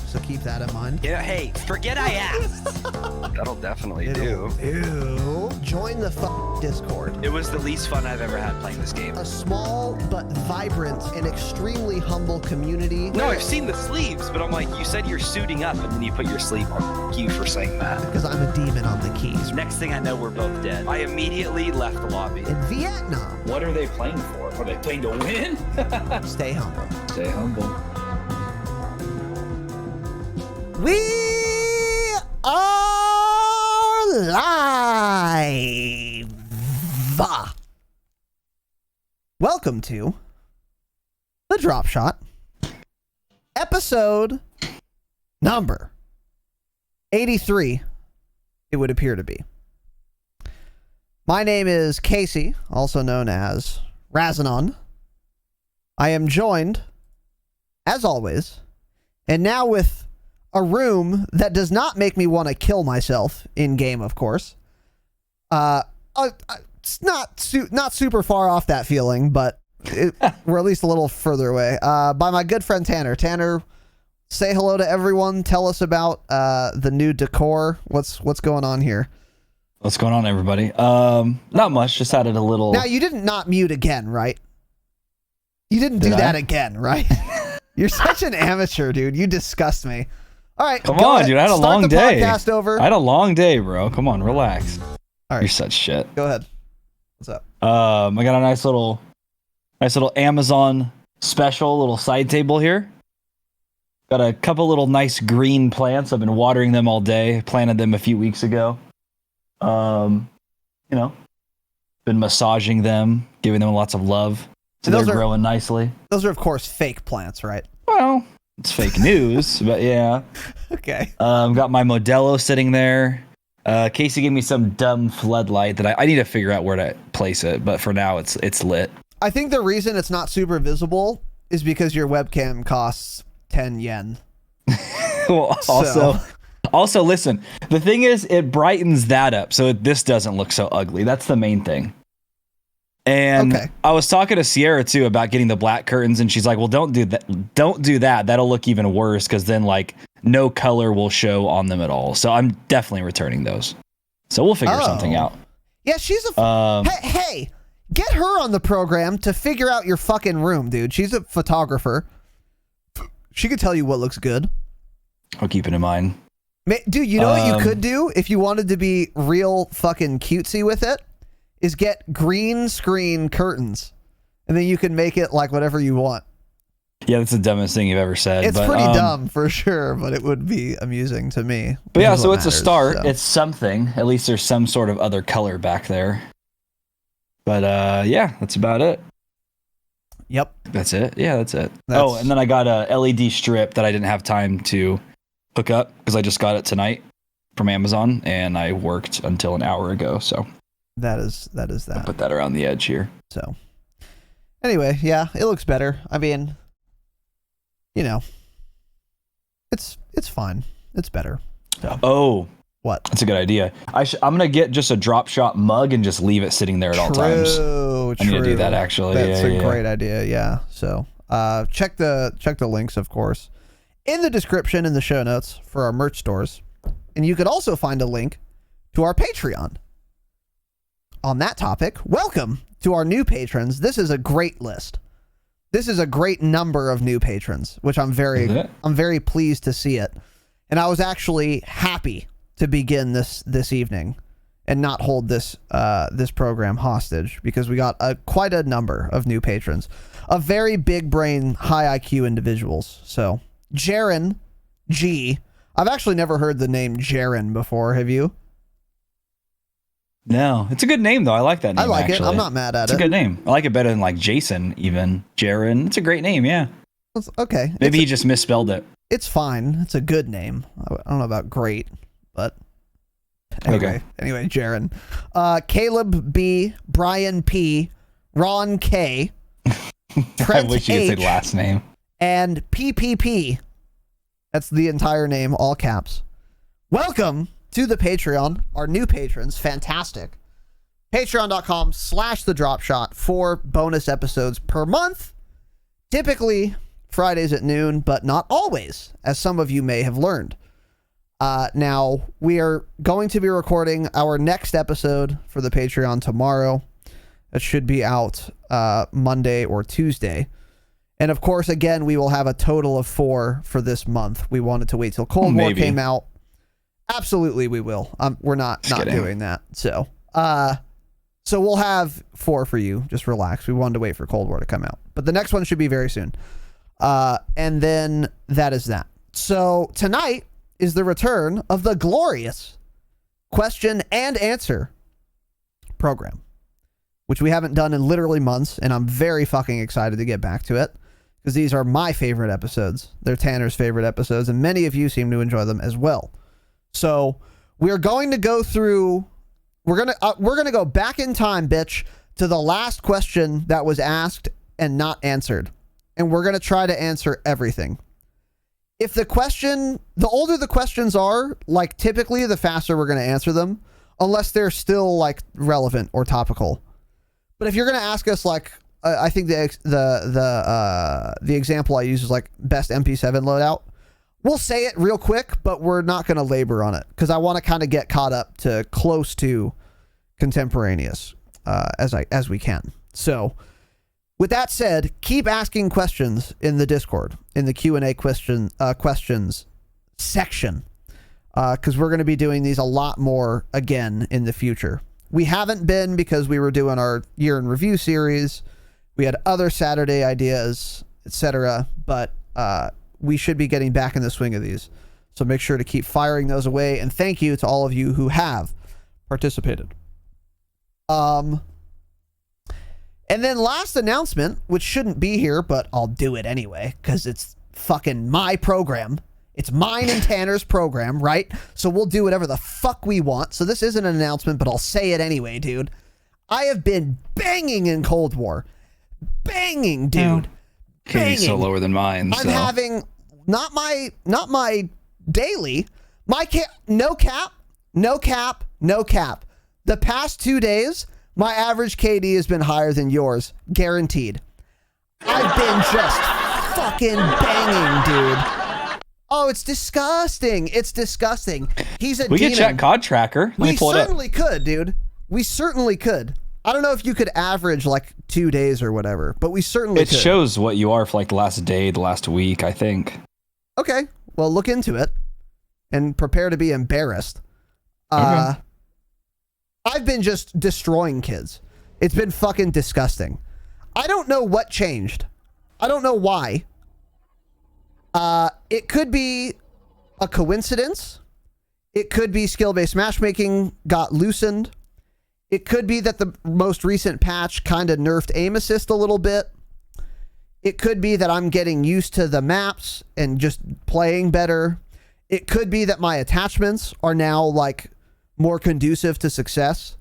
so keep that in mind. Yeah, hey, forget I asked. That'll definitely do. Ew. Join the Discord. It was the least fun I've ever had playing this game. A small but vibrant and extremely humble community. No, I've seen the sleeves, but I'm like, you said you're suiting up, and then you put your sleeve on. Thank you for saying that. Because I'm a demon on the keys. Next thing I know, we're both dead. I immediately left the lobby. In Vietnam. What are they playing for? Are they playing to win? Stay humble. Stay humble. We are live. Welcome to the Dropshot, episode number 83, it would appear to be. My name is Casey, also known as Razinon. I am joined, as always, and now with a room that does not make me want to kill myself in game, of course. It's not super far off that feeling, but we're at least a little further away. By my good friend Tanner. Tanner, say hello to everyone. Tell us about the new decor. What's going on here? What's going on, everybody? Not much. Just added a little. Now, you didn't not mute again, right? You didn't do that again, right? You're such an amateur, dude. You disgust me. All right, come on, dude. I had a long day. Podcast over. I had a long day, bro. Come on, relax. All right, you're such shit. Go ahead. What's up? I got a nice little Amazon special little side table here. Got a couple little nice green plants. I've been watering them all day. Planted them a few weeks ago. Been massaging them, giving them lots of love. So they're growing nicely. Those are, of course, fake plants, right? Well, it's fake news, but yeah. Okay. Got my Modelo sitting there. Casey gave me some dumb floodlight that I need to figure out where to place it, but for now it's lit. I think the reason it's not super visible is because your webcam costs 10 yen. Well, also listen, the thing is it brightens that up so this doesn't look so ugly. That's the main thing. And okay. I was talking to Sierra too about getting the black curtains, and she's like, well, don't do that. That'll look even worse because then like no color will show on them at all. So I'm definitely returning those. So we'll figure something out. Yeah, she's hey, get her on the program to figure out your fucking room, dude. She's a photographer. She could tell you what looks good. I'll keep it in mind. Dude, you know what you could do if you wanted to be real fucking cutesy with it? Is get green screen curtains, and then you can make it like whatever you want. Yeah, that's the dumbest thing you've ever said. It's pretty dumb for sure, but it would be amusing to me. But yeah, so it's a start. So. It's something. At least there's some sort of other color back there. But yeah, that's about it. Yep. That's it. Yeah, that's it. And then I got a LED strip that I didn't have time to hook up because I just got it tonight from Amazon, and I worked until an hour ago, so... That is that. I'll put that around the edge here. So, anyway, yeah, it looks better. I mean, it's fine. It's better. So. Oh, what? That's a good idea. I'm gonna get just a Dropshot mug and just leave it sitting there at all times. I need to do that actually. That's a great idea. Yeah. So, check the links, of course, in the description in the show notes for our merch stores, and you could also find a link to our Patreon. On that topic, welcome to our new patrons. This is a great list. This is a great number of new patrons, which I'm very pleased to see it. And I was actually happy to begin this evening and not hold this program hostage because we got quite a number of new patrons of very big brain, high IQ individuals. So, Jaren G. I've actually never heard the name Jaren before. Have you? No, it's a good name though. I like that name. I like actually. it. I'm not mad at it. It's a good name. I like it better than like Jason, even. Jaren. It's a great name, yeah. It's okay. Maybe he just misspelled it. It's fine. It's a good name. I don't know about great, but anyway. Okay. Anyway, Jaren. Caleb B, Brian P, Ron K, Trent I wish you could H, say last name. And PPP. That's the entire name, all caps. Welcome to the Patreon, our new patrons. Fantastic. Patreon.com/thedropshot for bonus episodes per month. Typically Fridays at noon, but not always, as some of you may have learned. Now, we are going to be recording our next episode for the Patreon tomorrow. It should be out Monday or Tuesday. And of course, again, we will have a total of 4 for this month. We wanted to wait till Cold War came out. Absolutely, we will. We're not doing that. So we'll have 4 for you. Just relax. We wanted to wait for Cold War to come out. But the next one should be very soon. And then that is that. So tonight is the return of the glorious question and answer program, which we haven't done in literally months, and I'm very fucking excited to get back to it because these are my favorite episodes. They're Tanner's favorite episodes, and many of you seem to enjoy them as well. So we're going to go through. We're gonna go back in time, bitch, to the last question that was asked and not answered, and we're gonna try to answer everything. If the older the questions are, like typically the faster we're gonna answer them, unless they're still like relevant or topical. But if you're gonna ask us like, I think the example I use is like best MP7 loadout. We'll say it real quick, but we're not going to labor on it because I want to kind of get caught up to close to contemporaneous as we can. So with that said, keep asking questions in the Discord, in the Q&A questions section, because we're going to be doing these a lot more again in the future. We haven't been because we were doing our year in review series. We had other Saturday ideas, etc. But we should be getting back in the swing of these. So make sure to keep firing those away. And thank you to all of you who have participated. And then last announcement, which shouldn't be here, but I'll do it anyway, because it's fucking my program. It's mine and Tanner's program, right? So we'll do whatever the fuck we want. So this isn't an announcement, but I'll say it anyway, dude. I have been banging in Cold War. Banging, dude. Okay, so lower than mine. I'm having not my daily, no cap. The past 2 days, my average KD has been higher than yours, guaranteed. I've been just fucking banging, dude. Oh, it's disgusting. It's disgusting. He's a demon. We can check COD tracker. We certainly could, dude. We certainly could. I don't know if you could average like 2 days or whatever, but we certainly could. It shows what you are for like the last day, the last week, I think. Okay. Well, look into it and prepare to be embarrassed. Okay. I've been just destroying kids. It's been fucking disgusting. I don't know what changed. I don't know why. It could be a coincidence. It could be skill-based matchmaking got loosened. It could be that the most recent patch kind of nerfed aim assist a little bit. It could be that I'm getting used to the maps and just playing better. It could be that my attachments are now like more conducive to success.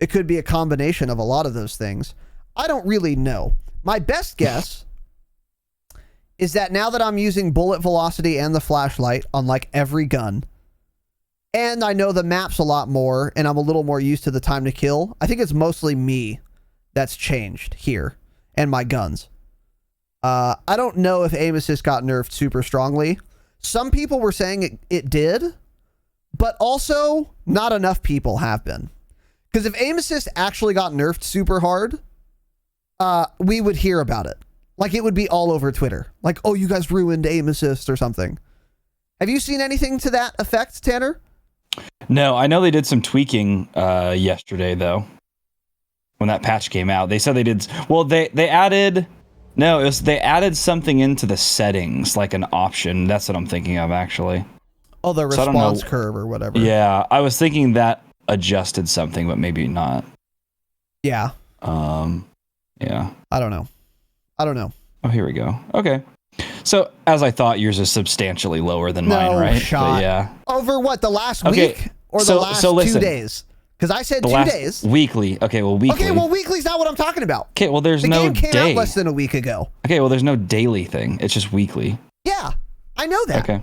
It could be a combination of a lot of those things. I don't really know. My best guess is that now that I'm using bullet velocity and the flashlight on like every gun, and I know the maps a lot more, and I'm a little more used to the time to kill, I think it's mostly me that's changed here, and my guns. I don't know if aim assist got nerfed super strongly. Some people were saying it did, but also not enough people have been. Because if aim assist actually got nerfed super hard, we would hear about it. Like, it would be all over Twitter. Like, oh, you guys ruined aim assist or something. Have you seen anything to that effect, Tanner? No, I know they did some tweaking yesterday, though. When that patch came out, they said they did. Well, they added. No, they added something into the settings, like an option. That's what I'm thinking of, actually. Oh, the response curve or whatever. Yeah, I was thinking that adjusted something, but maybe not. Yeah. Yeah. I don't know. Oh, here we go. Okay. So, as I thought, yours is substantially lower than mine, right? Shot. But yeah. Over what, the last week or the last 2 days? Because I said 2 days. Weekly. Okay, well, weekly. Okay, well, weekly's not what I'm talking about. Okay, well, there's the no game came day. out less than a week ago. Okay, well, there's no daily thing. It's just weekly. Yeah, I know that. Okay.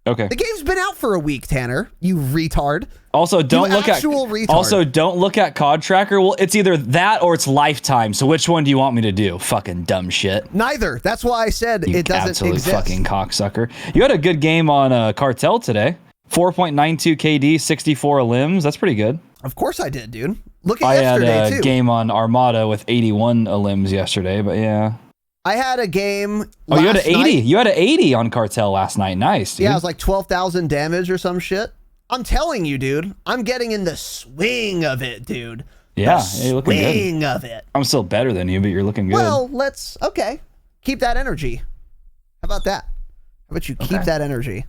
Okay. The game's been out for a week, Tanner. You retard. Also, don't You look at retard. Also, don't look at COD Tracker. Well, it's either that or it's lifetime. So which one do you want me to do? Fucking dumb shit. Neither. That's why I said it doesn't absolute exist. Fucking cocksucker. You had a good game on Cartel today. 4.92 KD, 64 limbs. That's pretty good. Of course I did, dude. Look at I yesterday had a too. game on Armada with 81 limbs yesterday, but yeah. I had a game. Oh, you had an 80. Night. You had an 80 on Cartel last night. Nice, dude. Yeah, it was like 12,000 damage or some shit. I'm telling you, dude. I'm getting in the swing of it, dude. Yeah, you're looking good. Swing of it. I'm still better than you, but you're looking good. Well, okay. Keep that energy. How about that? How about you keep that energy?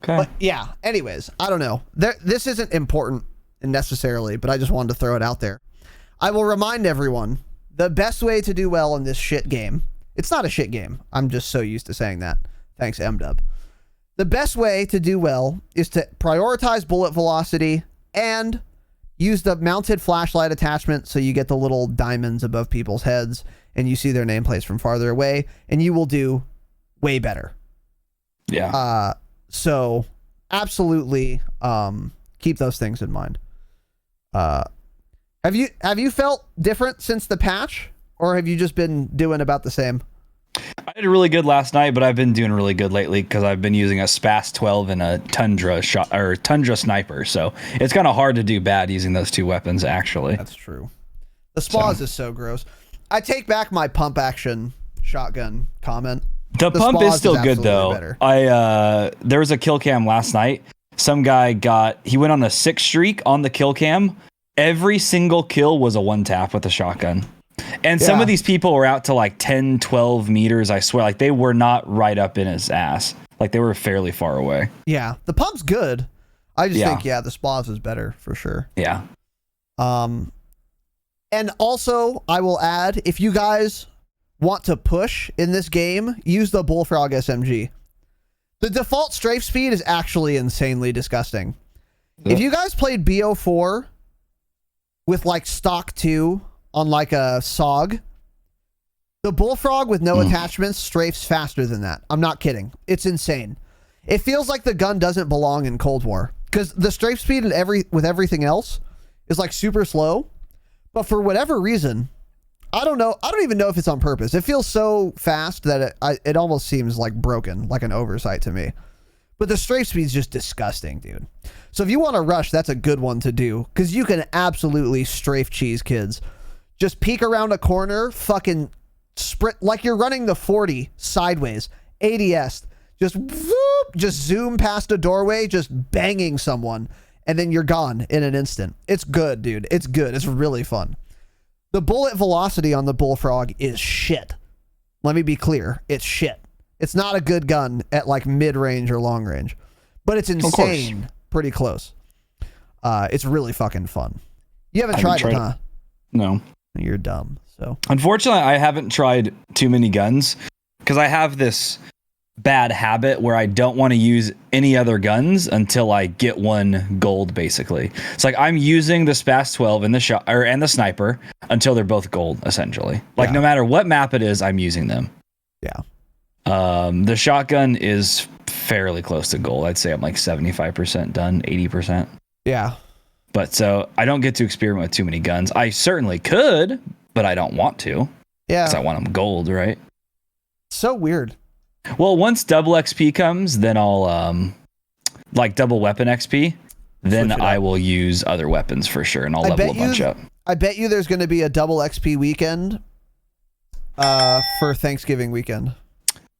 Okay. But yeah, anyways, I don't know. This isn't important necessarily, but I just wanted to throw it out there. I will remind everyone, the best way to do well in this shit game, it's not a shit game. I'm just so used to saying that. Thanks, MDub. The best way to do well is to prioritize bullet velocity and use the mounted flashlight attachment so you get the little diamonds above people's heads and you see their nameplates from farther away, and you will do way better. Yeah. So absolutely keep those things in mind. Have you felt different since the patch, or have you just been doing about the same? I did really good last night, but I've been doing really good lately because I've been using a SPAS 12 and a Tundra sniper. So it's kind of hard to do bad using those two weapons, actually. That's true. The SPAS is so gross. I take back my pump action shotgun comment. The pump is still good though. Better. There was a kill cam last night. Some guy he went on a 6 streak on the kill cam. Every single kill was a one tap with a shotgun. And some of these people were out to like 10, 12 meters, I swear. Like they were not right up in his ass. Like they were fairly far away. Yeah, the pump's good. I just think, the SPAS is better for sure. Yeah. And also, I will add, if you guys want to push in this game, use the Bullfrog SMG. The default strafe speed is actually insanely disgusting. Yeah. If you guys played BO4 with like stock 2 on like a SOG, the Bullfrog with no attachments strafes faster than that. I'm not kidding. It's insane. It feels like the gun doesn't belong in Cold War because the strafe speed and with everything else is like super slow. But for whatever reason, I don't know. I don't even know if it's on purpose. It feels so fast that it almost seems like broken, like an oversight to me. But the strafe speed is just disgusting, dude. So if you want to rush, that's a good one to do because you can absolutely strafe cheese kids. Just peek around a corner, fucking sprint like you're running the 40 sideways, ADS. Just whoop, just zoom past a doorway, just banging someone, and then you're gone in an instant. It's good, dude. It's good. It's really fun. The bullet velocity on the Bullfrog is shit. Let me be clear. It's shit. It's not a good gun at like mid-range or long range, but it's insane. Pretty close. It's really fucking fun. You haven't tried it, huh? No. You're dumb. So unfortunately, I haven't tried too many guns because I have this bad habit where I don't want to use any other guns until I get one gold, basically. It's like I'm using the SPAS 12 and the sniper until they're both gold, essentially. Like no matter what map it is, I'm using them. Yeah. The shotgun is fairly close to gold. I'd say I'm like 75% done, 80%. Yeah. But so I don't get to experiment with too many guns. I certainly could, but I don't want to. Yeah. Because I want them gold, right? So weird. Well, once double XP comes, then I'll like double weapon XP. Then I will use other weapons for sure, and I'll level a bunch up. I bet you there's going to be a double XP weekend for Thanksgiving weekend.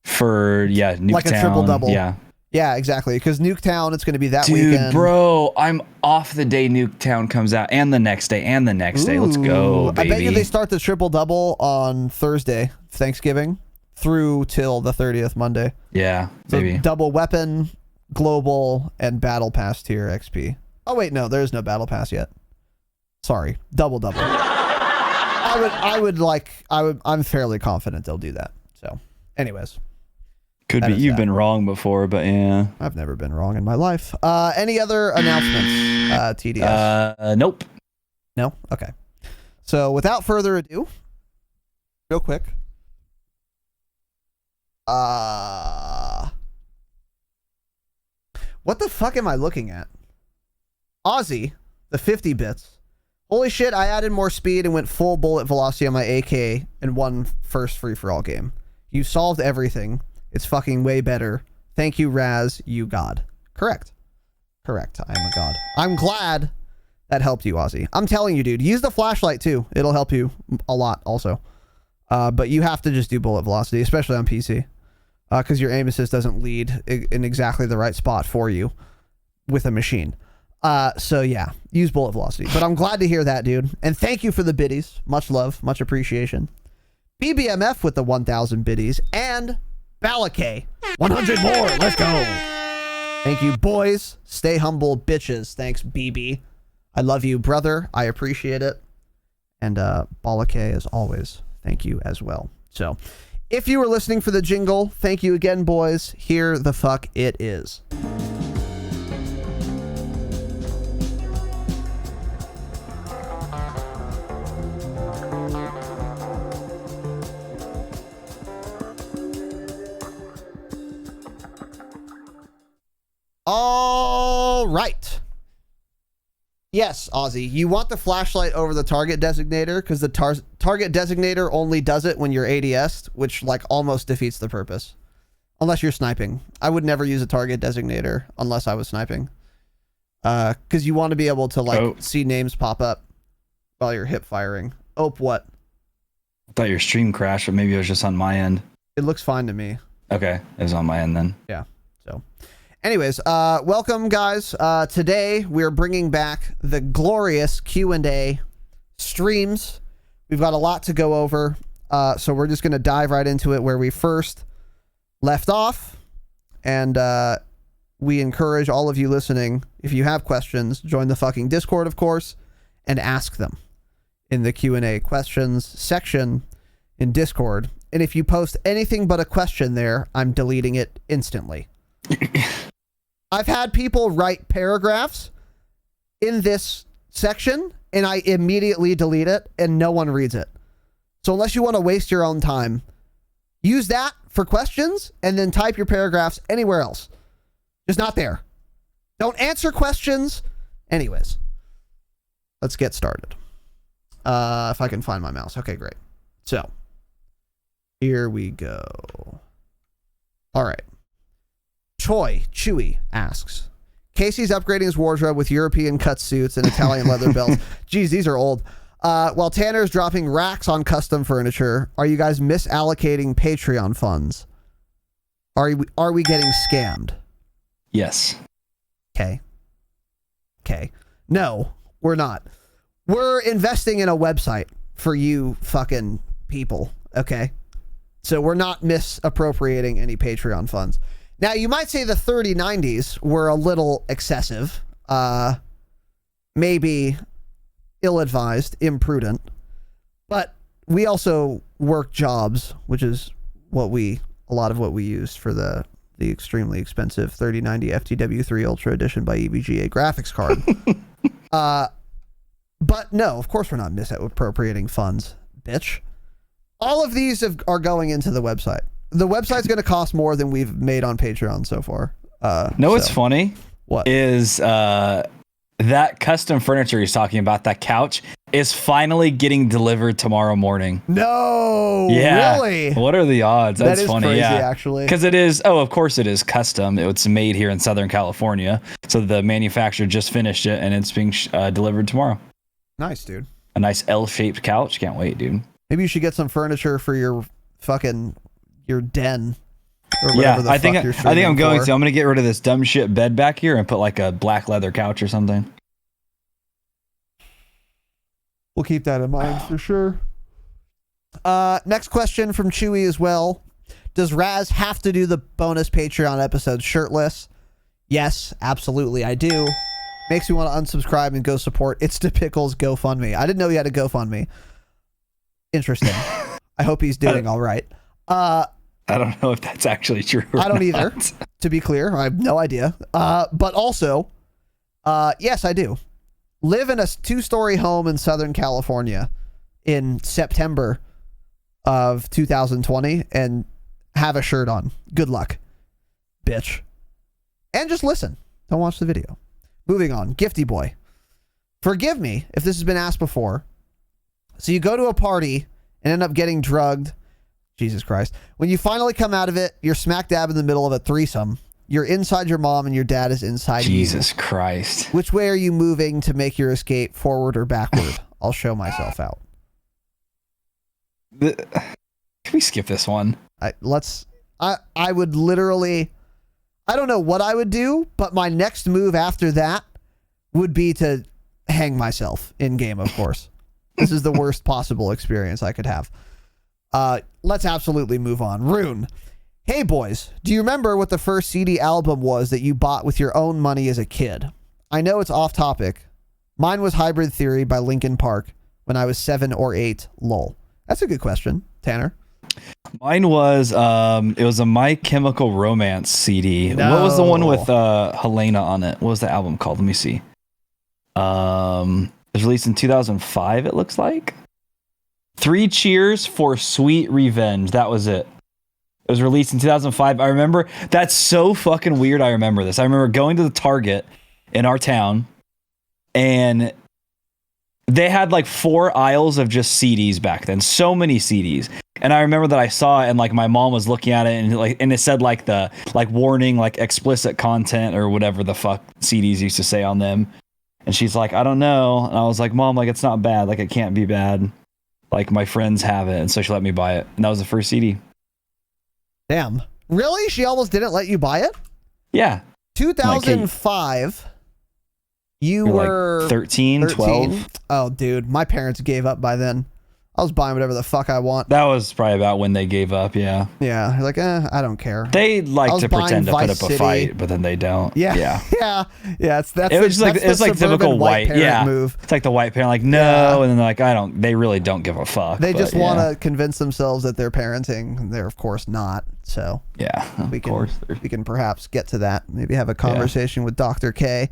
For Nuketown. Like a triple double. Yeah. Yeah, exactly. Because Nuketown, it's going to be that Dude, weekend. bro, I'm off the day Nuketown comes out, and the next day, and the next day. Let's go, baby. I bet you they start the triple double on Thursday, Thanksgiving, through till the 30th, Monday. Yeah, so maybe. Double weapon, global, and battle pass tier XP. Oh wait, no, there's no battle pass yet. Sorry, double. I'm fairly confident they'll do that. So, anyways. Could be. You've been wrong before, but yeah. I've never been wrong in my life. Any other announcements, TDS? Nope. No? Okay. So without further ado, real quick. What the fuck am I looking at? Aussie, the 50 bits. Holy shit, I added more speed and went full bullet velocity on my AK and won first free-for-all game. You solved everything. It's fucking way better. Thank you, Raz, you god. Correct. Correct. I am a god. I'm glad that helped you, Aussie. I'm telling you, dude. Use the flashlight, too. It'll help you a lot, also. But you have to just do bullet velocity, especially on PC. Because your aim assist doesn't lead in exactly the right spot for you with a machine. So yeah, use bullet velocity. But I'm glad to hear that, dude. And thank you for the biddies. Much love, much appreciation. BBMF with the 1,000 biddies. And Balakay, 100 more. Let's go. Thank you, boys. Stay humble, bitches. Thanks, BB. I love you, brother. I appreciate it. And Balakay, as always, thank you as well. So, if you were listening for the jingle, thank you again, boys. Here the fuck it is. All right. Yes, Ozzy, you want the flashlight over the target designator because the target designator only does it when you're ADS'd, which like almost defeats the purpose. Unless you're sniping. I would never use a target designator unless I was sniping. Because you want to be able to like see names pop up while you're hip firing. What? I thought your stream crashed, but maybe it was just on my end. It looks fine to me. Okay, it was on my end then. Yeah, so... Anyways, welcome, guys. Today, we're bringing back the glorious Q&A streams. We've got a lot to go over, so we're just going to dive right into it where we first left off. And we encourage all of you listening, if you have questions, join the fucking Discord, of course, and ask them in the Q&A questions section in Discord. And if you post anything but a question there, I'm deleting it instantly. I've had people write paragraphs in this section and I immediately delete it and no one reads it. So unless you want to waste your own time, use that for questions and then type your paragraphs anywhere else. Just not there. Don't answer questions. Anyways, let's get started. If I can find my mouse. Okay, great. So here we go. All right. Chewy asks, Casey's upgrading his wardrobe with European cut suits and Italian leather belts. Geez, these are old. While Tanner's dropping racks on custom furniture, are you guys misallocating Patreon funds? Are we getting scammed? Yes. Okay. No, we're not. We're investing in a website for you fucking people, okay? So we're not misappropriating any Patreon funds. Now, you might say the 3090s were a little excessive, maybe ill-advised, imprudent, but we also work jobs, which is a lot of what we used for the extremely expensive 3090 FTW3 Ultra Edition by EVGA graphics card. But no, of course we're not misappropriating funds, bitch. All of these are going into the website. The website's going to cost more than we've made on Patreon so far. What's funny? What? Is that custom furniture he's talking about, that couch, is finally getting delivered tomorrow morning. No, yeah. Really? What are the odds? That's that is funny. Crazy, yeah, actually. Because it is. Oh, of course it is custom. It's made here in Southern California. So the manufacturer just finished it, and it's being delivered tomorrow. Nice, dude. A nice L-shaped couch. Can't wait, dude. Maybe you should get some furniture for your den. Or whatever I think I'm going to. I'm going to get rid of this dumb shit bed back here and put like a black leather couch or something. We'll keep that in mind for sure. Next question from Chewy as well. Does Raz have to do the bonus Patreon episode shirtless? Yes, absolutely I do. Makes me want to unsubscribe and go support It's the Pickles GoFundMe. I didn't know he had a GoFundMe. Interesting. I hope he's doing all right. I don't know if that's actually true. I don't either, to be clear. I have no idea. But also, yes, I do. Live in a 2-story home in Southern California in September of 2020 and have a shirt on. Good luck, bitch. And just listen. Don't watch the video. Moving on. Gifty Boy. Forgive me if this has been asked before. So you go to a party and end up getting drugged. Jesus Christ. When you finally come out of it, you're smack dab in the middle of a threesome. You're inside your mom and your dad is inside you. Jesus Christ. Which way are you moving to make your escape, forward or backward? I'll show myself out. Can we skip this one? I would literally, I don't know what I would do, but my next move after that would be to hang myself in game, of course. This is the worst possible experience I could have. Let's absolutely move on. Rune. Hey boys, do you remember what the first CD album was that you bought with your own money as a kid? I know it's off topic. Mine was Hybrid Theory by Linkin Park when I was 7 or 8. Lol. That's a good question, Tanner. Mine was it was a My Chemical Romance CD. No. What was the one with Helena on it? What was the album called? Let me see. It was released in 2005, it looks like. 3 Cheers for Sweet Revenge. That was it. It was released in 2005. I remember, that's so fucking weird. I remember this. I remember going to the Target in our town and they had like 4 aisles of just CDs back then. So many CDs. And I remember that I saw it and like my mom was looking at it and it said like the warning, like explicit content or whatever the fuck CDs used to say on them. And she's like, I don't know. And I was like, Mom, like it's not bad. Like it can't be bad. Like my friends have it. And so she let me buy it. And that was the first CD. Damn. Really? She almost didn't let you buy it? Yeah. 2005. You were like 13, 12. Oh, dude. My parents gave up by then. I was buying whatever the fuck I want. That was probably about when they gave up, yeah. Yeah. You're like, I don't care. They like to pretend to put up a fight, but then they don't. Yeah. Yeah. Yeah. Yeah. It's like typical white move. It's like the white parent, like, no, and then they're like, they really don't give a fuck. They just want to convince themselves that they're parenting. They're of course not. So yeah, we can perhaps get to that. Maybe have a conversation with Dr. K.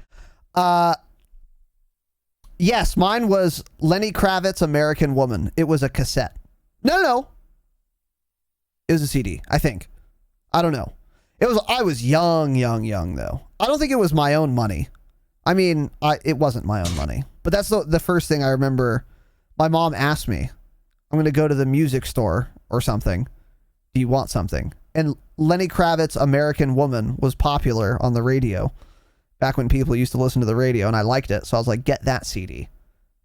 Yes, mine was Lenny Kravitz, American Woman. It was a cassette. No. It was a CD, I think. I don't know. I was young though. I don't think it was my own money. I mean, it wasn't my own money. But that's the first thing I remember. My mom asked me, I'm going to go to the music store or something. Do you want something? And Lenny Kravitz, American Woman was popular on the radio. Back when people used to listen to the radio and I liked it. So I was like, get that CD.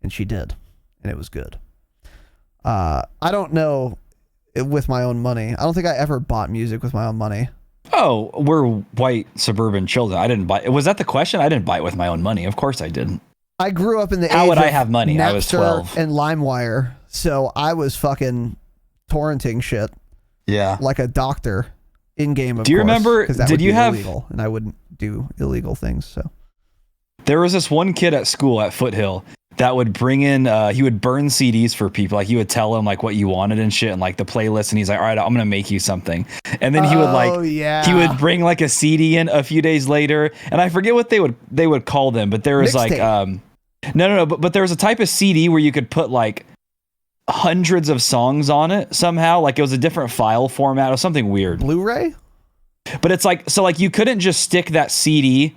And she did. And it was good. I don't know with my own money. I don't think I ever bought music with my own money. Oh, we're white suburban children. I didn't buy. Was that the question? I didn't buy it with my own money. Of course I didn't. I grew up in the How age would I of have money? I was 12. And LimeWire. So I was fucking torrenting shit. Yeah. Like a doctor in game, of course. Do you remember, did you have illegal and I wouldn't do illegal things. So there was this one kid at school at Foothill that would bring in, he would burn CDs for people. Like he would tell them like what you wanted and shit and like the playlist. And he's like, all right, I'm going to make you something. And then he would he would bring like a CD in a few days later. And I forget what they would call them, but there was Mixtape. No, but there was a type of CD where you could put like hundreds of songs on it somehow. Like it was a different file format or something weird. Blu-ray? But it's like, so like you couldn't just stick that CD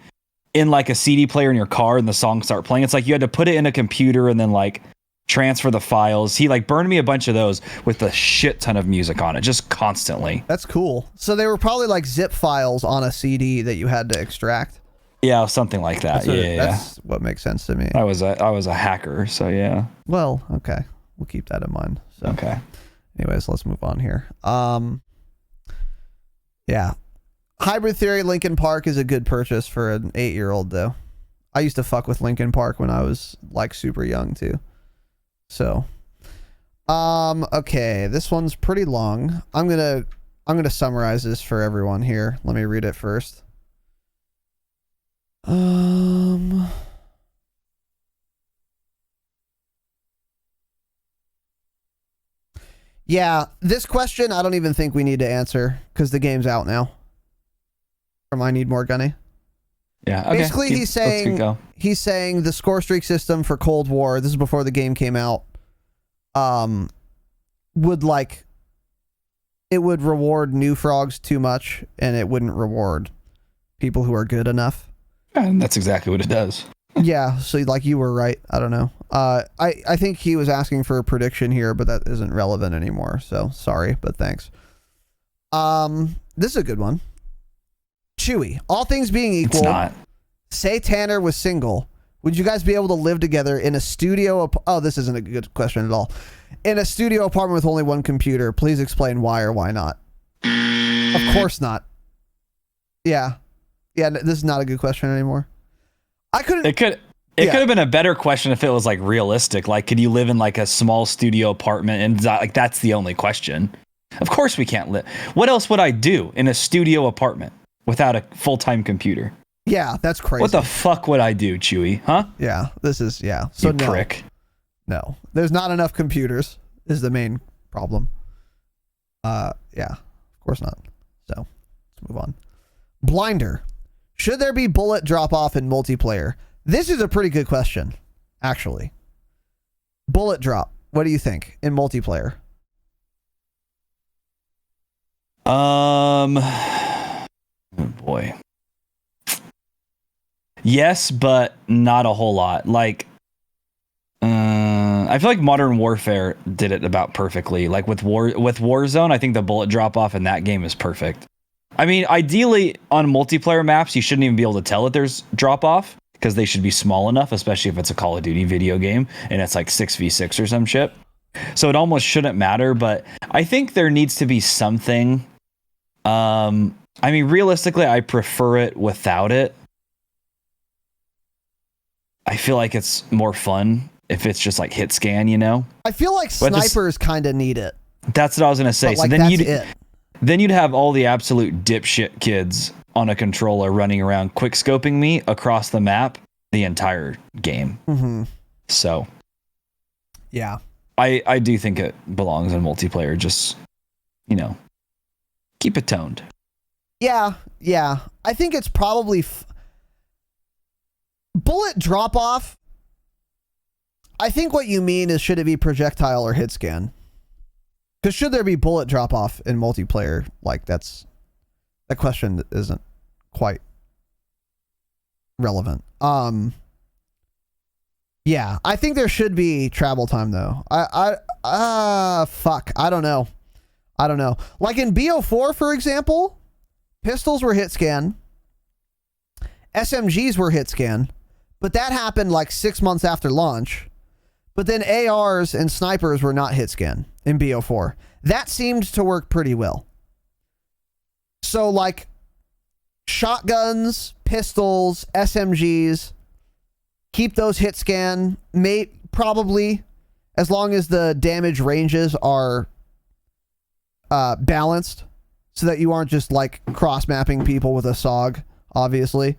in like a CD player in your car and the songs start playing. It's like you had to put it in a computer and then like transfer the files. He like burned me a bunch of those with a shit ton of music on it, just constantly. That's cool. So they were probably like zip files on a CD that you had to extract. Yeah, something like that. That's what makes sense to me. I was a hacker, so yeah. Well, okay. We'll keep that in mind. So okay. Anyways, let's move on here. Yeah. Hybrid Theory Linkin Park is a good purchase for an 8-year-old though. I used to fuck with Linkin Park when I was like super young too. So okay, this one's pretty long. I'm going to summarize this for everyone here. Let me read it first. Yeah, this question I don't even think we need to answer because the game's out now. From I Need More Gunny. Yeah. Okay. Basically, he's saying the score streak system for Cold War. This is before the game came out. Would reward new frogs too much, and it wouldn't reward people who are good enough. And that's exactly what it does. Yeah, so like you were right. I don't know. I think he was asking for a prediction here, but that isn't relevant anymore. So sorry, but thanks. This is a good one. Chewy, all things being equal, It's not. say Tanner was single. Would you guys be able to live together in a studio? Oh, this isn't a good question at all. In a studio apartment with only one computer. Please explain why or why not. Of course not. Yeah. Yeah, this is not a good question anymore. I couldn't. It could have been a better question if it was like realistic. Like, could you live in like a small studio apartment? And like, that's the only question. Of course we can't live. What else would I do in a studio apartment without a full-time computer? Yeah, that's crazy. What the fuck would I do, Chewy? Huh? Yeah, this is, yeah. So you no. prick. No. There's not enough computers is the main problem. Yeah, of course not. So, let's move on. Blinder. Should there be bullet drop-off in multiplayer? This is a pretty good question, actually. Bullet drop. What do you think in multiplayer? Oh boy. Yes, but not a whole lot. Like, I feel like Modern Warfare did it about perfectly. Like with Warzone, I think the bullet drop off in that game is perfect. I mean, ideally on multiplayer maps, you shouldn't even be able to tell that there's drop off because they should be small enough, especially if it's a Call of Duty video game and it's like 6v6 or some shit. So it almost shouldn't matter, but I think there needs to be something. I mean, realistically, I prefer it without it. I feel like it's more fun if it's just like hit scan, you know? I feel like snipers kind of need it. That's what I was going to say. But, like, so that's then you'd have all the absolute dipshit kids on a controller running around quick scoping me across the map the entire game. Mm-hmm. So yeah, I do think it belongs in multiplayer. Just, you know, keep it toned. Yeah. I think it's probably bullet drop off. I think what you mean is, should it be projectile or hit scan? Because should there be bullet drop off in multiplayer? Like, that question isn't quite relevant. Yeah, I think there should be travel time though. Fuck. I don't know. Like in BO4, for example, pistols were hit scan. SMGs were hit scan, but that happened like 6 months after launch. But then ARs and snipers were not hit scan in BO4. That seemed to work pretty well. So like shotguns, pistols, SMGs, keep those hit scan, probably, as long as the damage ranges are balanced, so that you aren't just like cross-mapping people with a SOG, obviously.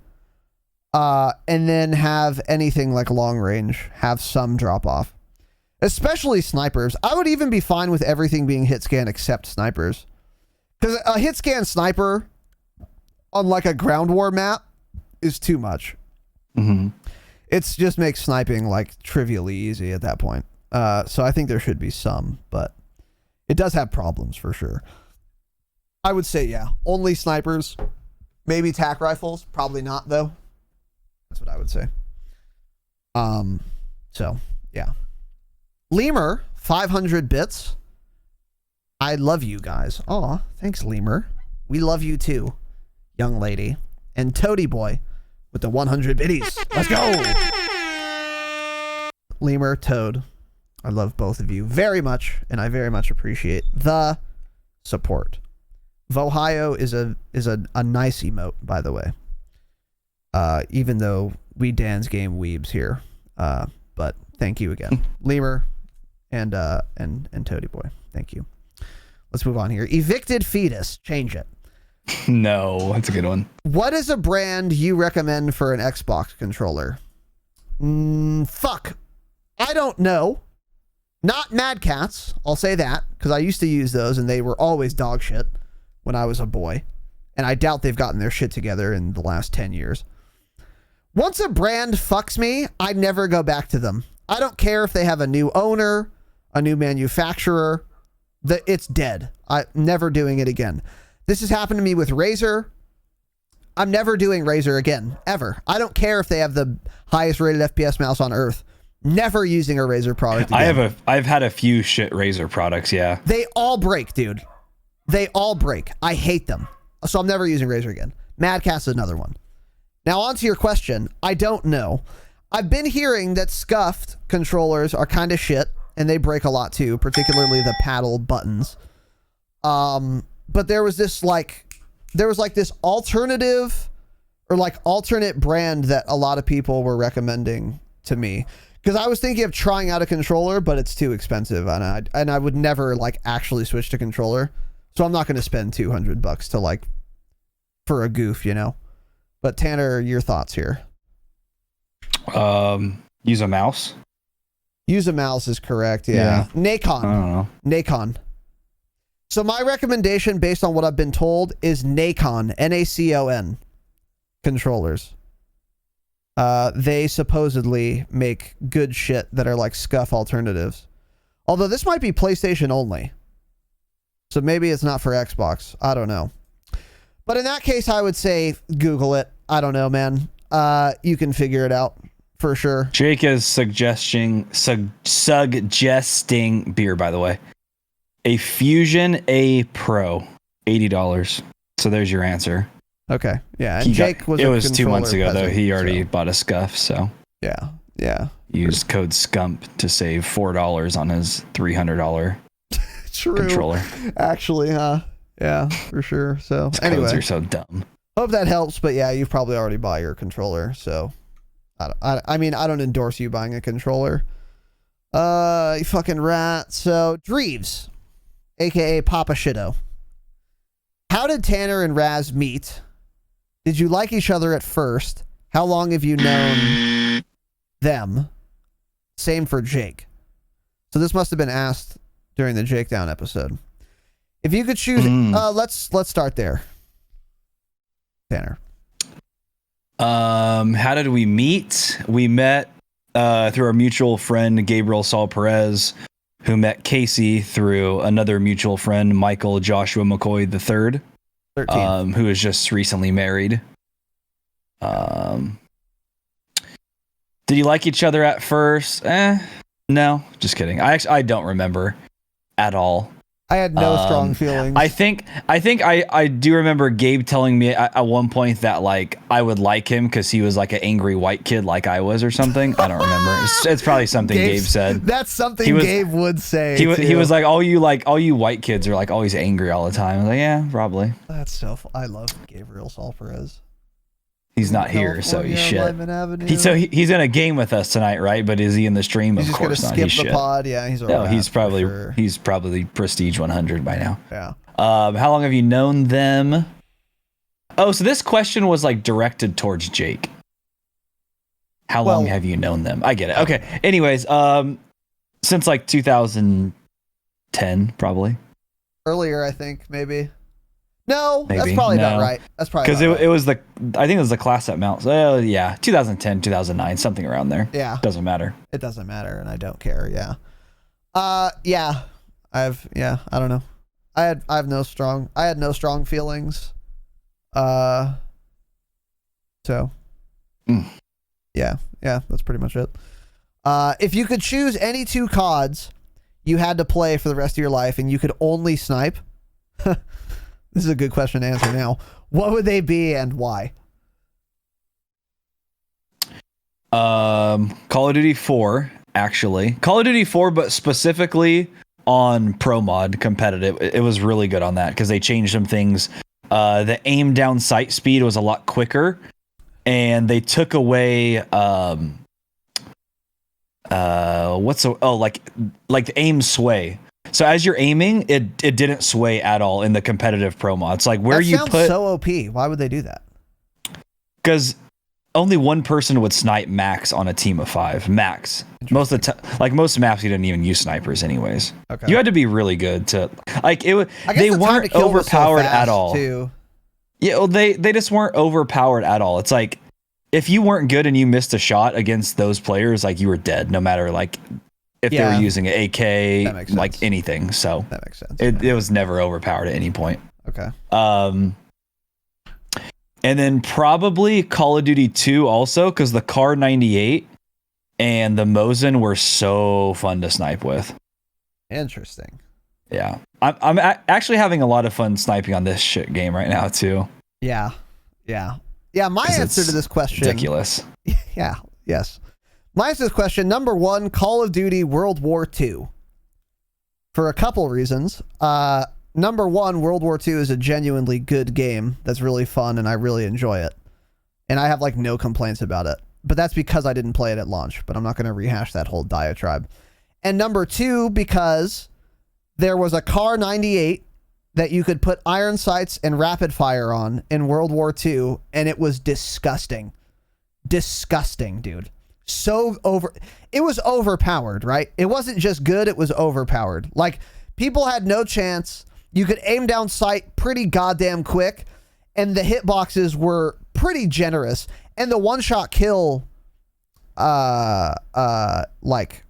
And then have anything like long range, have some drop off. Especially snipers. I would even be fine with everything being hit scan except snipers. Because a hit scan sniper on like a ground war map is too much. Mm-hmm. It's just makes sniping like trivially easy at that point. So I think there should be some, but it does have problems for sure. I would say, yeah, only snipers, maybe tac rifles, probably not though. That's what I would say. So yeah. Lemur, 500 bits. I love you guys. Aw, thanks, Lemur. We love you too, young lady. And Toady Boy with the 100 biddies. Let's go. Lemur, Toad. I love both of you very much, and I very much appreciate the support. Vohio is a nice emote, by the way. Even though we Dan's game weebs here. But thank you again. Lemur and Toady Boy. Thank you. Let's move on here. Evicted Fetus. Change it. No, that's a good one. What is a brand you recommend for an Xbox controller? Fuck. I don't know. Not Mad Cats. I'll say that, because I used to use those and they were always dog shit when I was a boy. And I doubt they've gotten their shit together in the last 10 years. Once a brand fucks me, I never go back to them. I don't care if they have a new owner, a new manufacturer. It's dead. I'm never doing it again. This has happened to me with Razer. I'm never doing Razer again, ever. I don't care if they have the highest rated FPS mouse on earth. Never using a Razer product again. I've had a few shit Razer products, yeah. They all break, dude. They all break. I hate them. So I'm never using Razer again. Madcast is another one. Now on to your question. I don't know. I've been hearing that scuffed controllers are kind of shit, and they break a lot too, particularly the paddle buttons. But there was this this alternative or like alternate brand that a lot of people were recommending to me. Because I was thinking of trying out a controller, but it's too expensive, and I would never like actually switch to controller. So I'm not going to spend $200 to like for a goof, you know. But Tanner, your thoughts here? Use a mouse. Use a mouse is correct. Yeah. Nacon. I don't know. Nacon. So my recommendation, based on what I've been told, is Nacon. Nacon controllers. They supposedly make good shit that are like scuff alternatives. Although this might be PlayStation only. So maybe it's not for Xbox. I don't know. But in that case, I would say Google it. I don't know, man. You can figure it out for sure. Jake is suggesting beer, by the way. A Fusion A Pro, $80. So there's your answer. Okay. Yeah. And Jake was. It was 2 months ago though. He already bought a scuff. So yeah. Yeah. Used code SCUMP to save $4 on his $300 controller. Actually, huh? Yeah, for sure. So anyway, codes are so dumb. Hope that helps. But yeah, you've probably already bought your controller. So I mean, I don't endorse you buying a controller. You fucking rat. So Dreves, aka Papa Shido. How did Tanner and Raz meet? Did you like each other at first? How long have you known them? Same for Jake. So this must have been asked during the Jake Down episode. If you could choose, let's start there. Tanner. How did we meet? We met through our mutual friend Gabriel Saul Perez, who met Casey through another mutual friend, Michael Joshua McCoy III. 13. Who is just recently married. Did you like each other at first? No, just kidding. I don't remember at all. I had no strong feelings. I think I do remember Gabe telling me at one point that like I would like him because he was like an angry white kid like I was or something. I don't remember. It's probably something Gabe said. That's something Gabe would say. He was like all you white kids are like always angry all the time. I was like, yeah, probably. That's so. I love Gabriel Saul Perez. He's not here, so he's shit. He's in a game with us tonight, right? But is he in the stream? Of course not. He's skip the pod. Yeah, he's. He's probably Prestige 100 by now. Yeah. How long have you known them? Oh, so this question was like directed towards Jake. How long have you known them? I get it. Okay. Anyways, since like 2010, probably. Earlier, I think maybe. No, that's probably not right. That's probably because it was I think it was the class at Mount. Yeah, 2010, 2009, something around there. Yeah, doesn't matter. It doesn't matter, and I don't care. Yeah, yeah. I don't know. I had no strong feelings. So. Yeah, that's pretty much it. If you could choose any two CODs you had to play for the rest of your life, and you could only snipe. This is a good question to answer now. What would they be and why? Call of Duty 4, actually. Call of Duty 4, but specifically on Pro Mod competitive. It was really good on that because they changed some things. The aim down sight speed was a lot quicker, and they took away like the aim sway. So as you're aiming, it didn't sway at all in the competitive Pro Mod. It's like where you put so OP. Why would they do that? Because only one person would snipe max on a team of 5. Max. Most of the like most maps, you didn't even use snipers anyways. Okay. You had to be really good to like it. They weren't overpowered at all. Too. Yeah, well, they just weren't overpowered at all. It's like if you weren't good and you missed a shot against those players, like you were dead. No matter like. If they were using an AK, like anything, so that makes sense. It was never overpowered at any point. Okay. And then probably Call of Duty 2 also, because the Kar 98 and the Mosin were so fun to snipe with. Interesting. Yeah. I'm actually having a lot of fun sniping on this shit game right now, too. Yeah. My answer to this question. Ridiculous. Yeah. Yes. My answer to this question, number one, Call of Duty World War II. For a couple reasons. Number one, World War II is a genuinely good game that's really fun and I really enjoy it. And I have like no complaints about it. But that's because I didn't play it at launch, but I'm not going to rehash that whole diatribe. And number two, because there was a Kar 98 that you could put iron sights and rapid fire on in World War II, and it was disgusting. Disgusting, dude. It was overpowered, right? It wasn't just good, it was overpowered. Like, people had no chance. You could aim down sight pretty goddamn quick, and the hitboxes were pretty generous. And the one-shot kill, like,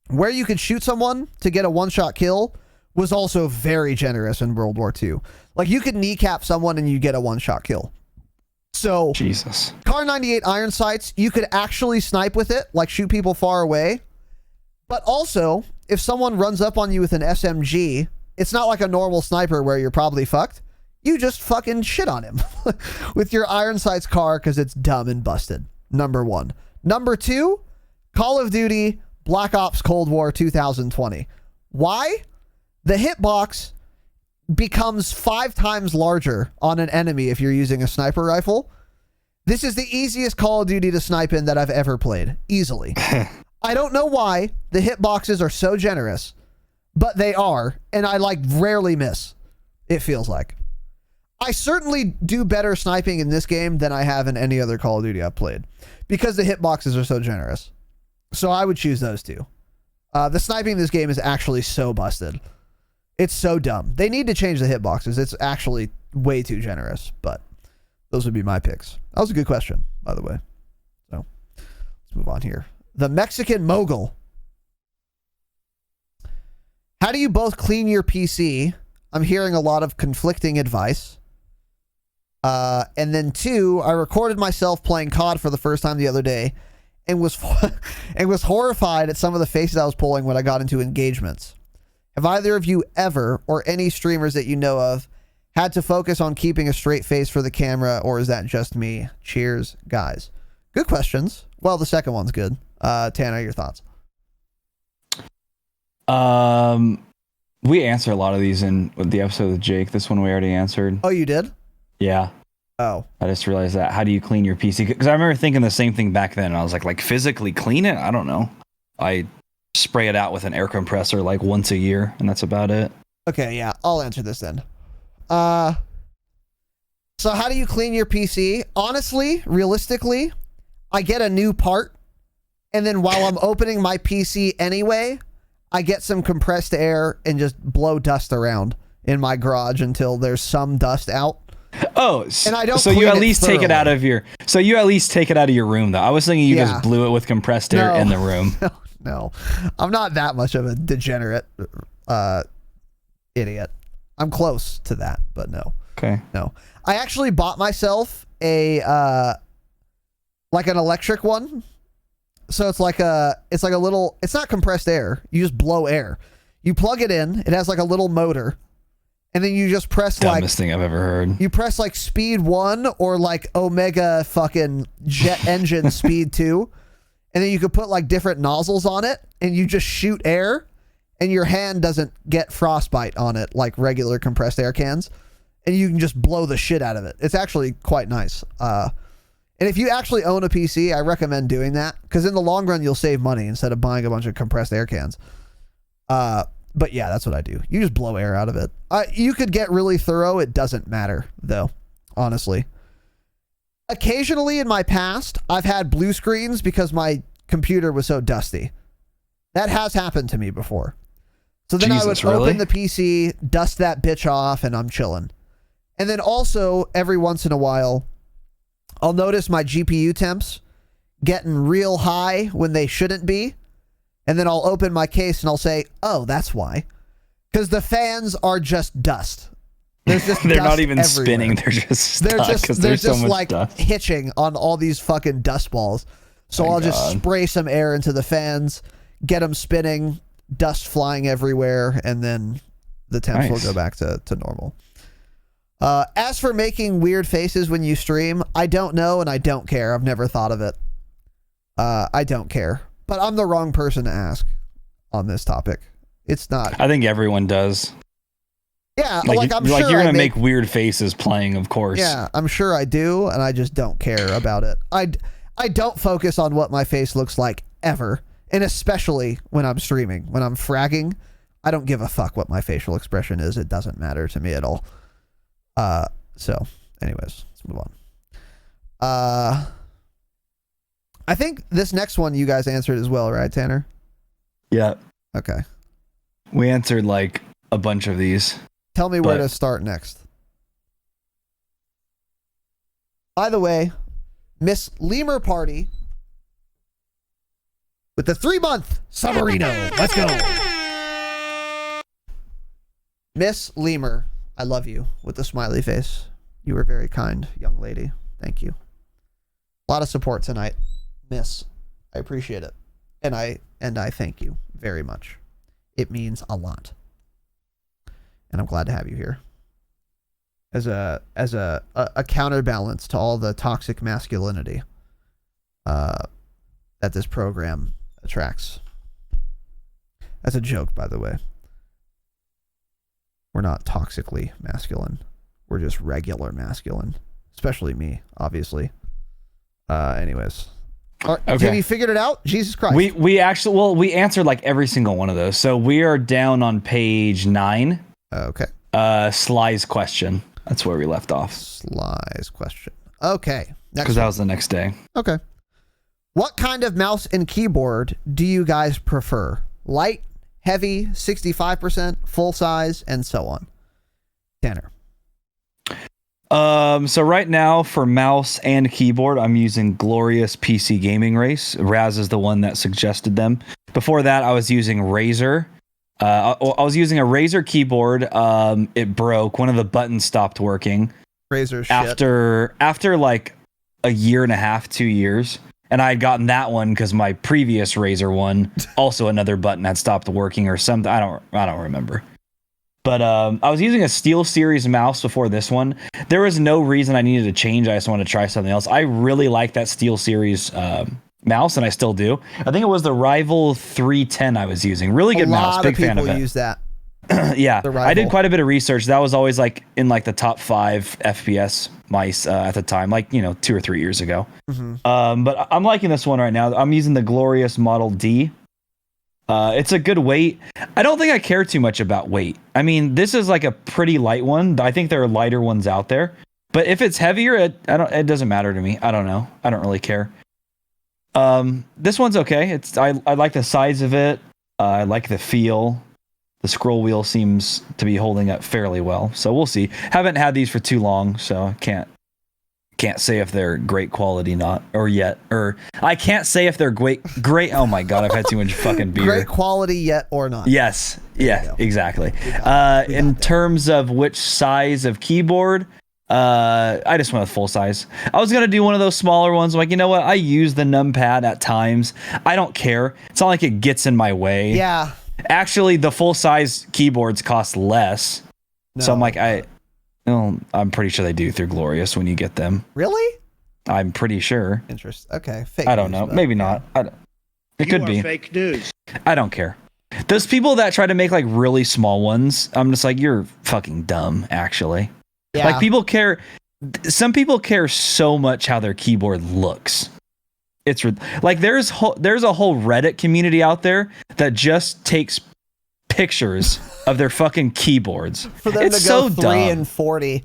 where you could shoot someone to get a one-shot kill was also very generous in World War II. Like, you could kneecap someone and you get a one-shot kill. So, Jesus. Kar 98 iron sights, you could actually snipe with it, like shoot people far away. But also, if someone runs up on you with an SMG, it's not like a normal sniper where you're probably fucked. You just fucking shit on him with your iron sights Kar because it's dumb and busted. Number one. Number two, Call of Duty Black Ops Cold War 2020. Why? The hitbox becomes 5 times larger on an enemy if you're using a sniper rifle. This is the easiest Call of Duty to snipe in that I've ever played. Easily. I don't know why the hitboxes are so generous, but they are, and I like rarely miss, it feels like. I certainly do better sniping in this game than I have in any other Call of Duty I've played because the hitboxes are so generous. So I would choose those two. The sniping in this game is actually so busted. It's so dumb. They need to change the hitboxes. It's actually way too generous, but those would be my picks. That was a good question, by the way. So let's move on here. The Mexican Mogul. How do you both clean your PC? I'm hearing a lot of conflicting advice. And then 2, I recorded myself playing COD for the first time the other day and was horrified at some of the faces I was pulling when I got into engagements. Have either of you ever, or any streamers that you know of, had to focus on keeping a straight face for the camera, or is that just me? Cheers, guys. Good questions. Well, the second one's good. Tanner, your thoughts? We answer a lot of these in the episode with Jake. This one we already answered. Oh, you did? Yeah. Oh. I just realized that. How do you clean your PC? Because I remember thinking the same thing back then. And I was like physically clean it? I don't know. I spray it out with an air compressor like once a year, and that's about it. Okay, yeah. I'll answer this then. So how do you clean your PC? Honestly, realistically, I get a new part, and then while I'm opening my PC anyway, I get some compressed air and just blow dust around in my garage until there's some dust out. Oh, and I don't. So you at least take it out of your. So you at least take it out of your room, though. I was thinking you just blew it with compressed air in the room. No, I'm not that much of a degenerate idiot. I'm close to that, but no. Okay. No, I actually bought myself a like an electric one. So it's like a little. It's not compressed air. You just blow air. You plug it in. It has like a little motor. And then you just press dumbest thing I've ever heard. You press like speed 1 or like Omega fucking jet engine speed 2. And then you could put like different nozzles on it and you just shoot air and your hand doesn't get frostbite on it like regular compressed air cans. And you can just blow the shit out of it. It's actually quite nice. And if you actually own a PC, I recommend doing that because in the long run, you'll save money instead of buying a bunch of compressed air cans. But yeah, that's what I do. You just blow air out of it. You could get really thorough. It doesn't matter, though, honestly. Occasionally in my past, I've had blue screens because my computer was so dusty. That has happened to me before. So then I would open the PC, dust that bitch off, and I'm chilling. And then also, every once in a while, I'll notice my GPU temps getting real high when they shouldn't be. And then I'll open my case and I'll say, oh, that's why. Because the fans are just dust. There's just they're dust not even everywhere. spinning. They're just stuck they're so just much like dust. hitching on all these fucking dust balls. So I'll just spray some air into the fans, get them spinning, dust flying everywhere, and then the temps will go back to normal. As for making weird faces when you stream, I don't know and I don't care. I've never thought of it. I don't care. But I'm the wrong person to ask on this topic. It's not. I think everyone does. Yeah, like I'm sure you're going to make weird faces playing, of course. Yeah, I'm sure I do, and I just don't care about it. I don't focus on what my face looks like ever, and especially when I'm streaming. When I'm fragging, I don't give a fuck what my facial expression is. It doesn't matter to me at all. So, anyways, let's move on. I think this next one you guys answered as well, right, Tanner? Yeah. Okay. We answered like a bunch of these. Tell me where to start next. By the way, Miss Lemur Party with the 3-month Summerino. Let's go. Miss Lemur, I love you with the smiley face. You were very kind, young lady. Thank you. A lot of support tonight, Miss. I appreciate it. And I thank you very much. It means a lot. And I'm glad to have you here. As a counterbalance to all the toxic masculinity that this program attracts. That's a joke, by the way. We're not toxically masculine. We're just regular masculine. Especially me, obviously. Anyways. Okay. Have you figured it out? Jesus Christ. We actually answered like every single one of those. So we are down on page 9. Okay. Sly's question. That's where we left off. Sly's question. Okay. Because that was the next day. Okay. What kind of mouse and keyboard do you guys prefer? Light, heavy, 65%, full size, and so on. Tanner. So right now for mouse and keyboard, I'm using Glorious PC Gaming Race. Raz is the one that suggested them. Before that, I was using Razer. I was using a Razer keyboard. It broke. One of the buttons stopped working. Razer shit. After like a year and a half, 2 years. And I had gotten that one because my previous Razer one, also another button had stopped working or something. I don't remember. But I was using a SteelSeries mouse before this one. There was no reason I needed to change. I just wanted to try something else. I really like that SteelSeries mouse, and I still do. I think it was the Rival 310 I was using. Really good mouse. Big fan of it. A lot of people use that. Yeah, I did quite a bit of research. That was always like in like the top 5 FPS mice at the time, like 2 or 3 years ago. Mm-hmm. But I'm liking this one right now. I'm using the Glorious Model D. It's a good weight. I don't think I care too much about weight. I mean, this is like a pretty light one. I think there are lighter ones out there. But if it's heavier, it doesn't matter to me. I don't know. I don't really care. This one's okay. I like the size of it. I like the feel. The scroll wheel seems to be holding up fairly well. So we'll see. Haven't had these for too long, so I can't say if they're great quality or I can't say if they're great. Oh my god, I've had too much fucking beer. Great quality yet or not. Yes. Yeah, exactly. In terms of which size of keyboard, I just went with full size. I was going to do one of those smaller ones. I'm like, you know what? I use the numpad at times. I don't care. It's not like it gets in my way. Yeah. Actually, the full size keyboards cost less. No. So I'm like, I'm pretty sure they do through Glorious when you get them. Really? I'm pretty sure. Interesting. Okay. Fake I don't know. Though. Maybe not. It could be. Fake news. I don't care. Those people that try to make like really small ones, I'm just like, you're fucking dumb, actually. Yeah. Like people care. Some people care so much how their keyboard looks. It's like there's a whole Reddit community out there that just takes pictures of their fucking keyboards. For them it's to go so 3 dumb. and 40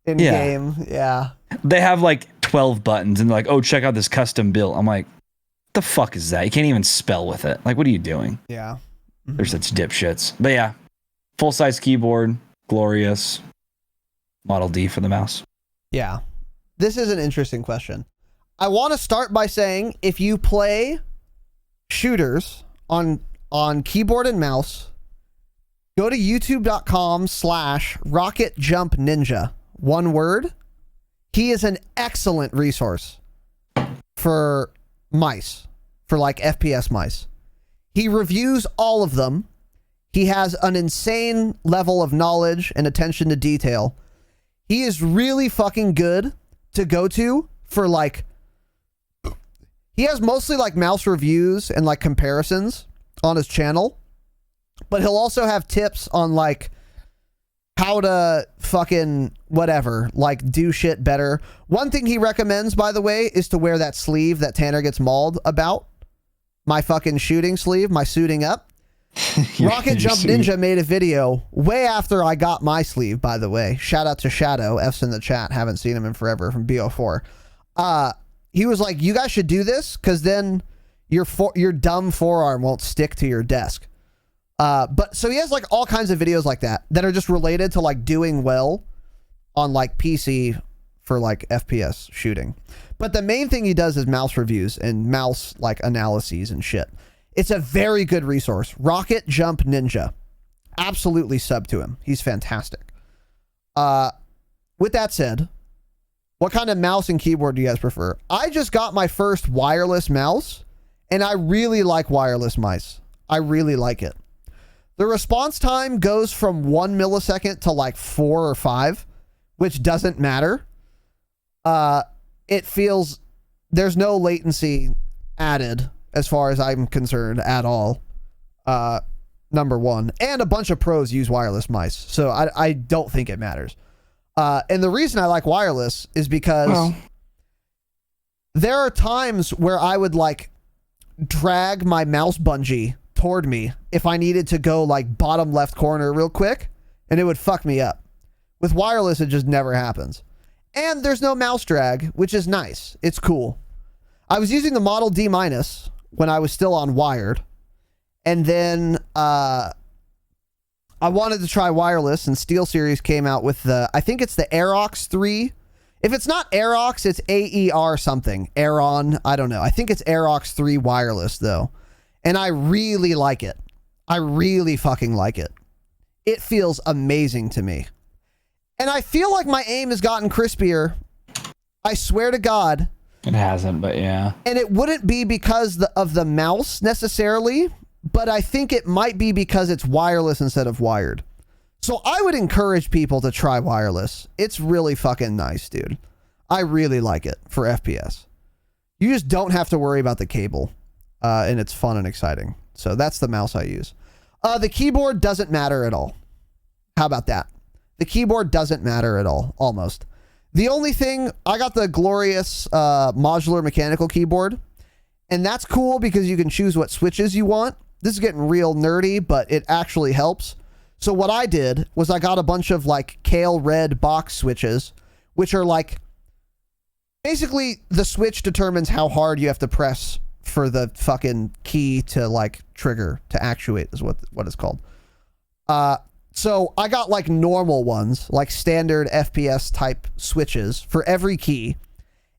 in game. Yeah. They have like 12 buttons and they're like, oh, check out this custom build. I'm like, the fuck is that? You can't even spell with it. Like, what are you doing? Yeah. They're such dipshits. But yeah, full size keyboard, Glorious, Model D for the mouse. Yeah. This is an interesting question. I want to start by saying if you play shooters on keyboard and mouse, Go to youtube.com/rocketjumpninja. One word. He is an excellent resource for mice, for like FPS mice. He reviews all of them. He has an insane level of knowledge and attention to detail. He is really fucking good to go to for like, he has mostly like mouse reviews and like comparisons on his channel, but he'll also have tips on like how to fucking whatever, like do shit better. One thing he recommends, by the way, is to wear that sleeve that Tanner gets mauled about. My fucking shooting sleeve, my suiting up. Rocket Jump Ninja made a video way after I got my sleeve, by the way. Shout out to Shadow. F's in the chat. Haven't seen him in forever from BO4. He was like, you guys should do this because then your dumb forearm won't stick to your desk. But so he has like all kinds of videos like that are just related to like doing well on like PC for like FPS shooting. But the main thing he does is mouse reviews and mouse like analyses and shit. It's a very good resource. Rocket Jump Ninja. Absolutely sub to him. He's fantastic. With that said, what kind of mouse and keyboard do you guys prefer? I just got my first wireless mouse, and I really like wireless mice. I really like it. The response time goes from 1 millisecond to like 4 or 5, which doesn't matter. It feels, there's no latency added as far as I'm concerned at all. Number one. And a bunch of pros use wireless mice, so I don't think it matters. And the reason I like wireless is because there are times where I would like drag my mouse bungee toward me if I needed to go like bottom left corner real quick, and it would fuck me up. With wireless, it just never happens. And there's no mouse drag, which is nice. It's cool. I was using the Model D- when I was still on wired, and then I wanted to try wireless, and SteelSeries came out with the, I think it's the Aerox 3. If it's not Aerox, it's AER something. Aeron, I don't know. I think it's Aerox 3 wireless though. And I really like it. I really fucking like it. It feels amazing to me. And I feel like my aim has gotten crispier. I swear to God. It hasn't, but yeah. And it wouldn't be because of the mouse necessarily, but I think it might be because it's wireless instead of wired. So I would encourage people to try wireless. It's really fucking nice, dude. I really like it for FPS. You just don't have to worry about the cable. And it's fun and exciting. So that's the mouse I use. The keyboard doesn't matter at all. How about that? The keyboard doesn't matter at all, almost. The only thing, I got the glorious modular mechanical keyboard, and that's cool because you can choose what switches you want. This is getting real nerdy, but it actually helps. So what I did was I got a bunch of like Kale Red box switches, which are like, basically the switch determines how hard you have to press for the fucking key to like trigger, to actuate is what it's called. So I got like normal ones, like standard FPS type switches for every key,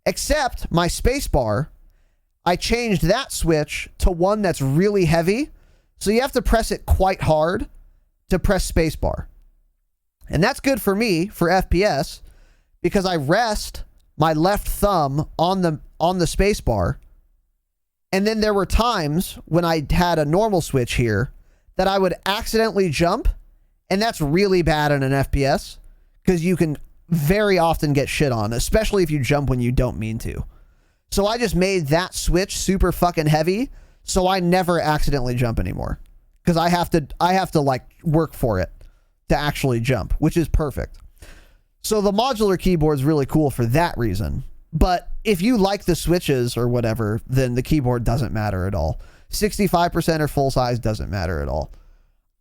except my spacebar. I changed that switch to one that's really heavy. So you have to press it quite hard to press spacebar. And that's good for me for FPS because I rest my left thumb on the spacebar. And then there were times when I had a normal switch here that I would accidentally jump. And that's really bad in an FPS because you can very often get shit on, especially if you jump when you don't mean to. So I just made that switch super fucking heavy so I never accidentally jump anymore because I have to like work for it to actually jump, which is perfect. So the modular keyboard is really cool for that reason. But if you like the switches or whatever, then the keyboard doesn't matter at all. 65% or full size doesn't matter at all.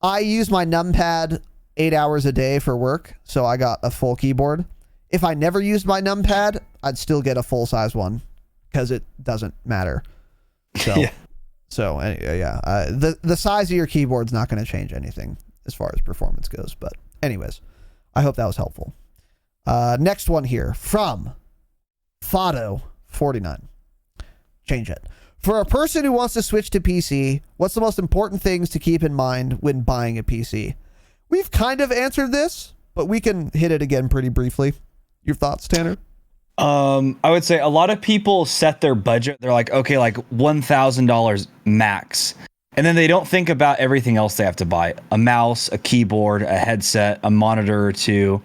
I use my numpad 8 hours a day for work, so I got a full keyboard. If I never used my numpad, I'd still get a full size one because it doesn't matter. So, yeah. So anyway, yeah, the size of your keyboard's not going to change anything as far as performance goes. But anyways, I hope that was helpful. Next one here from Fado49. Change it. For a person who wants to switch to PC, what's the most important things to keep in mind when buying a PC? we've kind of answered this, but we can hit it again pretty briefly. Your thoughts, Tanner? I would say a lot of people set their budget. They're like, okay, like $1,000 max. And then they don't think about everything else they have to buy. A mouse, a keyboard, a headset, a monitor or two.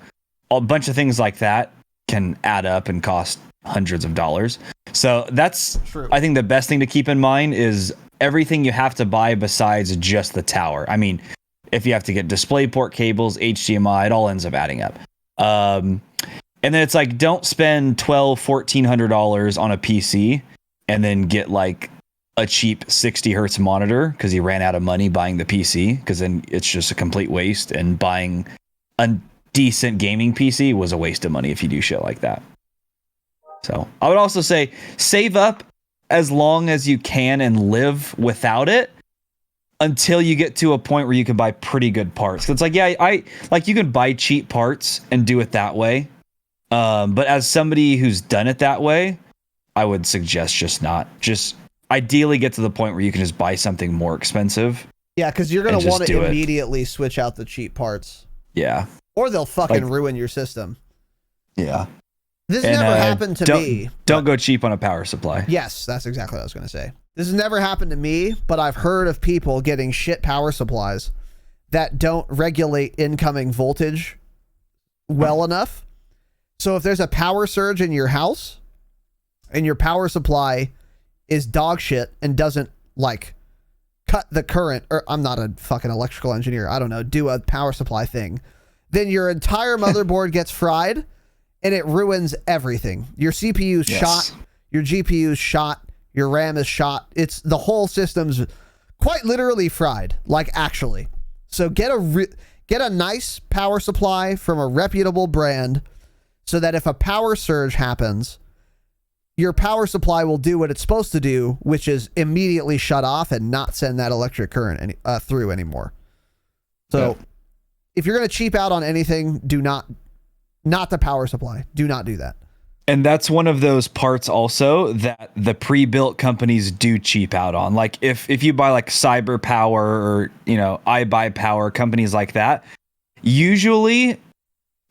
A bunch of things like that can add up and cost hundreds of dollars. So that's true. I think the best thing to keep in mind is everything you have to buy besides just the tower. I mean, if you have to get DisplayPort cables, HDMI, it all ends up adding up. And then it's like, don't spend $1,400 on a PC and then get like a cheap 60 hertz monitor because you ran out of money buying the PC, because then it's just a complete waste. And buying a decent gaming PC was a waste of money if you do shit like that. So I would also say save up as long as you can and live without it until you get to a point where you can buy pretty good parts. It's like, yeah, I like, you can buy cheap parts and do it that way. But as somebody who's done it that way, I would suggest just ideally get to the point where you can just buy something more expensive. Yeah, because you're going to want to immediately switch out the cheap parts. Yeah. Or they'll fucking ruin your system. Yeah. This never happened to me. Don't go cheap on a power supply. Yes, that's exactly what I was going to say. This has never happened to me, but I've heard of people getting shit power supplies that don't regulate incoming voltage well enough. So if there's a power surge in your house and your power supply is dog shit and doesn't like cut the current, or I'm not a fucking electrical engineer, I don't know, do a power supply thing, then your entire motherboard gets fried and it ruins everything. Your CPU's shot, your GPU's shot, your RAM is shot. It's the whole system's quite literally fried, like actually. So get a nice power supply from a reputable brand so that if a power surge happens, your power supply will do what it's supposed to do, which is immediately shut off and not send that electric current through anymore. So if you're going to cheap out on anything, do not the power supply. Do not do that. And that's one of those parts also that the pre-built companies do cheap out on. Like if you buy like Cyber Power or, I Buy Power, companies like that, usually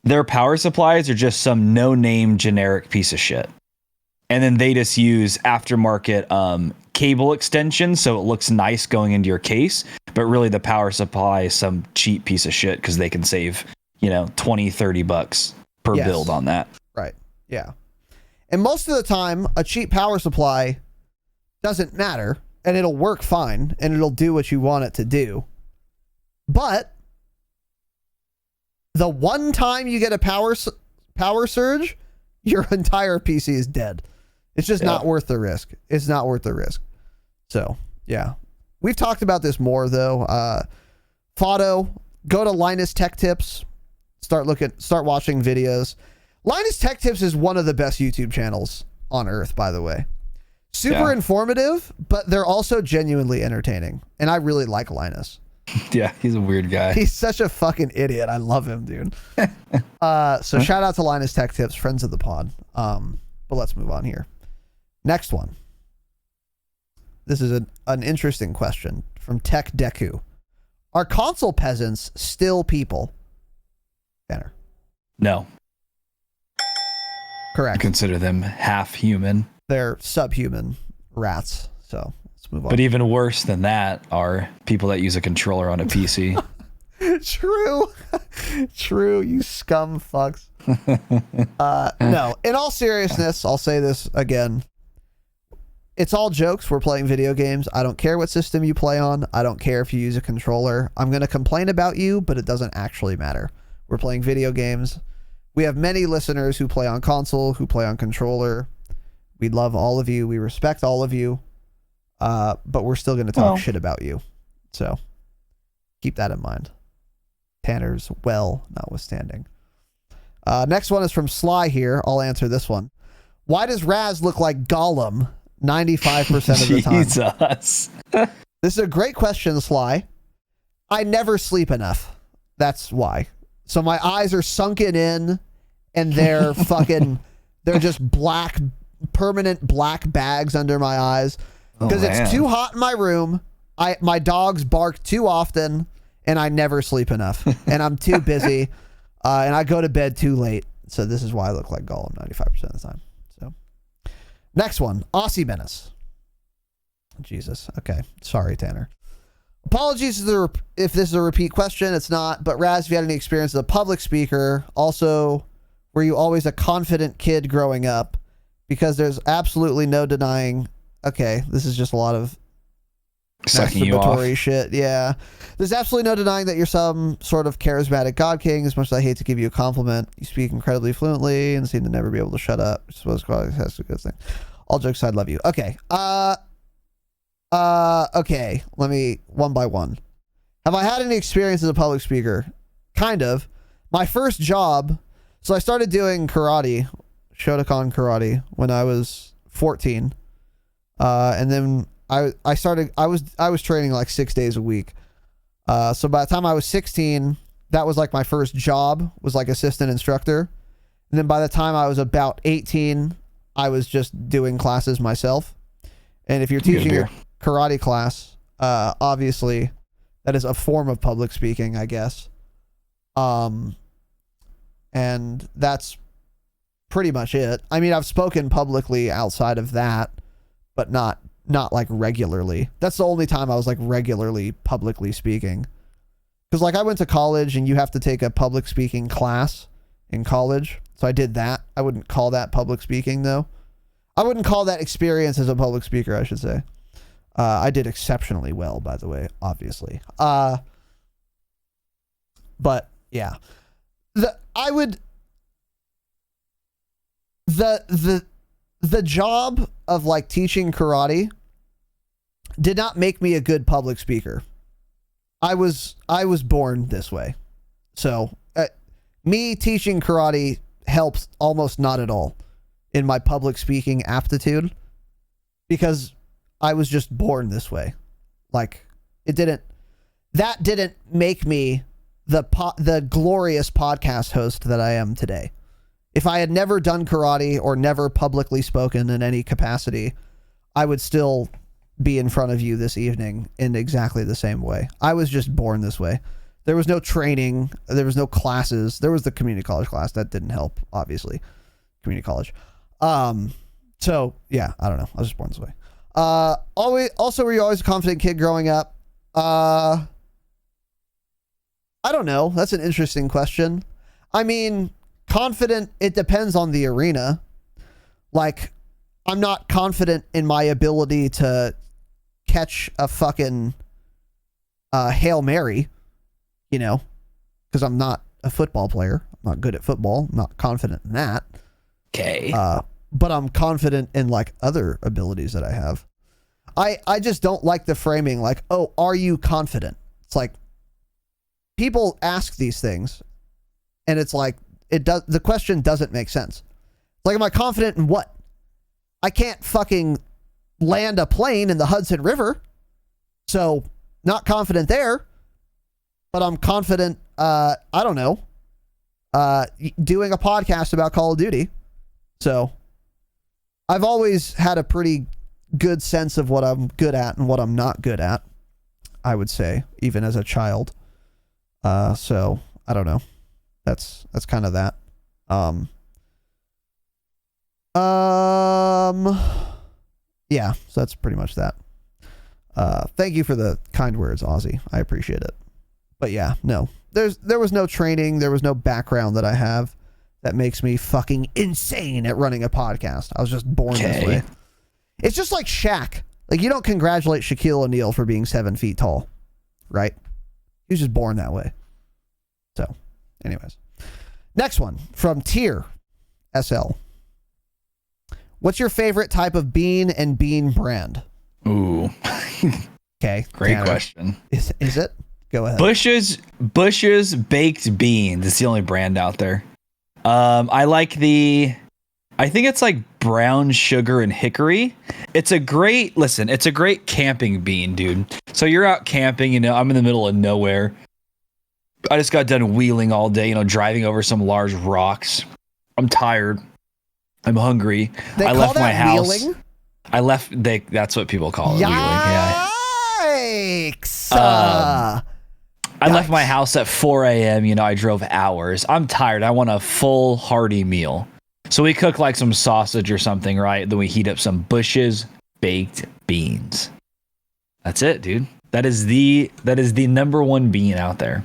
their power supplies are just some no-name generic piece of shit. And then they just use aftermarket cable extensions so it looks nice going into your case. But really the power supply is some cheap piece of shit because they can save, $20-$30 per build on that. Right. Yeah. And most of the time, a cheap power supply doesn't matter and it'll work fine and it'll do what you want it to do. But the one time you get a power surge, your entire PC is dead. It's just not worth the risk. It's not worth the risk. So, yeah. We've talked about this more, though. Fado, go to Linus Tech Tips. Start watching videos. Linus Tech Tips is one of the best YouTube channels on earth, by the way. Super informative, but they're also genuinely entertaining. And I really like Linus. Yeah, he's a weird guy. He's such a fucking idiot. I love him, dude. So shout out to Linus Tech Tips, friends of the pod. But let's move on here. Next one. This is an interesting question from Tech Deku. Are console peasants still people? Banner. No. Correct. I consider them half human. They're subhuman rats. So let's move on. But even worse than that are people that use a controller on a PC. True, you scum fucks. No, in all seriousness, I'll say this again. It's all jokes. We're playing video games. I don't care what system you play on. I don't care if you use a controller. I'm going to complain about you, but it doesn't actually matter. We're playing video games. We have many listeners who play on console, who play on controller. We love all of you. We respect all of you. But we're still going to talk shit about you. So keep that in mind. Tanner's notwithstanding. Next one is from Sly here. I'll answer this one. Why does Raz look like Gollum 95% of the time? Jesus. This is a great question, Sly. I never sleep enough. That's why. So my eyes are sunken in and they're they're just permanent black bags under my eyes because it's too hot in my room. My dogs bark too often and I never sleep enough, and I'm too busy, and I go to bed too late. So this is why I look like Gollum 95% of the time. So next one, Aussie Menace. Jesus. Okay. Sorry, Tanner. Apologies if this is a repeat question. It's not. But Raz, if you had any experience as a public speaker, also, were you always a confident kid growing up? Because there's absolutely no denying. Okay, this is just a lot of sucking you off shit. Yeah, there's absolutely no denying that you're some sort of charismatic god king. As much as I hate to give you a compliment, you speak incredibly fluently and seem to never be able to shut up. I suppose that's a good thing. All jokes aside, love you. Okay. Okay, let me one by one. Have I had any experience as a public speaker? Kind of. My first job, so I started doing karate, Shotokan karate, when I was 14. And then I was training like 6 days a week. So by the time I was 16, that was like my first job, was like assistant instructor. And then by the time I was about 18, I was just doing classes myself. And if you're teaching a karate class, obviously that is a form of public speaking, I guess. And that's pretty much it. I mean, I've spoken publicly outside of that, but not like regularly. That's the only time I was like regularly publicly speaking. Because like I went to college and you have to take a public speaking class in college. So I did that. I wouldn't call that public speaking though. I wouldn't call that experience as a public speaker, I should say. I did exceptionally well, by the way, obviously. But yeah, the job of like teaching karate did not make me a good public speaker. I was born this way. So me teaching karate helps almost not at all in my public speaking aptitude, because I was just born this way. Like that didn't make me the glorious podcast host that I am today. If I had never done karate or never publicly spoken in any capacity, I would still be in front of you this evening in exactly the same way. I was just born this way. There was no training. There was no classes. There was the community college class. That didn't help, obviously. Community college. So yeah, I don't know. I was just born this way. Also, were you always a confident kid growing up? I don't know. That's an interesting question. I mean, confident, it depends on the arena. Like, I'm not confident in my ability to catch a fucking Hail Mary, you know, because I'm not a football player. I'm not good at football. I'm not confident in that. Okay. But I'm confident in like other abilities that I have. I just don't like the framing like, oh, are you confident? It's like people ask these things and it's like the question doesn't make sense. Like, am I confident in what? I can't fucking land a plane in the Hudson River. So not confident there, but I'm confident, I don't know, doing a podcast about Call of Duty. So I've always had a pretty good sense of what I'm good at and what I'm not good at, I would say, even as a child. So I don't know. That's kind of that. Yeah, so that's pretty much that. Thank you for the kind words, Ozzy. I appreciate it. But yeah, no. There was no training, there was no background that I have that makes me fucking insane at running a podcast. I was just born this way. It's just like Shaq. Like, you don't congratulate Shaquille O'Neal for being 7 feet tall, right? He was just born that way. So, anyways. Next one from Tier SL. What's your favorite type of bean and bean brand? Ooh. Okay. Great Tanner. question. Is it? Go ahead. Bush's baked beans. It's the only brand out there. I like I think it's like brown sugar and hickory. It's a great camping bean, dude. So you're out camping, you know, I'm in the middle of nowhere. I just got done wheeling all day, you know, driving over some large rocks. I'm tired. I'm hungry. I left my house. Wheeling? That's what people call it. Yikes. Wheeling. Yeah. I left my house at 4 a.m. You know, I drove hours. I'm tired. I want a full hearty meal. So we cook like some sausage or something, right? Then we heat up some Bush's baked beans. That's it, dude. That is the number one bean out there.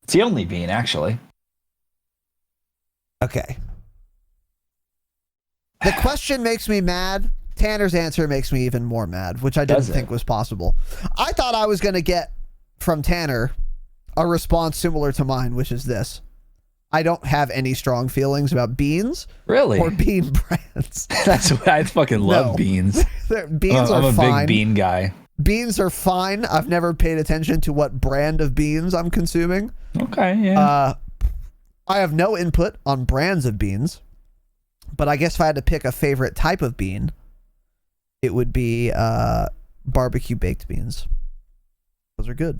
It's the only bean, actually. Okay. The question makes me mad. Tanner's answer makes me even more mad, which I didn't think was possible. I thought I was going to get from Tanner a response similar to mine, which is this. I don't have any strong feelings about beans. Really? Or bean brands. That's why I fucking love beans. Beans are fine. I'm a big bean guy. Beans are fine. I've never paid attention to what brand of beans I'm consuming. Okay, yeah. I have no input on brands of beans, but I guess if I had to pick a favorite type of bean, it would be barbecue baked beans. Those are good.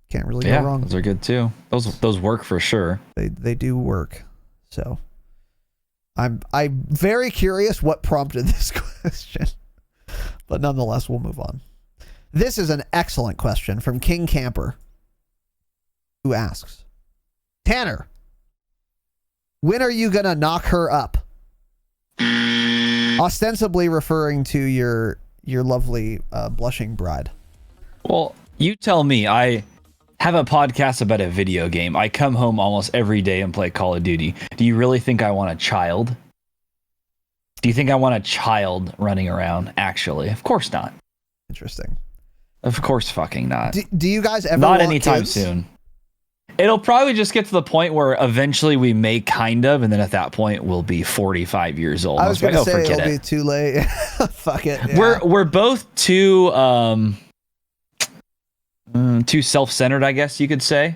Can't really go wrong. Those are good too. Those work for sure. They do work. So I'm very curious what prompted this question, but nonetheless, we'll move on. This is an excellent question from King Camper, who asks, Tanner, when are you gonna knock her up? Ostensibly referring to your lovely blushing bride. Well, you tell me. I have a podcast about a video game. I come home almost every day and play Call of Duty. Do you really think I want a child? Do you think I want a child running around? Actually, of course not. Interesting. Of course fucking not. Do you guys ever not want anytime kids? soon. It'll probably just get to the point where eventually we may kind of, and then at that point we'll be 45 years old. I was going to say it'll be too late. Fuck it. Yeah. We're both too self-centered, I guess you could say.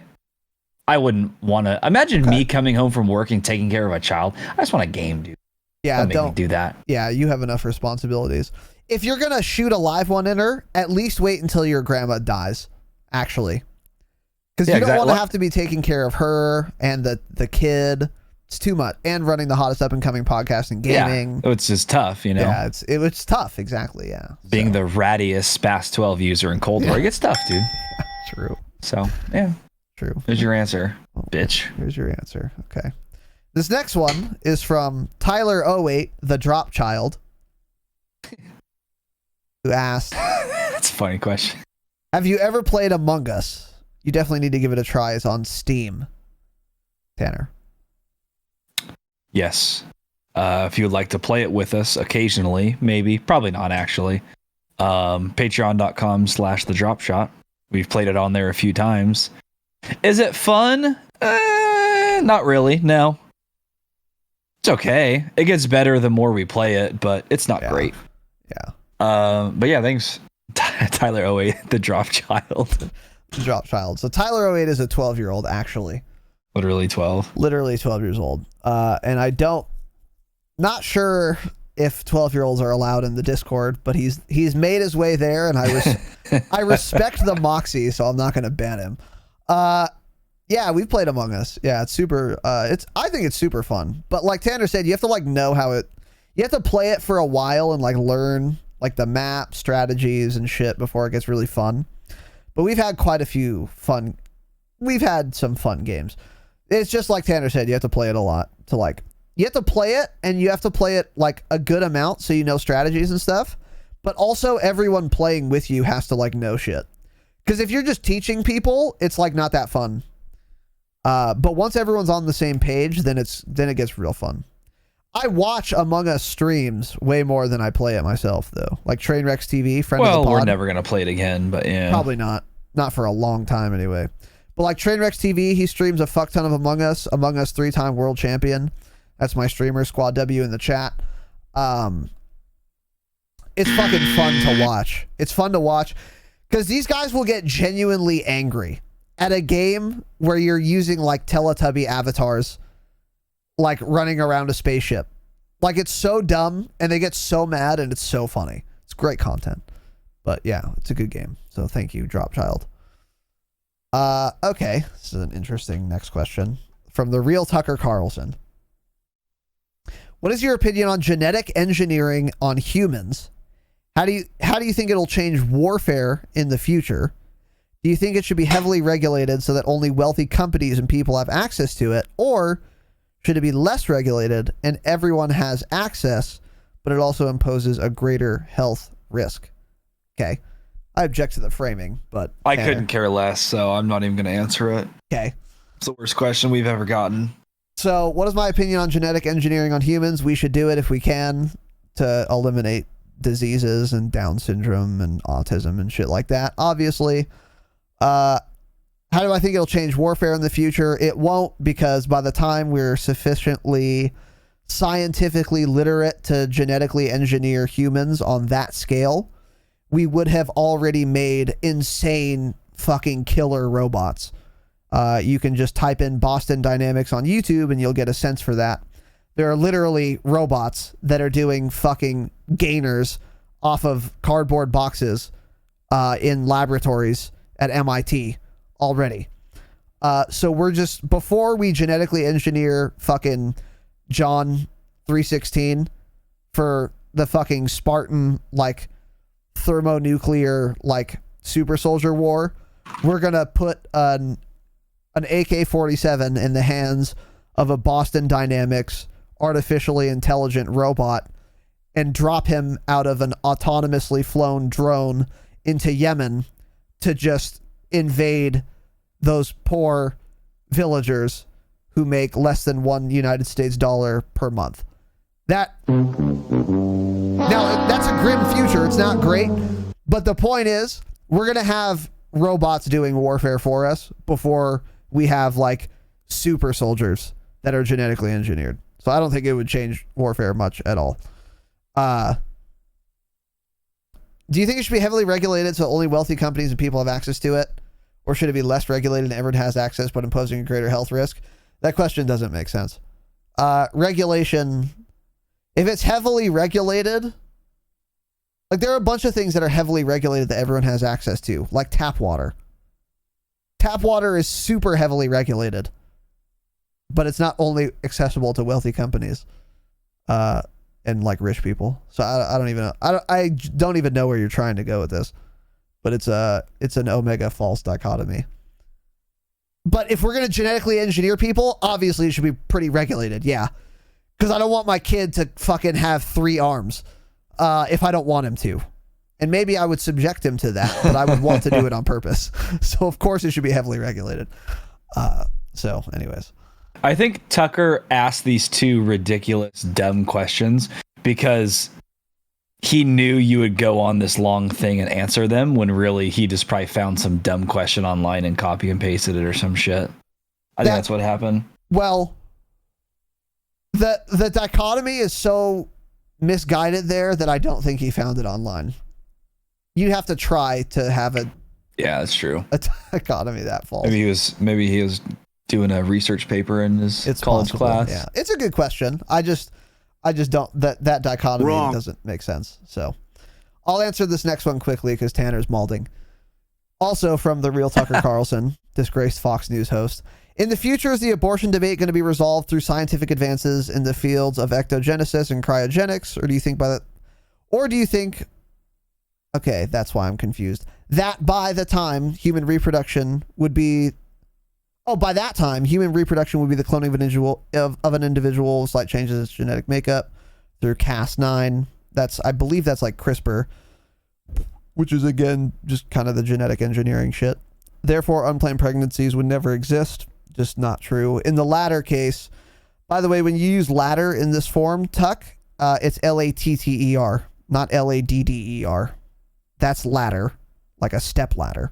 I wouldn't want to imagine me coming home from work and taking care of a child. I just want a game, dude. Yeah, don't do that. Yeah, you have enough responsibilities. If you're gonna shoot a live one in her, at least wait until your grandma dies. Actually, because you don't want to have to be taking care of her and the kid. It's too much, and running the hottest up and coming podcast and gaming. Yeah, it's just tough, you know. Yeah, it's tough. Exactly. Yeah. Being the rattiest SPAS 12 user in Cold War, it gets tough, dude. True. So yeah. True. Here's your answer, bitch. Here's your answer. Okay. This next one is from Tyler08, the drop child, who asked, That's a funny question. Have you ever played Among Us? You definitely need to give it a try. It's on Steam. Tanner. Yes. If you would like to play it with us occasionally, maybe, probably not actually. Patreon.com/the Dropshot. We've played it on there a few times. Is it fun? Not really. No. It's okay. It gets better the more we play it, but it's not great. Yeah. But yeah, thanks, Tyler08, the drop child. The drop child. So Tyler08 is a 12-year-old, actually. Literally 12. Literally 12 years old. And not sure if 12-year-olds are allowed in the Discord, but he's made his way there, and I respect the moxie, so I'm not going to ban him. Yeah, we've played Among Us. Yeah, it's super. I think it's super fun. But like Tanner said, you have to know how it. You have to play it for a while and learn the map strategies and shit before it gets really fun. But we've had quite a few fun. We've had some fun games. It's just like Tanner said, you have to play it a lot to you have to play it, and you have to play it a good amount so you know strategies and stuff. But also everyone playing with you has to know shit. Because if you're just teaching people, it's not that fun. But once everyone's on the same page, then it gets real fun. I watch Among Us streams way more than I play it myself, though. Like Trainwrecks TV, friend of the pod. Well, we're never gonna play it again, but yeah, probably not for a long time anyway. But like Trainwrecks TV, he streams a fuck ton of Among Us. Among Us 3-time world champion. That's my streamer, Squad W in the chat. It's fucking fun to watch. It's fun to watch because these guys will get genuinely angry at a game where you're using Teletubby avatars, running around a spaceship. It's so dumb, and they get so mad, and it's so funny. It's great content. But yeah, it's a good game. So thank you, Drop Child. Okay, this is an interesting next question from the real Tucker Carlson. What is your opinion on genetic engineering on humans? How do you think it'll change warfare in the future? Do you think it should be heavily regulated so that only wealthy companies and people have access to it? Or should it be less regulated and everyone has access, but it also imposes a greater health risk? Okay. I object to the framing, but I couldn't care less, so I'm not even going to answer it. Okay. It's the worst question we've ever gotten. So, what is my opinion on genetic engineering on humans? We should do it if we can to eliminate diseases and Down syndrome and autism and shit like that. Obviously, how do I think it'll change warfare in the future? It won't, because by the time we're sufficiently scientifically literate to genetically engineer humans on that scale, we would have already made insane fucking killer robots. You can just type in Boston Dynamics on YouTube and you'll get a sense for that. There are literally robots that are doing fucking gainers off of cardboard boxes in laboratories at MIT already. So we're just, before we genetically engineer fucking John 3:16 for the fucking Spartan, like, thermonuclear, like, super soldier war, we're gonna put an AK-47 in the hands of a Boston Dynamics artificially intelligent robot and drop him out of an autonomously flown drone into Yemen to just invade those poor villagers who make less than $1 United States dollar per month. Now, that's a grim future. It's not great. But the point is, we're going to have robots doing warfare for us before we have, like, super soldiers that are genetically engineered. So I don't think it would change warfare much at all. Do you think it should be heavily regulated so only wealthy companies and people have access to it? Or should it be less regulated and everyone has access but imposing a greater health risk? That question doesn't make sense. Regulation, if it's heavily regulated, like, there are a bunch of things that are heavily regulated that everyone has access to, like tap water. Tap water is super heavily regulated, but it's not only accessible to wealthy companies and, like, rich people. So I don't even know. I don't even know where you're trying to go with this, but it's an omega false dichotomy. But if we're going to genetically engineer people, obviously it should be pretty regulated. Yeah. Because I don't want my kid to fucking have 3 arms if I don't want him to. And maybe I would subject him to that, but I would want to do it on purpose. So, of course, it should be heavily regulated. So, anyways. I think Tucker asked these 2 ridiculous, dumb questions because he knew you would go on this long thing and answer them, when really he just probably found some dumb question online and copy and pasted it or some shit. I think that's what happened. Well, the dichotomy is so misguided there that I don't think he found it online. You'd have to try to have a... Yeah, that's true. A dichotomy that false. Maybe he was doing a research paper in his college class. Yeah, it's a good question. I just don't, that dichotomy doesn't make sense. So I'll answer this next one quickly because Tanner's malding. Also from the real Tucker Carlson, disgraced Fox News host. In the future, is the abortion debate going to be resolved through scientific advances in the fields of ectogenesis and cryogenics? Or do you think okay, that's why I'm confused. That by the time human reproduction would be... Oh, by that time, human reproduction would be the cloning of an individual, slight changes in its genetic makeup through Cas9. I believe that's like CRISPR, which is, again, just kind of the genetic engineering shit. Therefore, unplanned pregnancies would never exist. Just not true. In the latter case, by the way, when you use ladder in this form, Tuck, it's Latter, not Ladder. That's ladder, like a step ladder.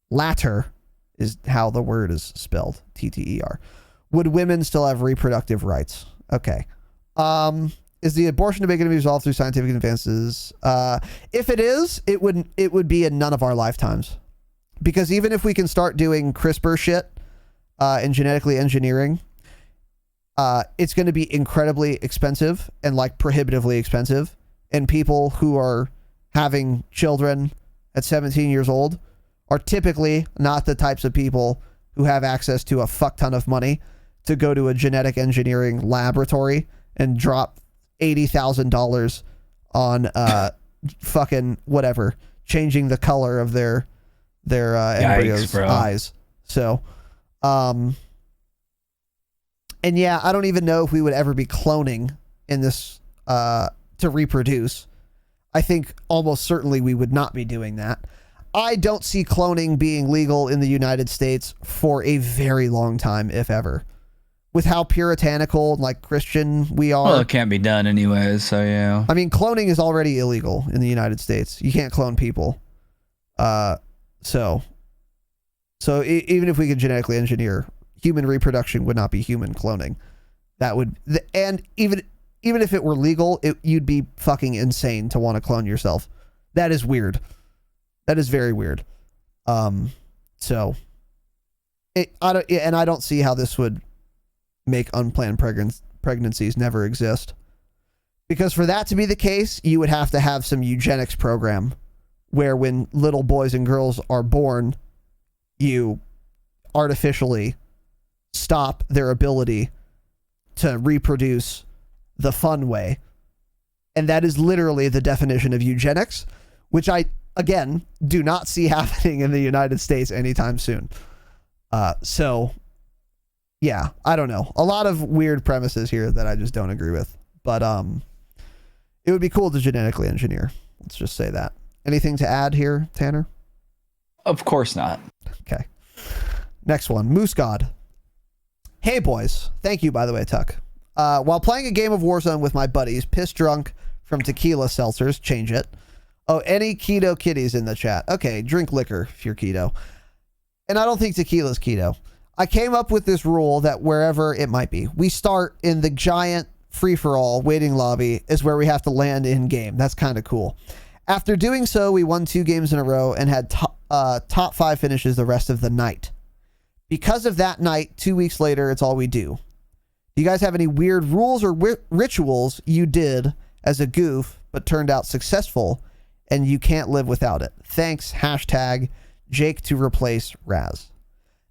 Latter is how the word is spelled,Tter. Would women still have reproductive rights? Okay. Is the abortion debate going to be resolved through scientific advances? If it is, it would be in none of our lifetimes. Because even if we can start doing CRISPR shit and genetically engineering, it's going to be incredibly expensive and, like, prohibitively expensive. And people who are having children at 17 years old are typically not the types of people who have access to a fuck ton of money to go to a genetic engineering laboratory and drop $80,000 on fucking whatever, changing the color of their their embryos' eyes. So, and yeah, I don't even know if we would ever be cloning in this to reproduce. I think almost certainly we would not be doing that. I don't see cloning being legal in the United States for a very long time, if ever. With how puritanical and like Christian we are. Well, it can't be done anyways, so yeah. I mean, cloning is already illegal in the United States. You can't clone people. So even if we could genetically engineer, human reproduction would not be human cloning. That would, and even if it were legal, you'd be fucking insane to want to clone yourself. That is weird. That is very weird. So I don't see how this would make unplanned pregnancies never exist. Because for that to be the case, you would have to have some eugenics program where when little boys and girls are born, you artificially stop their ability to reproduce the fun way. And that is literally the definition of eugenics, which I, again, do not see happening in the United States anytime soon. So, yeah, I don't know. A lot of weird premises here that I just don't agree with. But it would be cool to genetically engineer. Let's just say that. Anything to add here, Tanner? Of course not. Okay. Next one, Moose God. Hey, boys. Thank you, by the way, Tuck. While playing a game of Warzone with my buddies, piss drunk from tequila seltzers, change it. Oh, any keto kitties in the chat? Okay, drink liquor if you're keto. And I don't think tequila's keto. I came up with this rule that wherever it might be, we start in the giant free-for-all waiting lobby is where we have to land in-game. That's kind of cool. After doing so, we won 2 games in a row and had top 5 finishes the rest of the night. Because of that night, 2 weeks later, it's all we do. Do you guys have any weird rules or rituals you did as a goof but turned out successful and you can't live without it? Thanks, hashtag Jake to replace Raz.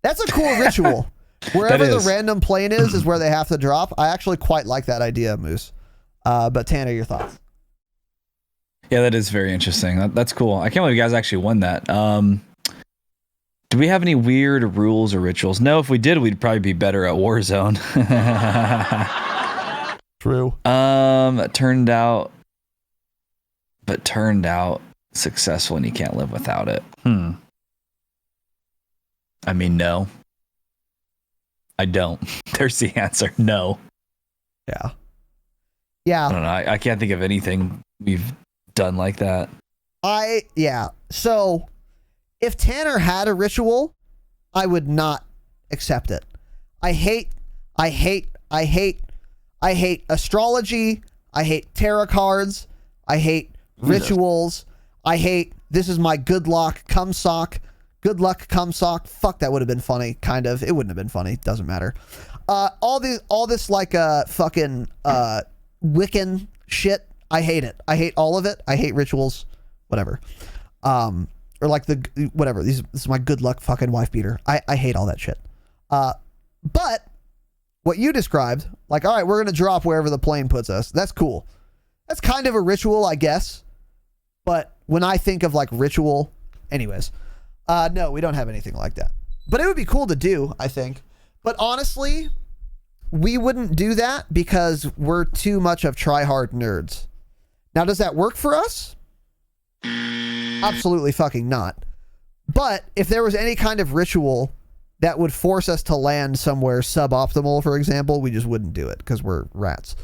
That's a cool ritual. Wherever the random plane is where they have to drop. I actually quite like that idea, Moose. But Tanner, your thoughts? Yeah, that is very interesting. That's cool. I can't believe you guys actually won that. Do we have any weird rules or rituals? No, if we did, we'd probably be better at Warzone. True. Turned out successful and you can't live without it. I mean, no. I don't. There's the answer. No. Yeah. Yeah. I don't know. I can't think of anything we've done like that. So if Tanner had a ritual, I would not accept it. I hate astrology. I hate tarot cards. I hate rituals. I hate, this is my good luck, cum sock. Good luck, cum sock. Fuck, that would have been funny. Kind of. It wouldn't have been funny. Doesn't matter. All this like fucking Wiccan shit. I hate it. I hate all of it. I hate rituals. Whatever. Or like whatever. This is my good luck fucking wife beater. I hate all that shit. But what you described, like, all right, we're gonna drop wherever the plane puts us. That's cool. That's kind of a ritual, I guess. But when I think of like ritual, anyways. No, we don't have anything like that. But it would be cool to do, I think. But honestly, we wouldn't do that because we're too much of try-hard nerds. Now, does that work for us? Absolutely fucking not. But if there was any kind of ritual that would force us to land somewhere suboptimal, for example, we just wouldn't do it because we're rats.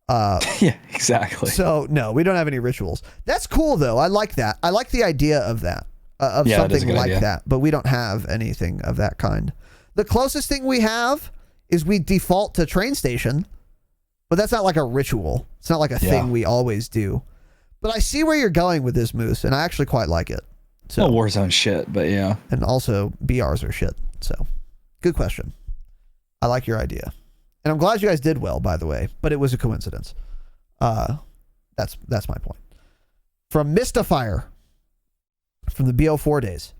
Yeah, exactly. So, no, we don't have any rituals. That's cool, though. I like that. I like the idea of that. Something like that, but we don't have anything of that kind. The closest thing we have is we default to train station, but that's not like a ritual. It's not like a thing we always do. But I see where you're going with this, Moose, and I actually quite like it. So Warzone shit, but yeah. And also BRs are shit. So good question. I like your idea. And I'm glad you guys did well, by the way, but it was a coincidence. That's my point. From Mystifier. From the BO4 days.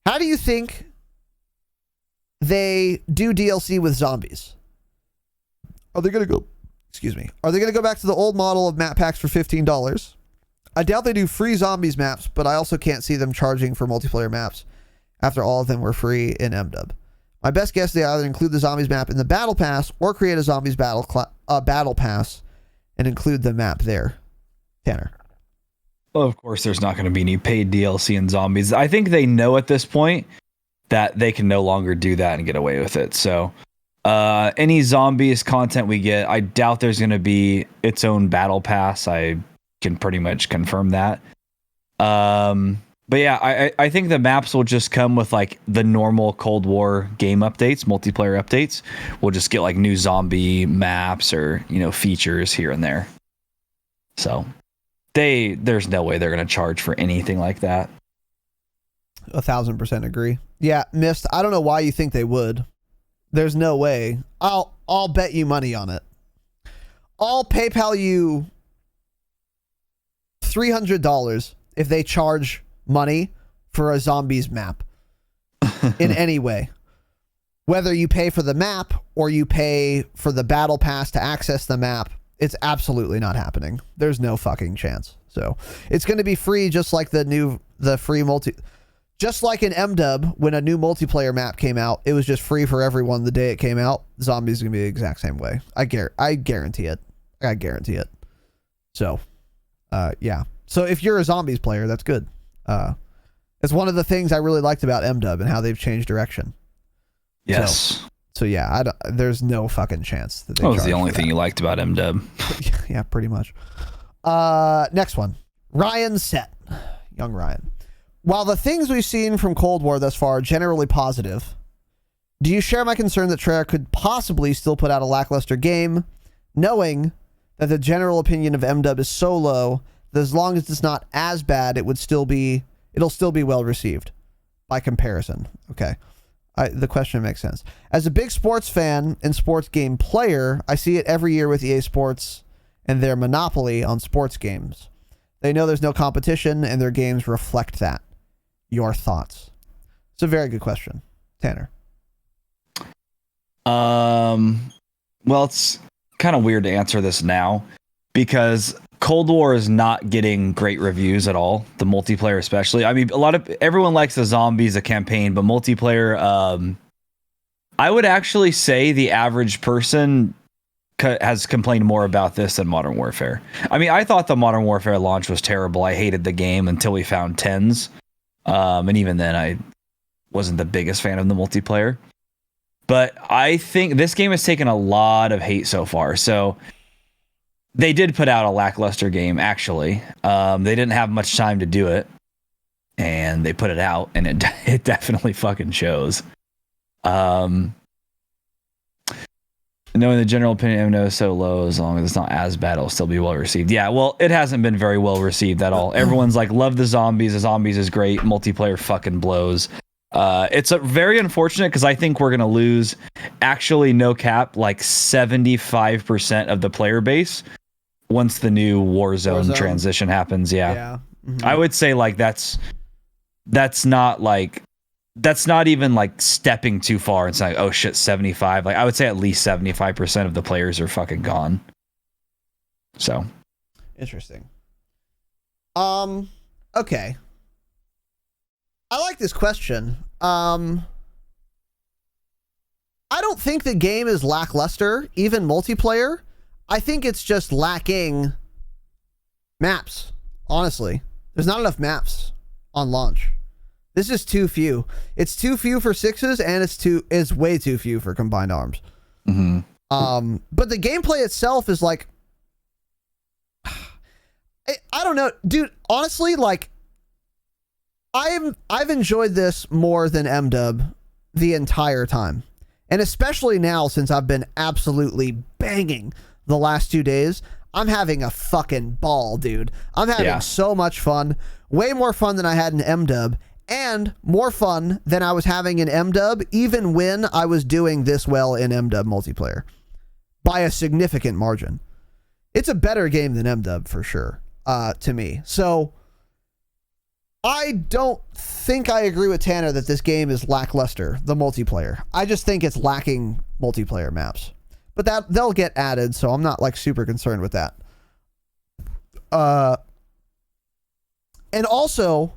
How do you think they do DLC with zombies? Are they going to go back to the old model of map packs for $15? I doubt they do free zombies maps, but I also can't see them charging for multiplayer maps after all of them were free in MW. My best guess, they either include the zombies map in the battle pass or create a zombies battle pass and include the map there. Tanner. Well, of course, there's not going to be any paid DLC in zombies. I think they know at this point that they can no longer do that and get away with it. So any zombies content we get, I doubt there's going to be its own battle pass. I can pretty much confirm that. But yeah, I think the maps will just come with like the normal Cold War game updates, multiplayer updates. We'll just get like new zombie maps or, you know, features here and there. So there's no way they're going to charge for anything like that. 1,000% agree. Yeah, Mist, I don't know why you think they would. There's no way. I'll bet you money on it. I'll PayPal you $300 if they charge money for a zombies map in any way. Whether you pay for the map or you pay for the battle pass to access the map, it's absolutely not happening. There's no fucking chance. So it's going to be free, just like the free just like in MW, when a new multiplayer map came out, it was just free for everyone the day it came out. Zombies is going to be the exact same way. I guarantee it. I guarantee it. So, yeah. So if you're a zombies player, that's good. It's one of the things I really liked about MW and how they've changed direction. Yes. So yeah, there's no fucking chance that they. What was the only thing you liked about MW? Yeah, pretty much. Next one, Ryan Set, young Ryan. While the things we've seen from Cold War thus far are generally positive, do you share my concern that Treyarch could possibly still put out a lackluster game, knowing that the general opinion of MW is so low that as long as it's not as bad, it'll still be well received by comparison? Okay. The question makes sense. As a big sports fan and sports game player, I see it every year with EA Sports and their monopoly on sports games. They know there's no competition and their games reflect that. Your thoughts? It's a very good question. Tanner. Well, it's kind of weird to answer this now because Cold War is not getting great reviews at all. The multiplayer, especially. I mean, everyone likes the zombies, the campaign, but multiplayer, I would actually say the average person has complained more about this than Modern Warfare. I mean, I thought the Modern Warfare launch was terrible. I hated the game until we found tens. And even then, I wasn't the biggest fan of the multiplayer. But I think this game has taken a lot of hate so far. So they did put out a lackluster game, actually. They didn't have much time to do it. And they put it out, and it definitely fucking shows. Knowing the general opinion of MMO is so low, as long as it's not as bad, it'll still be well received. Yeah, well, it hasn't been very well received at all. Everyone's like, love the zombies is great. Multiplayer fucking blows. It's very unfortunate because I think we're going to lose, actually, no cap, like 75% of the player base once the new Warzone transition happens. Yeah. Mm-hmm. I would say like that's not even like stepping too far and saying, oh shit, 75. Like I would say at least 75% of the players are fucking gone. So interesting. Okay. I like this question. I don't think the game is lackluster, even multiplayer. I think it's just lacking maps. Honestly, there's not enough maps on launch. This is too few. It's too few for sixes, and it's way too few for combined arms. Mm-hmm. But the gameplay itself is like, I don't know, dude. Honestly, like, I've enjoyed this more than MW the entire time, and especially now since I've been absolutely banging the last 2 days. I'm having a fucking ball, dude. I'm having so much fun, way more fun than I had in MW. And more fun than I was having in MW, even when I was doing this well in MW multiplayer. By a significant margin. It's a better game than MW for sure, to me. So, I don't think I agree with Tanner that this game is lackluster, the multiplayer. I just think it's lacking multiplayer maps. But they'll get added, so I'm not like super concerned with that. And also,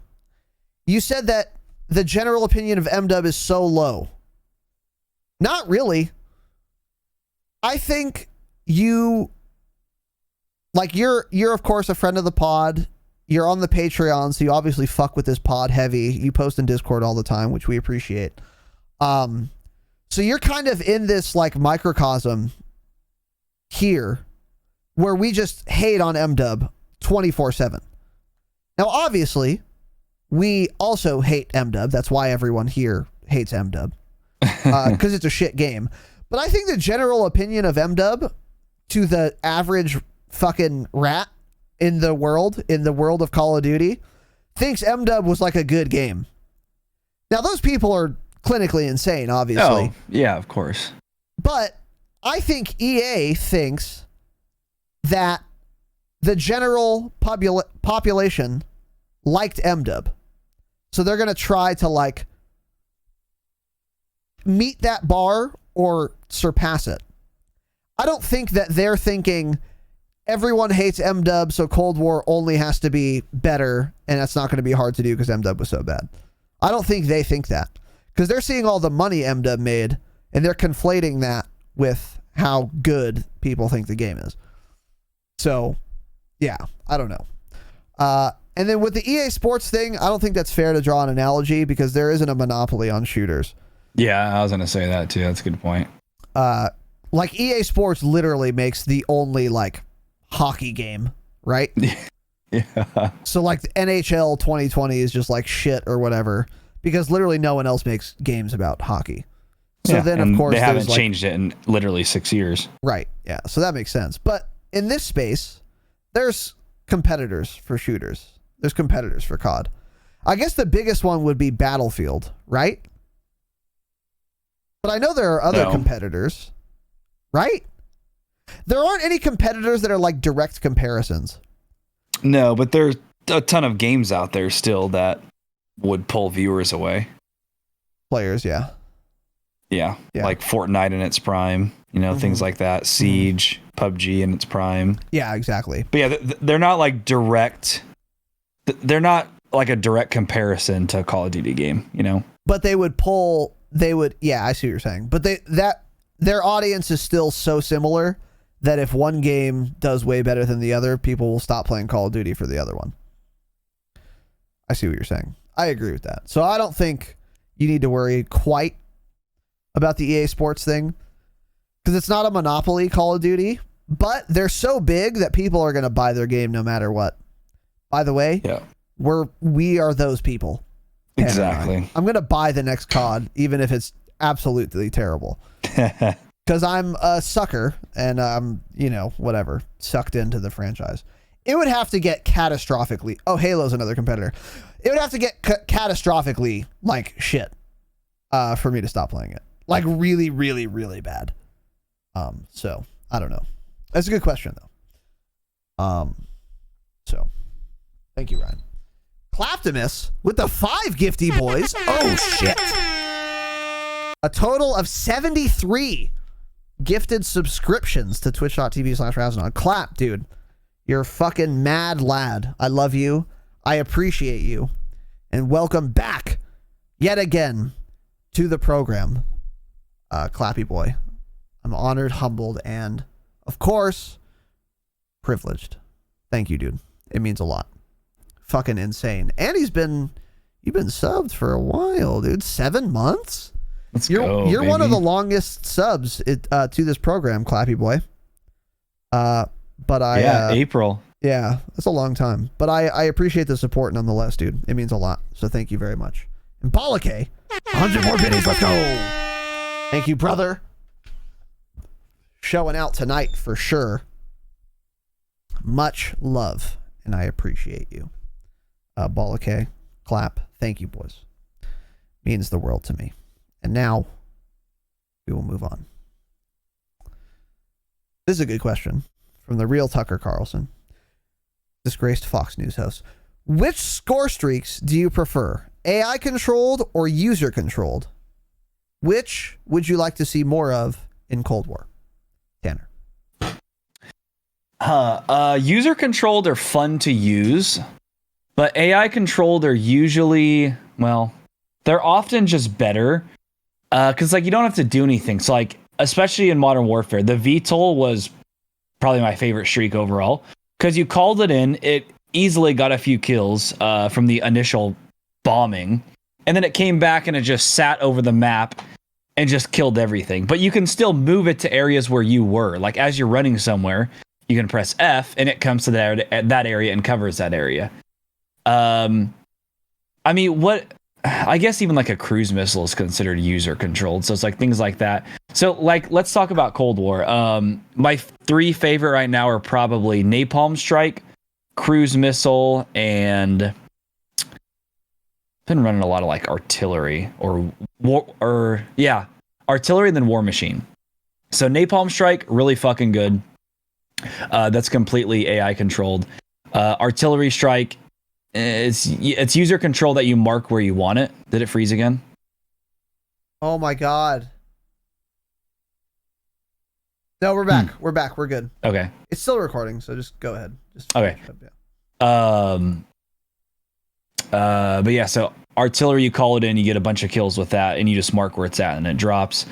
you said that the general opinion of MW is so low. Not really. I think you're of course a friend of the pod. You're on the Patreon, so you obviously fuck with this pod heavy. You post in Discord all the time, which we appreciate. So you're kind of in this like microcosm here where we just hate on MW 24/7. Now, obviously, we also hate MW. That's why everyone here hates MW. Because it's a shit game. But I think the general opinion of MW to the average fucking rat in the world of Call of Duty, thinks MW was like a good game. Now, those people are clinically insane, obviously. Oh, yeah, of course. But I think EA thinks that the general population liked MW. So they're going to try to like meet that bar or surpass it. I don't think that they're thinking everyone hates MW, so Cold War only has to be better, and that's not going to be hard to do because MW was so bad. I don't think they think that, because they're seeing all the money MW made, and they're conflating that with how good people think the game is. So, yeah, I don't know. And then with the EA Sports thing, I don't think that's fair to draw an analogy because there isn't a monopoly on shooters. Yeah, I was going to say that too. That's a good point. Like EA Sports literally makes the only like hockey game, right? Yeah. So like the NHL 2020 is just like shit or whatever because literally no one else makes games about hockey. So then of course they haven't changed it in literally 6 years. Right. Yeah. So that makes sense. But in this space, there's competitors for shooters. There's competitors for COD. I guess the biggest one would be Battlefield, right? But I know there are other competitors, right? There aren't any competitors that are like direct comparisons. No, but there's a ton of games out there still that would pull viewers away. Players, yeah. Yeah. Like Fortnite in its prime, things like that. Siege, PUBG in its prime. Yeah, exactly. But yeah, they're not like direct. They're not like a direct comparison to a Call of Duty game, But they would pull. Yeah, I see what you're saying. But their audience is still so similar that if one game does way better than the other, people will stop playing Call of Duty for the other one. I see what you're saying. I agree with that. So I don't think you need to worry quite about the EA Sports thing because it's not a monopoly, Call of Duty, but they're so big that people are going to buy their game no matter what. By the way, we are those people. Exactly. I'm going to buy the next COD, even if it's absolutely terrible. Because I'm a sucker and I'm, whatever, sucked into the franchise. It would have to get catastrophically. Oh, Halo's another competitor. It would have to get catastrophically like shit for me to stop playing it. Like really, really, really bad. So I don't know. That's a good question though. So thank you, Ryan. Claptimus with the 5 gifty boys. Oh shit. A total of 73 gifted subscriptions to twitch.tv/Razinon. Clap, dude. You're a fucking mad lad. I love you. I appreciate you. And welcome back yet again to the program. Clappy boy. I'm honored, humbled, and of course, privileged. Thank you, dude. It means a lot. Fucking insane. And you've been subbed for a while, dude. 7 months? You're one of the longest subs to this program, Clappy boy. But April. Yeah, that's a long time. But I appreciate the support nonetheless, dude. It means a lot. So thank you very much. And Balake, 100 more biddies. Let's go. Thank you, brother. Showing out tonight for sure. Much love, and I appreciate you. Balake, clap. Thank you, boys. Means the world to me. And now we will move on. This is a good question from the real Tucker Carlson, disgraced Fox News host. Which score streaks do you prefer, AI controlled or user controlled? Which would you like to see more of in Cold War? Tanner. User controlled are fun to use, but AI controlled are usually, they're often just better because like you don't have to do anything. So like especially in Modern Warfare, the VTOL was probably my favorite streak overall because you called it in, it easily got a few kills from the initial bombing, and then it came back and it just sat over the map and just killed everything. But you can still move it to areas where you were. Like as you're running somewhere, you can press F and it comes to that area and covers that area. I mean, I guess even like a cruise missile is considered user controlled. So it's like things like that. So like, let's talk about Cold War. My 3 favorite right now are probably Napalm Strike, cruise missile, and I've been running a lot of like artillery artillery and then War Machine. So Napalm Strike, really fucking good. That's completely AI controlled. Artillery Strike, it's user control that you mark where you want it. Did it freeze again? Oh my god. No, we're back. We're back. We're good. Okay. It's still recording, so just go ahead. Just okay. Up, yeah. But yeah, so artillery, you call it in, you get a bunch of kills with that, and you just mark where it's at, and it drops.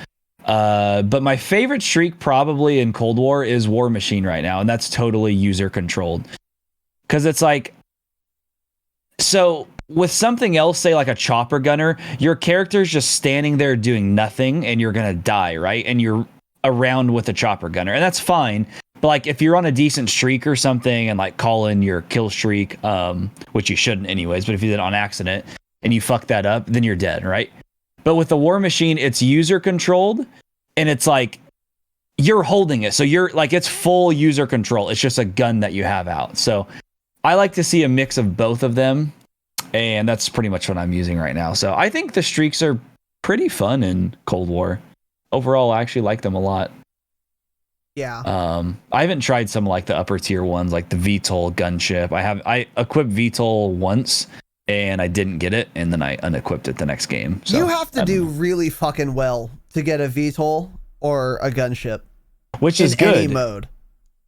But my favorite streak probably in Cold War is War Machine right now, and that's totally user controlled. Because it's like, so with something else, say like a chopper gunner, your character's just standing there doing nothing, and you're gonna die, right? And you're around with a chopper gunner, and that's fine. But like if you're on a decent streak or something and like call in your kill streak, which you shouldn't anyways, but if you did it on accident and you fuck that up, then you're dead, right? But with the War Machine, it's user controlled and it's like you're holding it. So you're like, it's full user control. It's just a gun that you have out. So I like to see a mix of both of them. And that's pretty much what I'm using right now. So I think the streaks are pretty fun in Cold War. Overall, I actually like them a lot. Yeah. I haven't tried some like the upper tier ones, like the VTOL gunship. I equipped VTOL once and I didn't get it, and then I unequipped it the next game. So you have to do really fucking well to get a VTOL or a gunship, which is good. Any mode.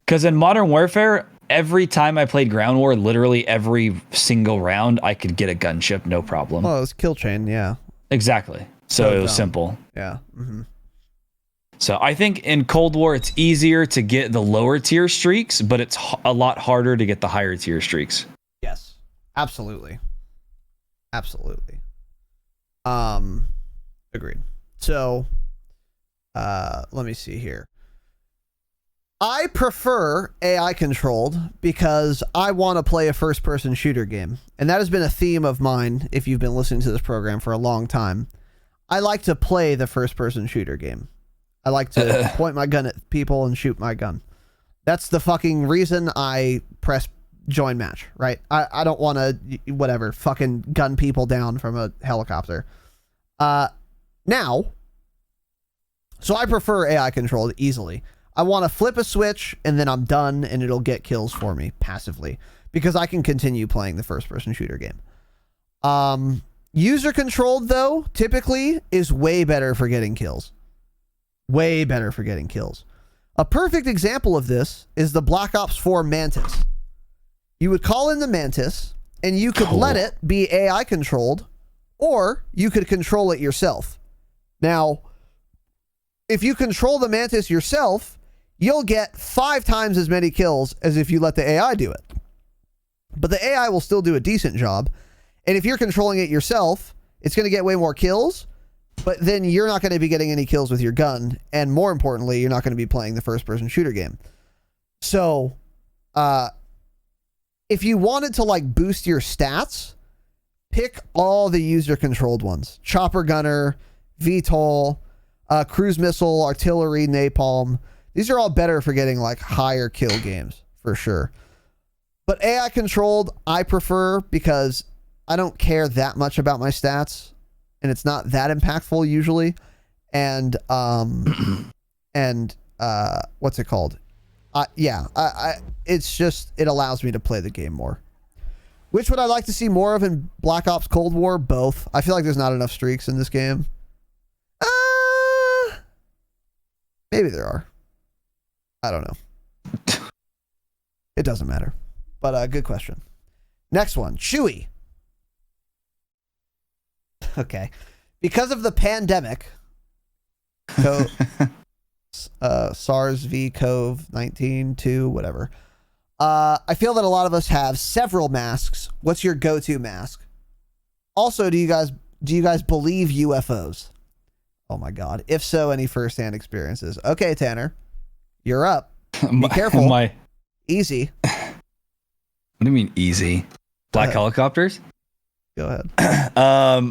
Because in Modern Warfare, every time I played Ground War, literally every single round, I could get a gunship, no problem. Well, it was kill chain, yeah. Exactly. So it was simple. Yeah. Mm-hmm. So I think in Cold War, it's easier to get the lower tier streaks, but it's a lot harder to get the higher tier streaks. Yes, absolutely. Absolutely. Agreed. So, let me see here. I prefer AI controlled because I want to play a first person shooter game. And that has been a theme of mine if you've been listening to this program for a long time. I like to play the first person shooter game. I like to point my gun at people and shoot my gun. That's the fucking reason I press join match, right? I don't want to, whatever, fucking gun people down from a helicopter. Now, so I prefer AI controlled easily. I want to flip a switch and then I'm done and it'll get kills for me passively because I can continue playing the first person shooter game. User controlled though, typically is way better for getting kills. Way better for getting kills. A perfect example of this is the Black Ops 4 Mantis. You would call in the Mantis and you could let it be AI controlled or you could control it yourself. Now, if you control the Mantis yourself, you'll get 5 times as many kills as if you let the AI do it. But the AI will still do a decent job. And if you're controlling it yourself, it's going to get way more kills. But then you're not going to be getting any kills with your gun. And more importantly, you're not going to be playing the first-person shooter game. So, if you wanted to, like, boost your stats, pick all the user-controlled ones. Chopper Gunner, VTOL, cruise missile, artillery, napalm. These are all better for getting, like, higher kill games, for sure. But AI-controlled, I prefer because I don't care that much about my stats. And it's not that impactful usually. And what's it called? It's just, it allows me to play the game more. Which would I like to see more of in Black Ops Cold War? Both. I feel like there's not enough streaks in this game. Maybe there are. I don't know. It doesn't matter. But good question. Next one. Chewy. Okay. Because of the pandemic, SARS-CoV-19, whatever. I feel that a lot of us have several masks. What's your go-to mask? Also, do you guys believe UFOs? Oh my God. If so, any first-hand experiences? Okay, Tanner, you're up. Be careful. Easy. What do you mean easy? Black helicopters? Go ahead.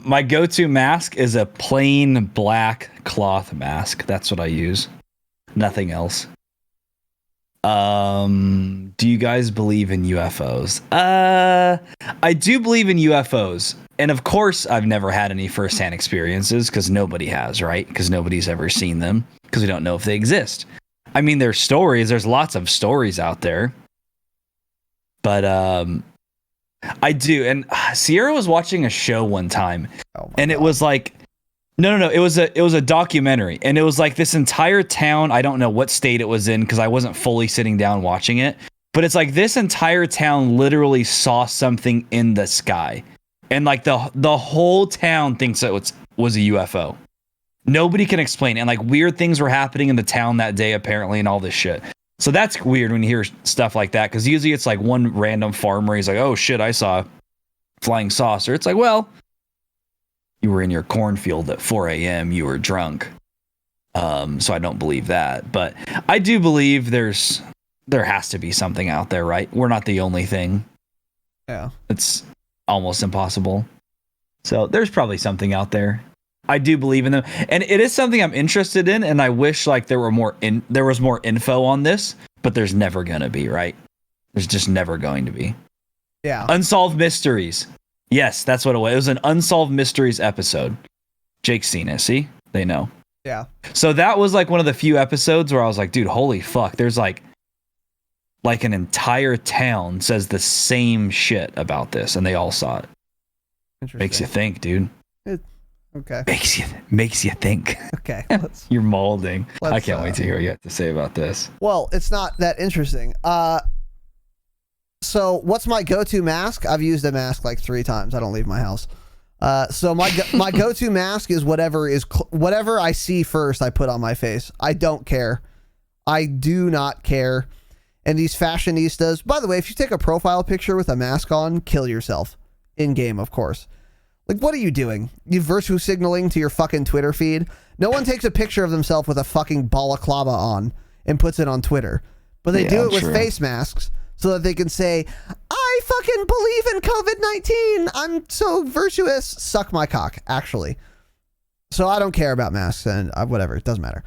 My go-to mask is a plain black cloth mask. That's what I use. Nothing else. Do you guys believe in UFOs? I do believe in UFOs. And of course, I've never had any first-hand experiences because nobody has, right? Because nobody's ever seen them because we don't know if they exist. I mean, there's stories. There's lots of stories out there. But I do. And Sierra was watching a show one time, and it was like, no. It was a documentary, and it was like this entire town. I don't know what state it was in because I wasn't fully sitting down watching it. But it's like this entire town literally saw something in the sky, and like the whole town thinks it was a UFO. Nobody can explain it. And like weird things were happening in the town that day apparently, and all this shit. So that's weird when you hear stuff like that, because usually it's like one random farmer. He's like, oh shit, I saw a flying saucer. It's like, well, you were in your cornfield at 4 a.m. You were drunk. So I don't believe that. But I do believe there has to be something out there, right? We're not the only thing. Yeah. It's almost impossible. So there's probably something out there. I do believe in them, and it is something I'm interested in, and I wish like there was more info on this, but there's never gonna be, right? There's just never going to be. Yeah. Unsolved Mysteries. Yes, that's what it was. It was an Unsolved Mysteries episode. Jake's seen it. See? They know. Yeah. So that was like one of the few episodes where I was like, dude, holy fuck. There's like an entire town says the same shit about this, and they all saw it. Makes you think, dude. Okay. Makes you think. Okay. You're molding. I can't wait to hear what you have to say about this. Well, it's not that interesting. So what's my go-to mask? I've used a mask like 3 times. I don't leave my house. So my go-to mask is whatever I see first I put on my face. I don't care. I do not care. And these fashionistas, by the way, if you take a profile picture with a mask on, kill yourself. In game, of course. Like, what are you doing? You virtue signaling to your fucking Twitter feed? No one takes a picture of themselves with a fucking balaclava on and puts it on Twitter. But they do it with face masks so that they can say, I fucking believe in COVID-19. I'm so virtuous. Suck my cock, actually. So I don't care about masks and whatever. It doesn't matter.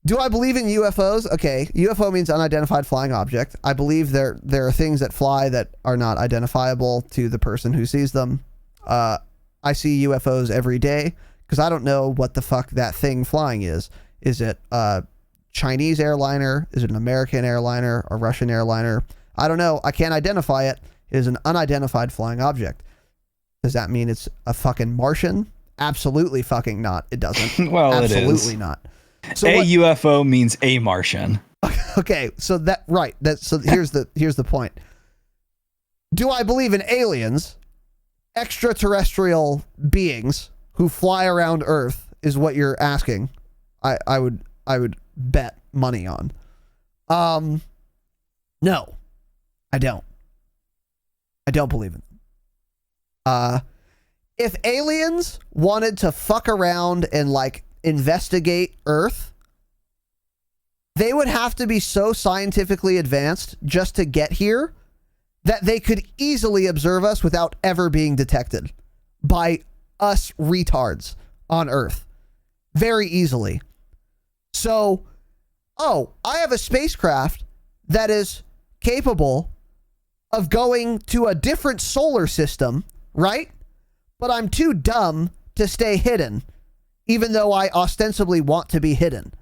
Do I believe in UFOs? Okay, UFO means unidentified flying object. I believe there are things that fly that are not identifiable to the person who sees them. I see UFOs every day because I don't know what the fuck that thing flying is. Is it a Chinese airliner? Is it an American airliner? A Russian airliner? I don't know. I can't identify it. It is an unidentified flying object. Does that mean it's a fucking Martian? Absolutely fucking not. It doesn't. Well, absolutely it is. Not. So UFO means a Martian. Okay, so here's the point. Do I believe in aliens? Extraterrestrial beings who fly around Earth is what you're asking. I would bet money on. No, I don't. I don't believe in them. If aliens wanted to fuck around and like investigate Earth, they would have to be so scientifically advanced just to get here that they could easily observe us without ever being detected by us retards on Earth. Very easily. So, I have a spacecraft that is capable of going to a different solar system, right? But I'm too dumb to stay hidden, even though I ostensibly want to be hidden.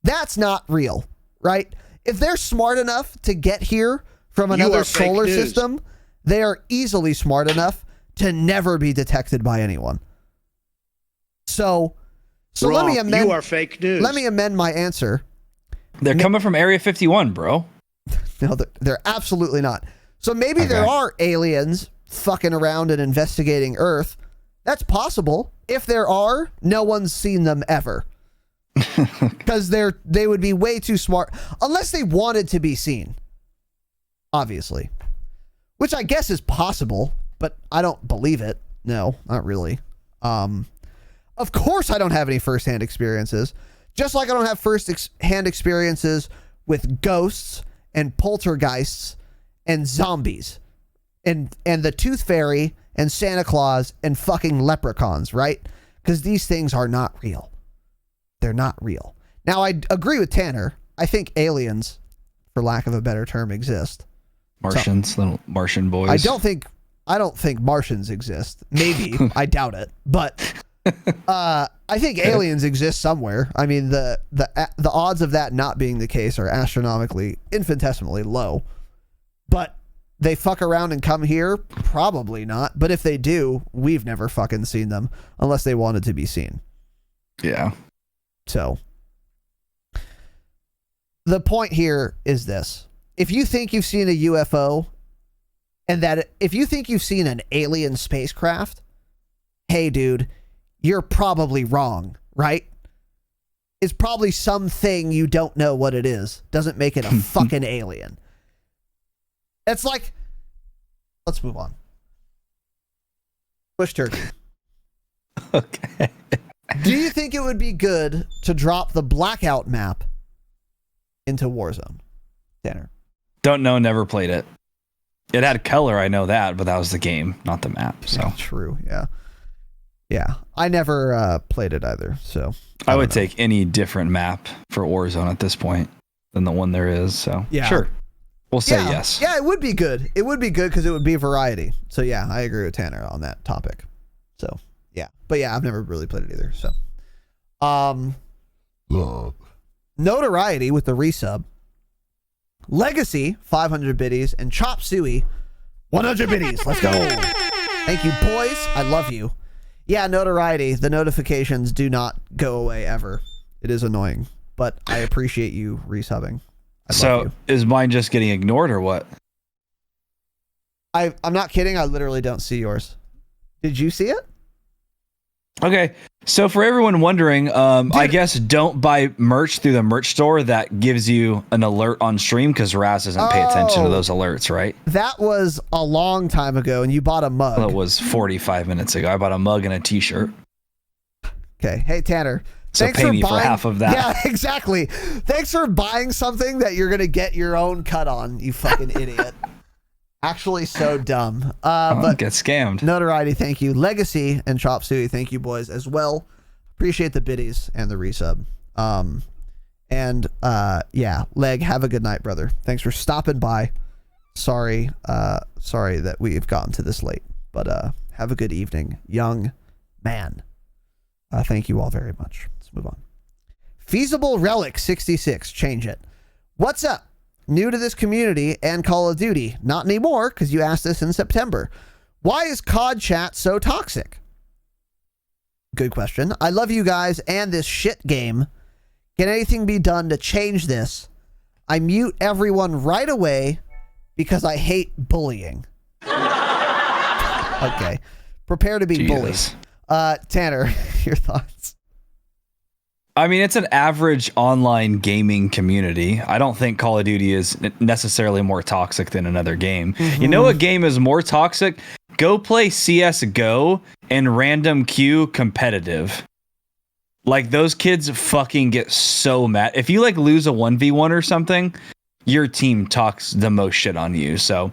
That's not real, right? If they're smart enough to get here from another solar system, they are easily smart enough to never be detected by anyone. So let me amend. You are fake news. Let me amend my answer. They're coming from Area 51, bro. No, they're absolutely not. So maybe there are aliens fucking around and investigating Earth, That's possible. If there are, no one's seen them ever. Because they would be way too smart, unless they wanted to be seen. Obviously. Which I guess is possible, but I don't believe it. No, not really. Of course I don't have any first-hand experiences. Just like I don't have first-hand experiences with ghosts and poltergeists and zombies and the Tooth Fairy and Santa Claus and fucking leprechauns, right? Because these things are not real. They're not real. Now, I agree with Tanner. I think aliens, for lack of a better term, exist. Martians, little Martian boys. I don't think Martians exist. Maybe. I doubt it. But I think aliens exist somewhere. I mean, the odds of that not being the case are astronomically, infinitesimally low. But they fuck around and come here? Probably not. But if they do, we've never fucking seen them unless they wanted to be seen. Yeah. So the point here is this. If you think you've seen a UFO and that if you think you've seen an alien spacecraft, hey, dude, you're probably wrong, right? It's probably something you don't know what it is. Doesn't make it a fucking alien. It's like, let's move on. Bush turkey. Okay. Do you think it would be good to drop the blackout map into Warzone? Tanner. Don't know, never played it. It had color, I know that, but that was the game, not the map. So yeah, true, yeah. Yeah, I never played it either, so. I would take any different map for Warzone at this point than the one there is, so yeah. Sure. We'll say yes. Yeah, it would be good. It would be good because it would be variety. So yeah, I agree with Tanner on that topic. So yeah. But yeah, I've never really played it either. So Notoriety with the resub. Legacy, 500 biddies, and Chop Suey, 100 biddies. Let's go. Thank you, boys. I love you. Yeah, Notoriety, the notifications do not go away ever. It is annoying, but I appreciate you resubbing. So is mine just getting ignored or what? I'm not kidding. I literally don't see yours. Did you see it? Okay. So for everyone wondering, I guess don't buy merch through the merch store that gives you an alert on stream because Raz doesn't pay attention to those alerts, right? That was a long time ago and you bought a mug. Well, it was 45 minutes ago. I bought a mug and a t-shirt. Okay. Hey, Tanner. So thanks pay me buying, for half of that. Yeah, exactly. Thanks for buying something that you're going to get your own cut on, you fucking idiot. Actually, so dumb. But get scammed. Notoriety, thank you. Legacy and Chop Suey, thank you, boys, as well. Appreciate the biddies and the resub. Yeah, Leg, have a good night, brother. Thanks for stopping by. Sorry that we've gotten to this late, but have a good evening, young man. Thank you all very much. Let's move on. Feasible Relic 66. Change it. What's up? New to this community and Call of Duty. Not anymore, because you asked this in September. Why is COD chat so toxic? Good question. I love you guys and this shit game. Can anything be done to change this? I mute everyone right away because I hate bullying. Okay. Prepare to be bullied. Tanner, your thoughts? I mean, it's an average online gaming community. I don't think Call of Duty is necessarily more toxic than another game. Mm-hmm. You know what game is more toxic? Go play CSGO and random queue competitive. Like, those kids fucking get so mad. If you like lose a 1v1 or something, your team talks the most shit on you. So,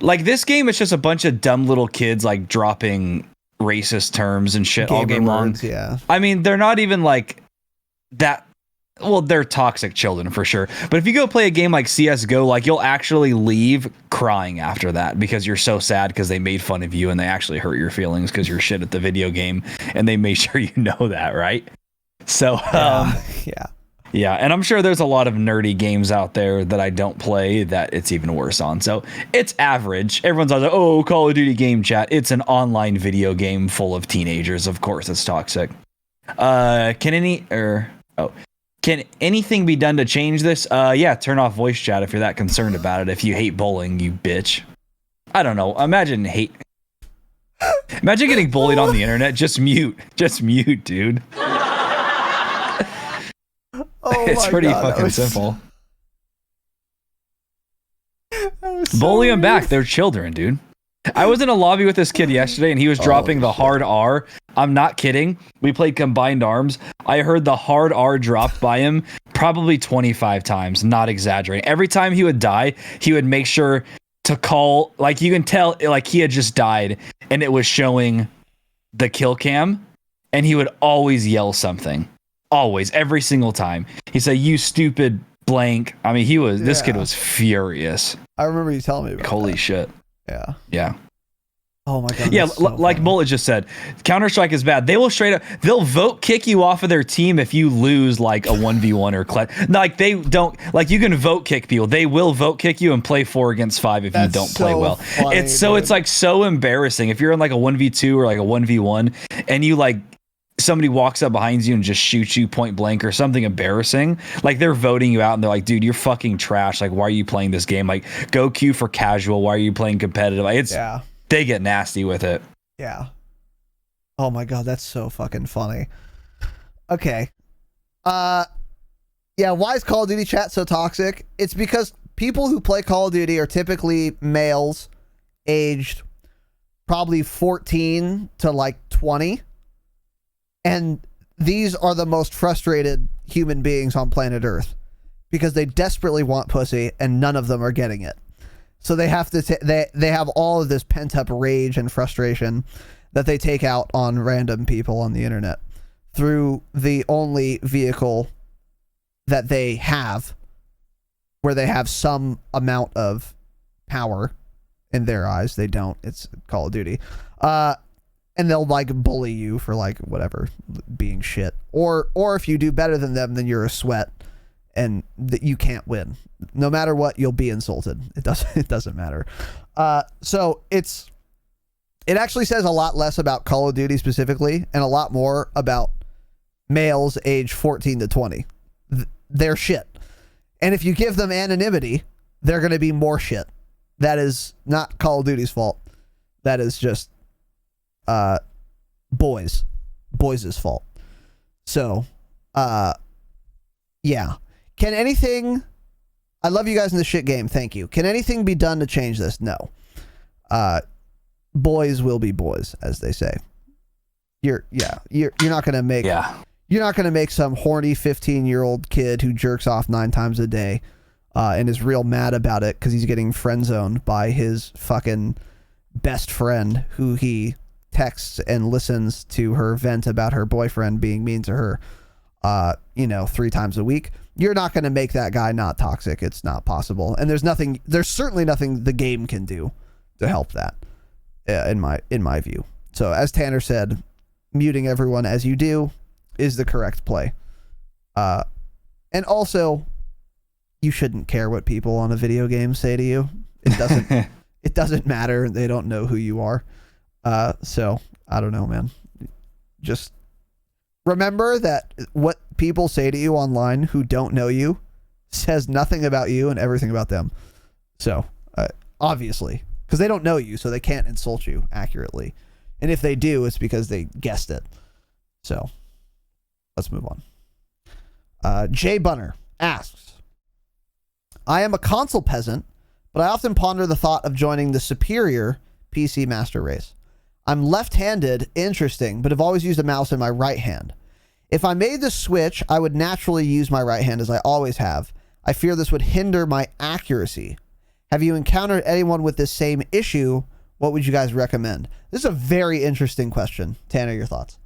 like, this game is just a bunch of dumb little kids like dropping racist terms and shit all game long. Yeah. I mean, they're not even like that. Well, they're toxic children for sure. But if you go play a game like CSGO, like, you'll actually leave crying after that because you're so sad because they made fun of you and they actually hurt your feelings because you're shit at the video game and they made sure you know that, right? So, yeah. And I'm sure there's a lot of nerdy games out there that I don't play that it's even worse on. So it's average. Everyone's like, oh, Call of Duty game chat. It's an online video game full of teenagers. Of course, it's toxic. Can anything be done to change this? Yeah, turn off voice chat if you're that concerned about it. If you hate bullying, you bitch. I don't know. Imagine Imagine getting bullied on the internet. Just mute, dude. It's pretty fucking simple. Bully them back. They're children, dude. I was in a lobby with this kid yesterday, and he was dropping the hard R. I'm not kidding. We played combined arms. I heard the hard R dropped by him probably 25 times, not exaggerating. Every time he would die, he would make sure to call, like you can tell, like he had just died, and it was showing the kill cam, and he would always yell something. Always, every single time. He said, "You stupid blank." I mean, this kid was furious. I remember you telling me about holy that. shit. Yeah. Oh my god. Yeah, so like funny. Bullet just said, Counter-Strike is bad. They will they'll vote kick you off of their team if you lose like a 1v1 or like they don't, like you can vote kick people. They will vote kick you and play 4 against 5 if you don't play well. Funny, it's like so embarrassing if you're in like a 1v2 or like a 1v1 and you like somebody walks up behind you and just shoots you point blank or something embarrassing. Like they're voting you out and they're like, dude, you're fucking trash. Like, why are you playing this game? Like, go queue for casual. Why are you playing competitive? Like, they get nasty with it. Yeah. Oh my god, that's so fucking funny. Okay. Yeah, why is Call of Duty chat so toxic? It's because people who play Call of Duty are typically males aged probably 14 to like 20. And these are the most frustrated human beings on planet Earth because they desperately want pussy and none of them are getting it. So they have to they have all of this pent up rage and frustration that they take out on random people on the internet through the only vehicle that they have where they have some amount of power in their eyes. They don't. It's Call of Duty. And they'll like bully you for like whatever, being shit. Or if you do better than them, then you're a sweat and that you can't win. No matter what, you'll be insulted. It doesn't matter. So it actually says a lot less about Call of Duty specifically and a lot more about males age 14 to 20. They're shit. And if you give them anonymity, they're going to be more shit. That is not Call of Duty's fault. That is just boys' fault. So, yeah. Can anything... I love you guys in the shit game. Thank you. Can anything be done to change this? No. Boys will be boys, as they say. You're not gonna make you're not gonna make some horny 15-year-old kid who jerks off 9 times a day and is real mad about it because he's getting friend zoned by his fucking best friend who he texts and listens to her vent about her boyfriend being mean to her 3 times a week. You're not going to make that guy not toxic. It's not possible. And there's certainly nothing the game can do to help that in my view. So as Tanner said, muting everyone as you do is the correct play. And also you shouldn't care what people on a video game say to you. It doesn't matter. They don't know who you are. So I don't know, man. Just remember that what people say to you online who don't know you says nothing about you and everything about them. So obviously, because they don't know you, so they can't insult you accurately. And if they do, it's because they guessed it. So let's move on. Jay Bunner asks, I am a console peasant, but I often ponder the thought of joining the superior PC master race. I'm left-handed, interesting, but have always used a mouse in my right hand. If I made the switch, I would naturally use my right hand as I always have. I fear this would hinder my accuracy. Have you encountered anyone with this same issue? What would you guys recommend? This is a very interesting question. Tanner, your thoughts?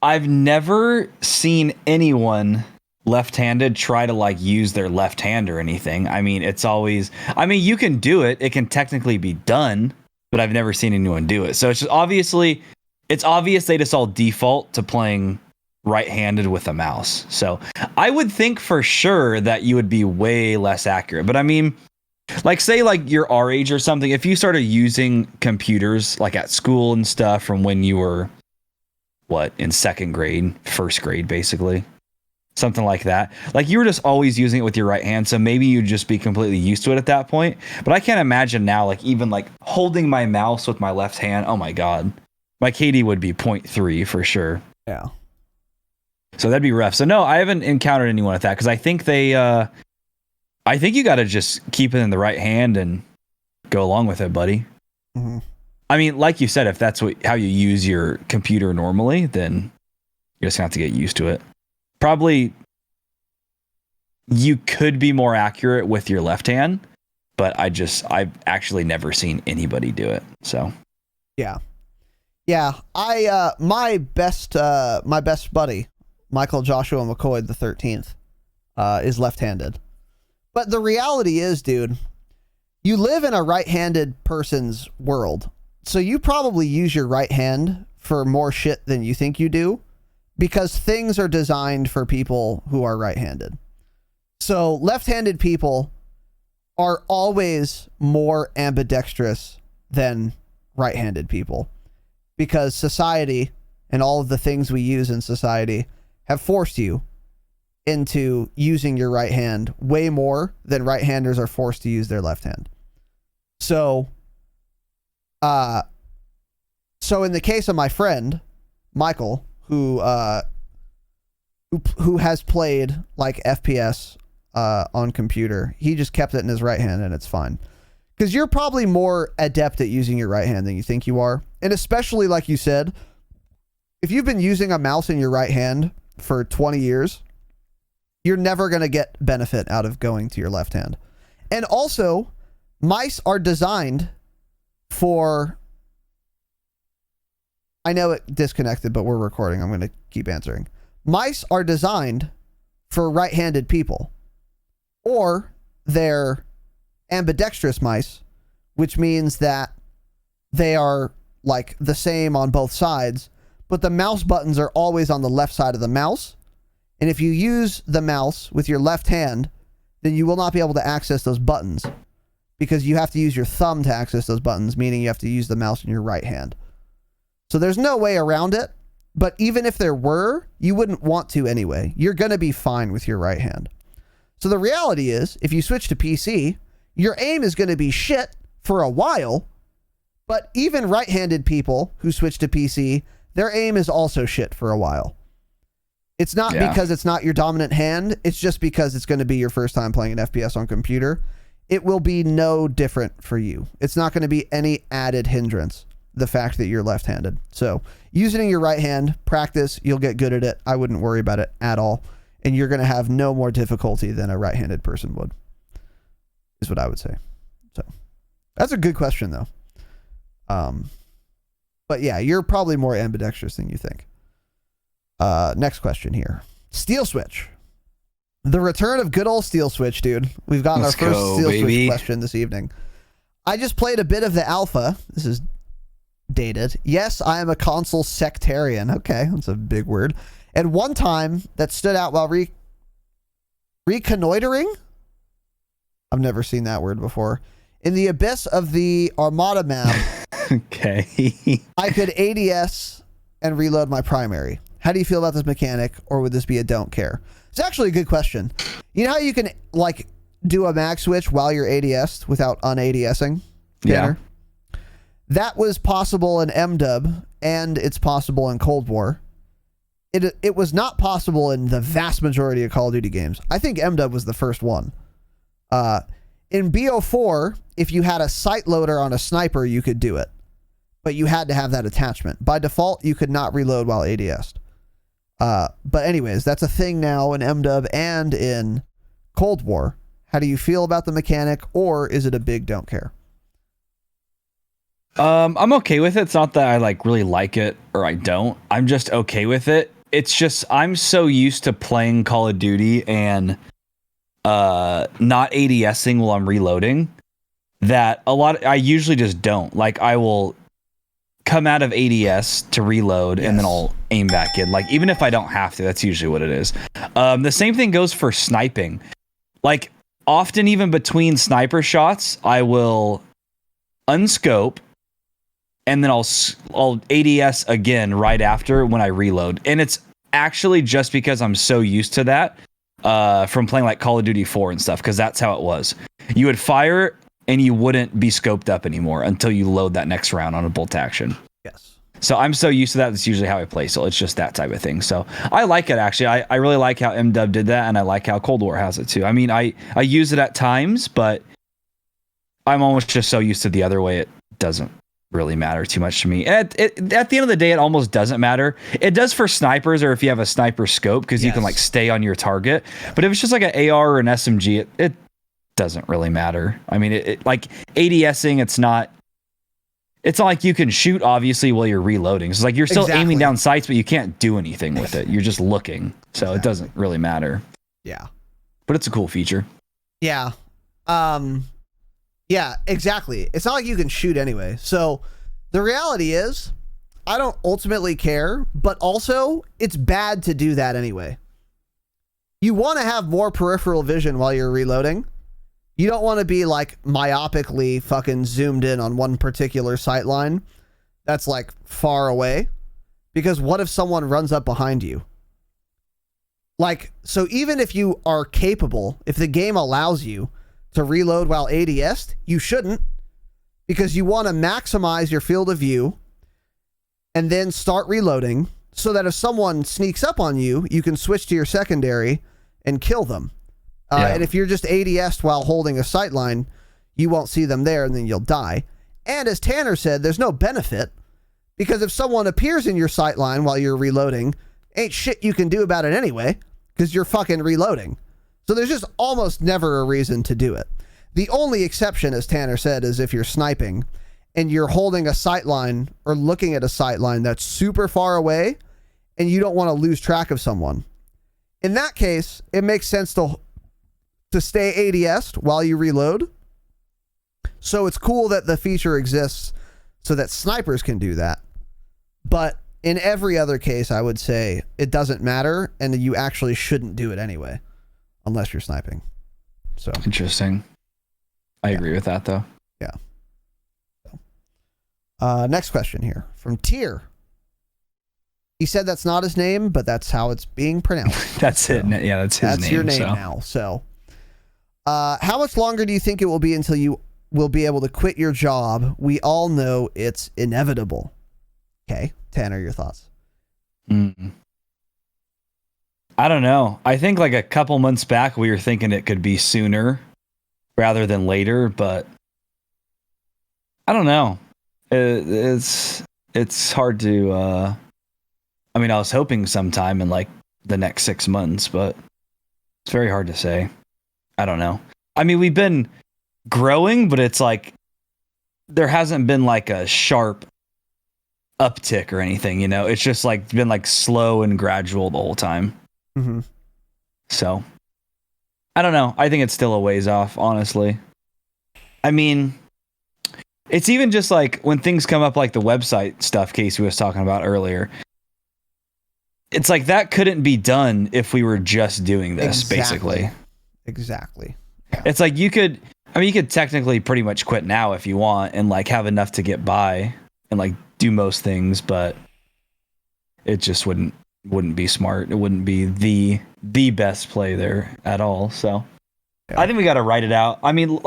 I've never seen anyone left-handed try to like use their left hand or anything. I mean, you can do it. It can technically be done, but I've never seen anyone do it. So it's obvious they just all default to playing right-handed with a mouse. So I would think for sure that you would be way less accurate. But I mean, like say like you're our age or something, if you started using computers like at school and stuff from when you were in second grade, first grade basically, something like that. Like you were just always using it with your right hand, so maybe you'd just be completely used to it at that point. But I can't imagine now, like even like holding my mouse with my left hand. Oh my God, my KD would be 0.3 for sure. Yeah. So that'd be rough. So no, I haven't encountered anyone with that because I think I think you got to just keep it in the right hand and go along with it, buddy. Mm-hmm. I mean, like you said, if that's how you use your computer normally, then you just have to get used to it. Probably you could be more accurate with your left hand, but I've actually never seen anybody do it. So yeah. My best buddy, Michael Joshua McCoy the 13th, is left-handed. But the reality is, dude, you live in a right-handed person's world. So you probably use your right hand for more shit than you think you do, because things are designed for people who are right-handed. So left-handed people are always more ambidextrous than right-handed people, because society and all of the things we use in society have forced you into using your right hand way more than right-handers are forced to use their left hand. So in the case of my friend Michael, who has played like FPS on computer, he just kept it in his right hand and it's fine. Because you're probably more adept at using your right hand than you think you are. And especially, like you said, if you've been using a mouse in your right hand for 20 years, you're never going to get benefit out of going to your left hand. And also, mice are designed for... I know it disconnected, but we're recording. I'm going to keep answering. Mice are designed for right-handed people. Or they're ambidextrous mice, which means that they are like the same on both sides, but the mouse buttons are always on the left side of the mouse. And if you use the mouse with your left hand, then you will not be able to access those buttons, because you have to use your thumb to access those buttons, meaning you have to use the mouse in your right hand. So there's no way around it, but even if there were, you wouldn't want to anyway. You're going to be fine with your right hand. So the reality is, if you switch to PC, your aim is going to be shit for a while, but even right-handed people who switch to PC, their aim is also shit for a while. It's not because it's not your dominant hand, it's just because it's going to be your first time playing an FPS on computer. It will be no different for you. It's not going to be any added hindrance, the fact that you're left-handed. So using your right hand, practice, you'll get good at it. I wouldn't worry about it at all. And you're going to have no more difficulty than a right-handed person would, is what I would say. So that's a good question, though. But yeah, you're probably more ambidextrous than you think. Next question here. Steel Switch. The return of good old Steel Switch, dude. We've gotten our first Steel Switch question this evening. I just played a bit of the alpha. This is dated. Yes, I am a console sectarian. Okay, that's a big word. And one time that stood out while reconnoitering. I've never seen that word before. In the abyss of the Armada map. Okay. I could ADS and reload my primary. How do you feel about this mechanic, or would this be a don't care? It's actually a good question. You know how you can like do a mag switch while you're ADS'd without un-ADSing? Yeah. That was possible in MW, and it's possible in Cold War. It was not possible in the vast majority of Call of Duty games. I think MW was the first one. In BO4, if you had a sight loader on a sniper, you could do it. But you had to have that attachment. By default, you could not reload while ADS'd. But anyways, that's a thing now in MW and in Cold War. How do you feel about the mechanic, or is it a big don't care? I'm okay with it. It's not that I like really like it or I don't. I'm just okay with it. It's just I'm so used to playing Call of Duty and not ADSing while I'm reloading that I usually just don't. Like I will come out of ADS to reload and then I'll aim back in. Like even if I don't have to, that's usually what it is. The same thing goes for sniping. Like often even between sniper shots, I will unscope and then I'll ADS again right after when I reload. And it's actually just because I'm so used to that from playing like Call of Duty 4 and stuff, because that's how it was. You would fire and you wouldn't be scoped up anymore until you load that next round on a bolt action. Yes. So I'm so used to that. That's usually how I play. So it's just that type of thing. So I like it, actually. I really like how MW did that, and I like how Cold War has it too. I mean, I use it at times, but I'm almost just so used to the other way. It doesn't really matter too much to me. At the end of the day, it almost doesn't matter. It does for snipers, or if you have a sniper scope, because you can like stay on your target. But if it's just like an AR or an SMG, it doesn't really matter. I mean, it like ADSing, it's not like you can shoot obviously while you're reloading. So it's like you're still aiming down sights, but you can't do anything with it. You're just looking. So it doesn't really matter. Yeah. But it's a cool feature. Yeah. Yeah, exactly. It's not like you can shoot anyway. So the reality is, I don't ultimately care, but also it's bad to do that anyway. You want to have more peripheral vision while you're reloading. You don't want to be like myopically fucking zoomed in on one particular sight line that's like far away, because what if someone runs up behind you? Like, so even if you are capable, if the game allows you to reload while ADS'd, you shouldn't, because you want to maximize your field of view and then start reloading so that if someone sneaks up on you, you can switch to your secondary and kill them. And if you're just ADS'd while holding a sight line, you won't see them there and then you'll die. And as Tanner said, there's no benefit, because if someone appears in your sight line while you're reloading, ain't shit you can do about it anyway, because you're fucking reloading. So there's just almost never a reason to do it. The only exception, as Tanner said, is if you're sniping and you're holding a sight line or looking at a sight line that's super far away and you don't want to lose track of someone. In that case, it makes sense to stay ADS'd while you reload. So it's cool that the feature exists so that snipers can do that. But in every other case, I would say it doesn't matter, and you actually shouldn't do it anyway, unless you're sniping. So interesting. I agree with that, though. Yeah. Next question here from Tier. He said that's not his name, but that's how it's being pronounced. That's it. Yeah, that's his name. That's your name now. So, how much longer do you think it will be until you will be able to quit your job? We all know it's inevitable. Okay. Tanner, your thoughts? I don't know. I think like a couple months back, we were thinking it could be sooner rather than later, but I don't know. It's hard to, I mean, I was hoping sometime in like the next 6 months, but it's very hard to say. I don't know. I mean, we've been growing, but it's like there hasn't been like a sharp uptick or anything, you know? It's just like been like slow and gradual the whole time. Mm-hmm. So I don't know. I think it's still a ways off, honestly. I mean, it's even just like when things come up like the website stuff Casey was talking about earlier. It's like that couldn't be done if we were just doing this, basically. Exactly. It's like you could technically pretty much quit now if you want and like have enough to get by and like do most things, but it just wouldn't be smart. It wouldn't be the best play there at all. So yeah. I think we got to write it out. I mean,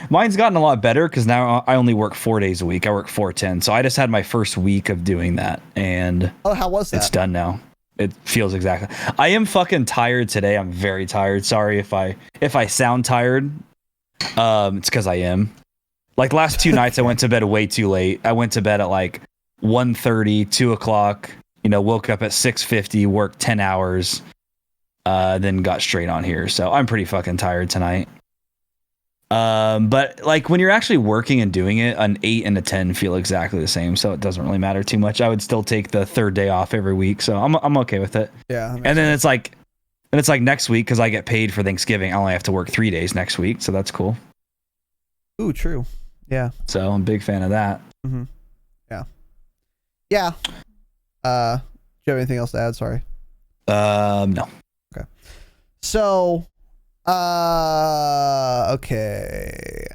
mine's gotten a lot better because now I only work 4 days a week. I work 4/10. So I just had my first week of doing that, and how was that? It's done now. It feels exactly. I am fucking tired today. I'm very tired. Sorry if I sound tired. It's because I am. Like last 2 nights, I went to bed way too late. I went to bed at like 1:30, 2 o'clock. You know, woke up at 6:50, worked 10 hours, then got straight on here. So I'm pretty fucking tired tonight. But like when you're actually working and doing it, an 8 and a 10 feel exactly the same. So it doesn't really matter too much. I would still take the 3rd day off every week. So I'm okay with it. Yeah. And then it's like next week, because I get paid for Thanksgiving, I only have to work 3 days next week. So that's cool. Ooh, true. Yeah. So I'm a big fan of that. Mm-hmm. Yeah. Yeah. Do you have anything else to add? Sorry. No. Okay. So, okay.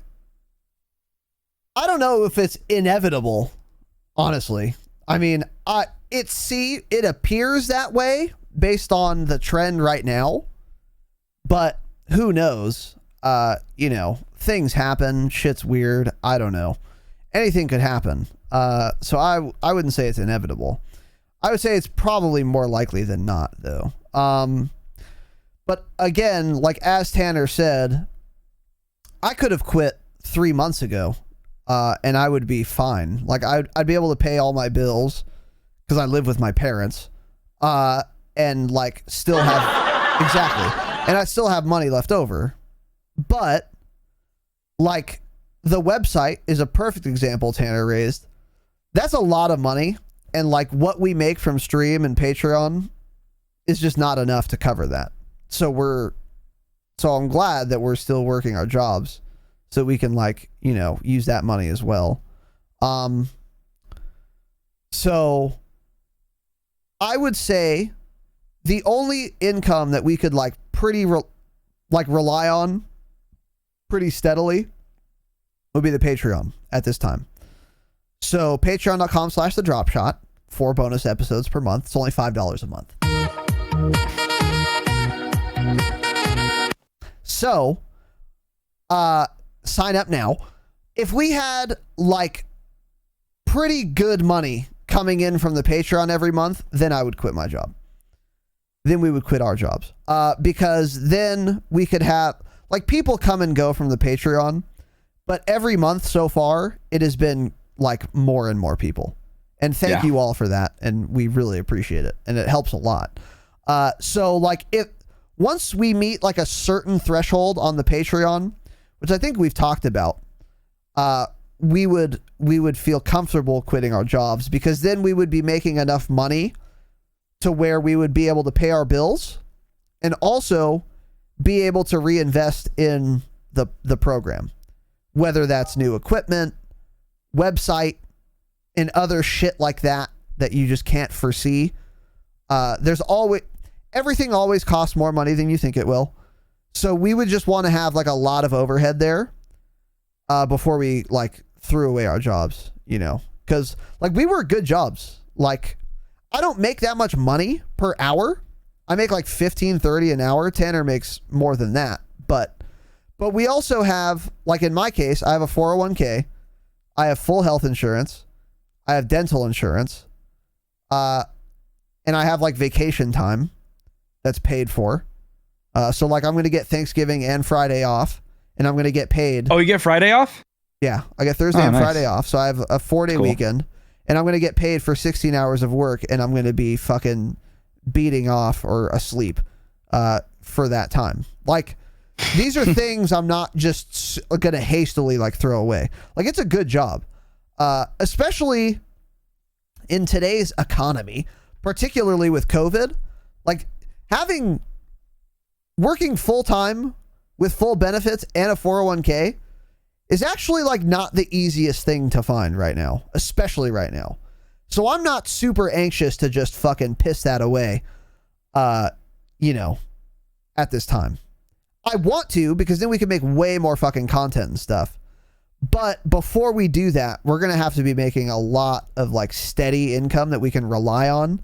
I don't know if it's inevitable, honestly. I mean, it appears that way based on the trend right now, but who knows? Things happen. Shit's weird. I don't know. Anything could happen. So I wouldn't say it's inevitable. I would say it's probably more likely than not, though. But again, like as Tanner said, I could have quit 3 months ago, and I would be fine. Like I'd be able to pay all my bills because I live with my parents, and like still have exactly, and I still have money left over. But like the website is a perfect example Tanner raised. That's a lot of money, and like what we make from stream and Patreon is just not enough to cover that. So I'm glad that we're still working our jobs so we can like, use that money as well. So I would say the only income that we could like rely on pretty steadily would be the Patreon at this time. So patreon.com/the Dropshot, 4 bonus episodes per month. It's only $5 a month. So, sign up now. If we had like pretty good money coming in from the Patreon every month, then I would quit my job. Then we would quit our jobs. Because then we could have like people come and go from the Patreon, but every month so far, it has been like more and more people. And thank you all for that. And we really appreciate it. And it helps a lot. So like once we meet like a certain threshold on the Patreon, which I think we've talked about, we would feel comfortable quitting our jobs, because then we would be making enough money to where we would be able to pay our bills and also be able to reinvest in the program, whether that's new equipment, website, and other shit like that you just can't foresee. Everything always costs more money than you think it will. So we would just want to have like a lot of overhead there before we like threw away our jobs, because like we work good jobs. Like I don't make that much money per hour. I make like $15-30 an hour. Tanner makes more than that. But we also have, like in my case, I have a 401k. I have full health insurance. I have dental insurance. And I have like vacation time that's paid for. So like I'm going to get Thanksgiving and Friday off, and I'm going to get paid. Oh, you get Friday off? Yeah, I get Thursday and Friday off. So I have a 4-day weekend, and I'm going to get paid for 16 hours of work, and I'm going to be fucking beating off or asleep for that time. Like these are things I'm not just going to hastily like throw away. Like it's a good job, especially in today's economy, particularly with COVID. Like working full time with full benefits and a 401k is actually like not the easiest thing to find right now, especially right now. So I'm not super anxious to just fucking piss that away, at this time. I want to, because then we can make way more fucking content and stuff. But before we do that, we're going to have to be making a lot of like steady income that we can rely on.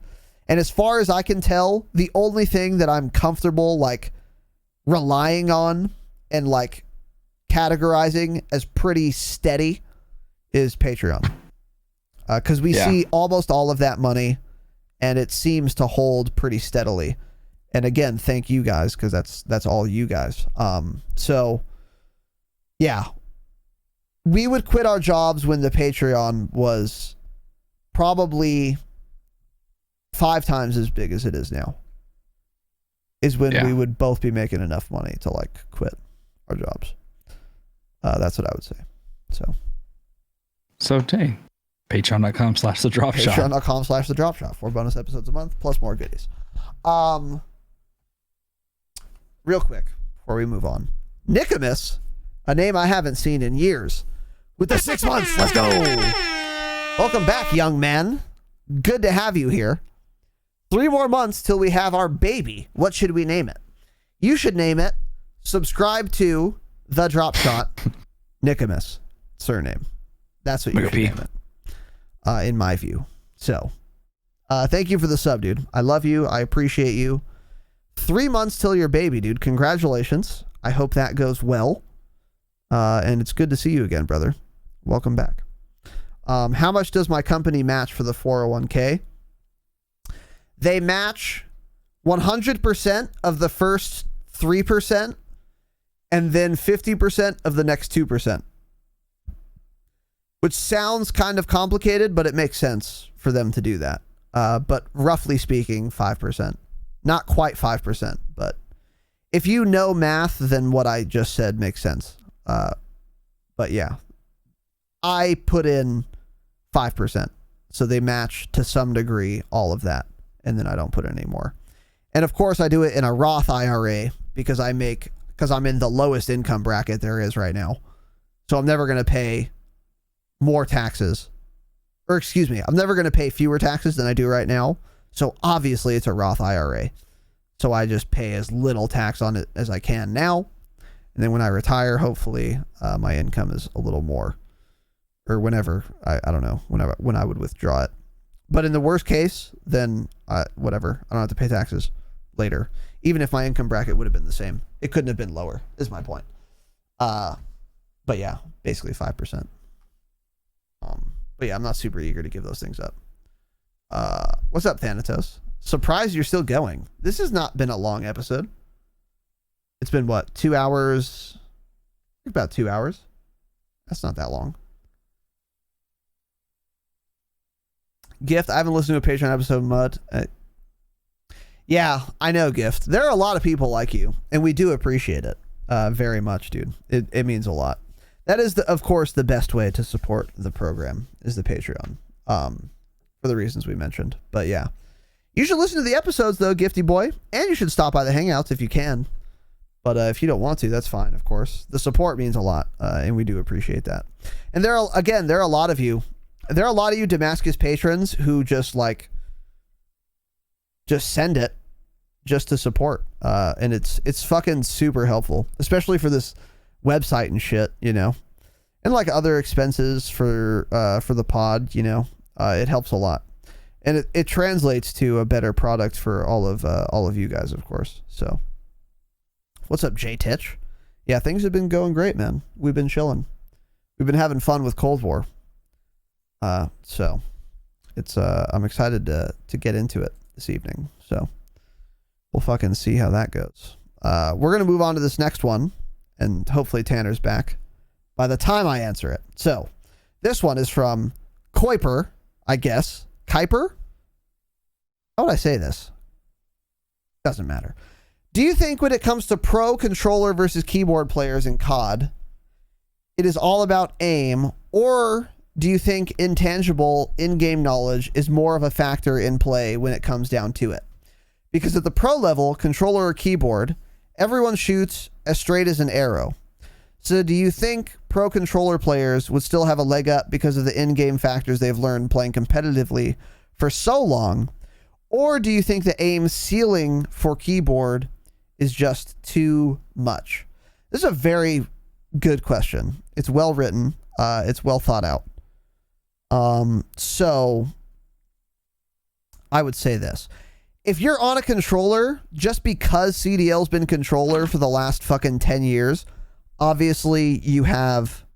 And as far as I can tell, the only thing that I'm comfortable like relying on and like categorizing as pretty steady is Patreon. Because we see almost all of that money, and it seems to hold pretty steadily. And again, thank you guys, because that's all you guys. So yeah, we would quit our jobs when the Patreon was probably 5 times as big as it is now. Is when we would both be making enough money to like quit our jobs. That's what I would say. So dang. Patreon.com/the Dropshot. Patreon.com/the Dropshot. 4 bonus episodes a month plus more goodies. Real quick before we move on, Nicomas, a name I haven't seen in years, with the 6 months. Let's go. Welcome back, young man. Good to have you here. 3 more months till we have our baby. What should we name it? You should name it subscribe to the Dropshot Nicomas surname. That's what you should name it. In my view. So Thank you for the sub, dude. I love you. I appreciate you. 3 months till your baby, dude. Congratulations. I hope that goes well. And it's good to see you again, brother. Welcome back. How much does my company match for the 401k? They match 100% of the first 3% and then 50% of the next 2%. Which sounds kind of complicated, but it makes sense for them to do that. But roughly speaking, 5%. Not quite 5%, but if you know math, then what I just said makes sense. But yeah, I put in 5%. So they match to some degree all of that. And then I don't put in any more. And of course I do it in a Roth IRA because I'm in the lowest income bracket there is right now. So I'm never going to pay more taxes. Or excuse me, I'm never going to pay fewer taxes than I do right now. So obviously it's a Roth IRA. So I just pay as little tax on it as I can now. And then when I retire, hopefully my income is a little more. Or whenever, I don't know, when I would withdraw it. But in the worst case, then whatever. I don't have to pay taxes later. Even if my income bracket would have been the same. It couldn't have been lower, is my point. But yeah, basically 5%. But yeah, I'm not super eager to give those things up. What's up, Thanatos? Surprised you're still going. This has not been a long episode. It's been what, 2 hours? About 2 hours. That's not that long. Gift, I haven't listened to a Patreon episode much. Yeah, I know, Gift. There are a lot of people like you, and we do appreciate it very much, dude. It means a lot. That is, of course, the best way to support the program is the Patreon, for the reasons we mentioned. But yeah, you should listen to the episodes, though, Gifty Boy, and you should stop by the Hangouts if you can. But if you don't want to, that's fine, of course. The support means a lot, and we do appreciate that. And there are a lot of you. There are a lot of you Damascus patrons who just send it just to support. And it's fucking super helpful, especially for this website and shit, you know, and like other expenses for the pod, you know, it helps a lot, and it translates to a better product for all of you guys, of course. So what's up, J Titch? Yeah, things have been going great, man. We've been chilling. We've been having fun with Cold War. So it's I'm excited to get into it this evening. So we'll fucking see how that goes. We're gonna move on to this next one. And hopefully Tanner's back by the time I answer it. So this one is from Kuiper, I guess. Kuiper? How would I say this? Doesn't matter. Do you think when it comes to pro controller versus keyboard players in COD, it is all about aim, or do you think intangible in-game knowledge is more of a factor in play when it comes down to it? Because at the pro level, controller or keyboard, everyone shoots as straight as an arrow. So do you think pro controller players would still have a leg up because of the in-game factors they've learned playing competitively for so long? Or do you think the aim ceiling for keyboard is just too much? This is a very good question. It's well written. It's well thought out. So I would say this. If you're on a controller, just because CDL's been controller for the last fucking 10 years, obviously you have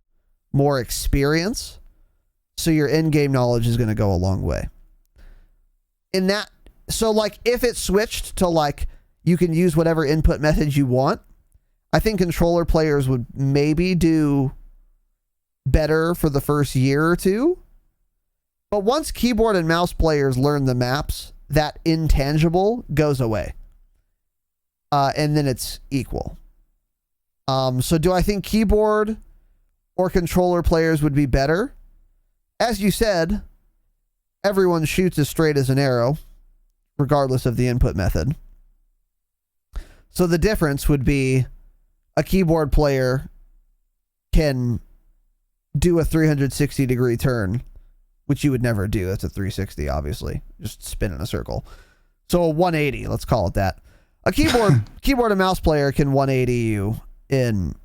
more experience, so your in-game knowledge is going to go a long way. So like if it switched to like you can use whatever input methods you want, I think controller players would maybe do better for the first year or two. But once keyboard and mouse players learn the maps, that intangible goes away. And then it's equal. So do I think keyboard or controller players would be better? As you said, everyone shoots as straight as an arrow, regardless of the input method. So the difference would be a keyboard player can do a 360 degree turn, which you would never do. That's a 360, obviously. Just spin in a circle. So a 180, let's call it that. A keyboard and mouse player can 180 you in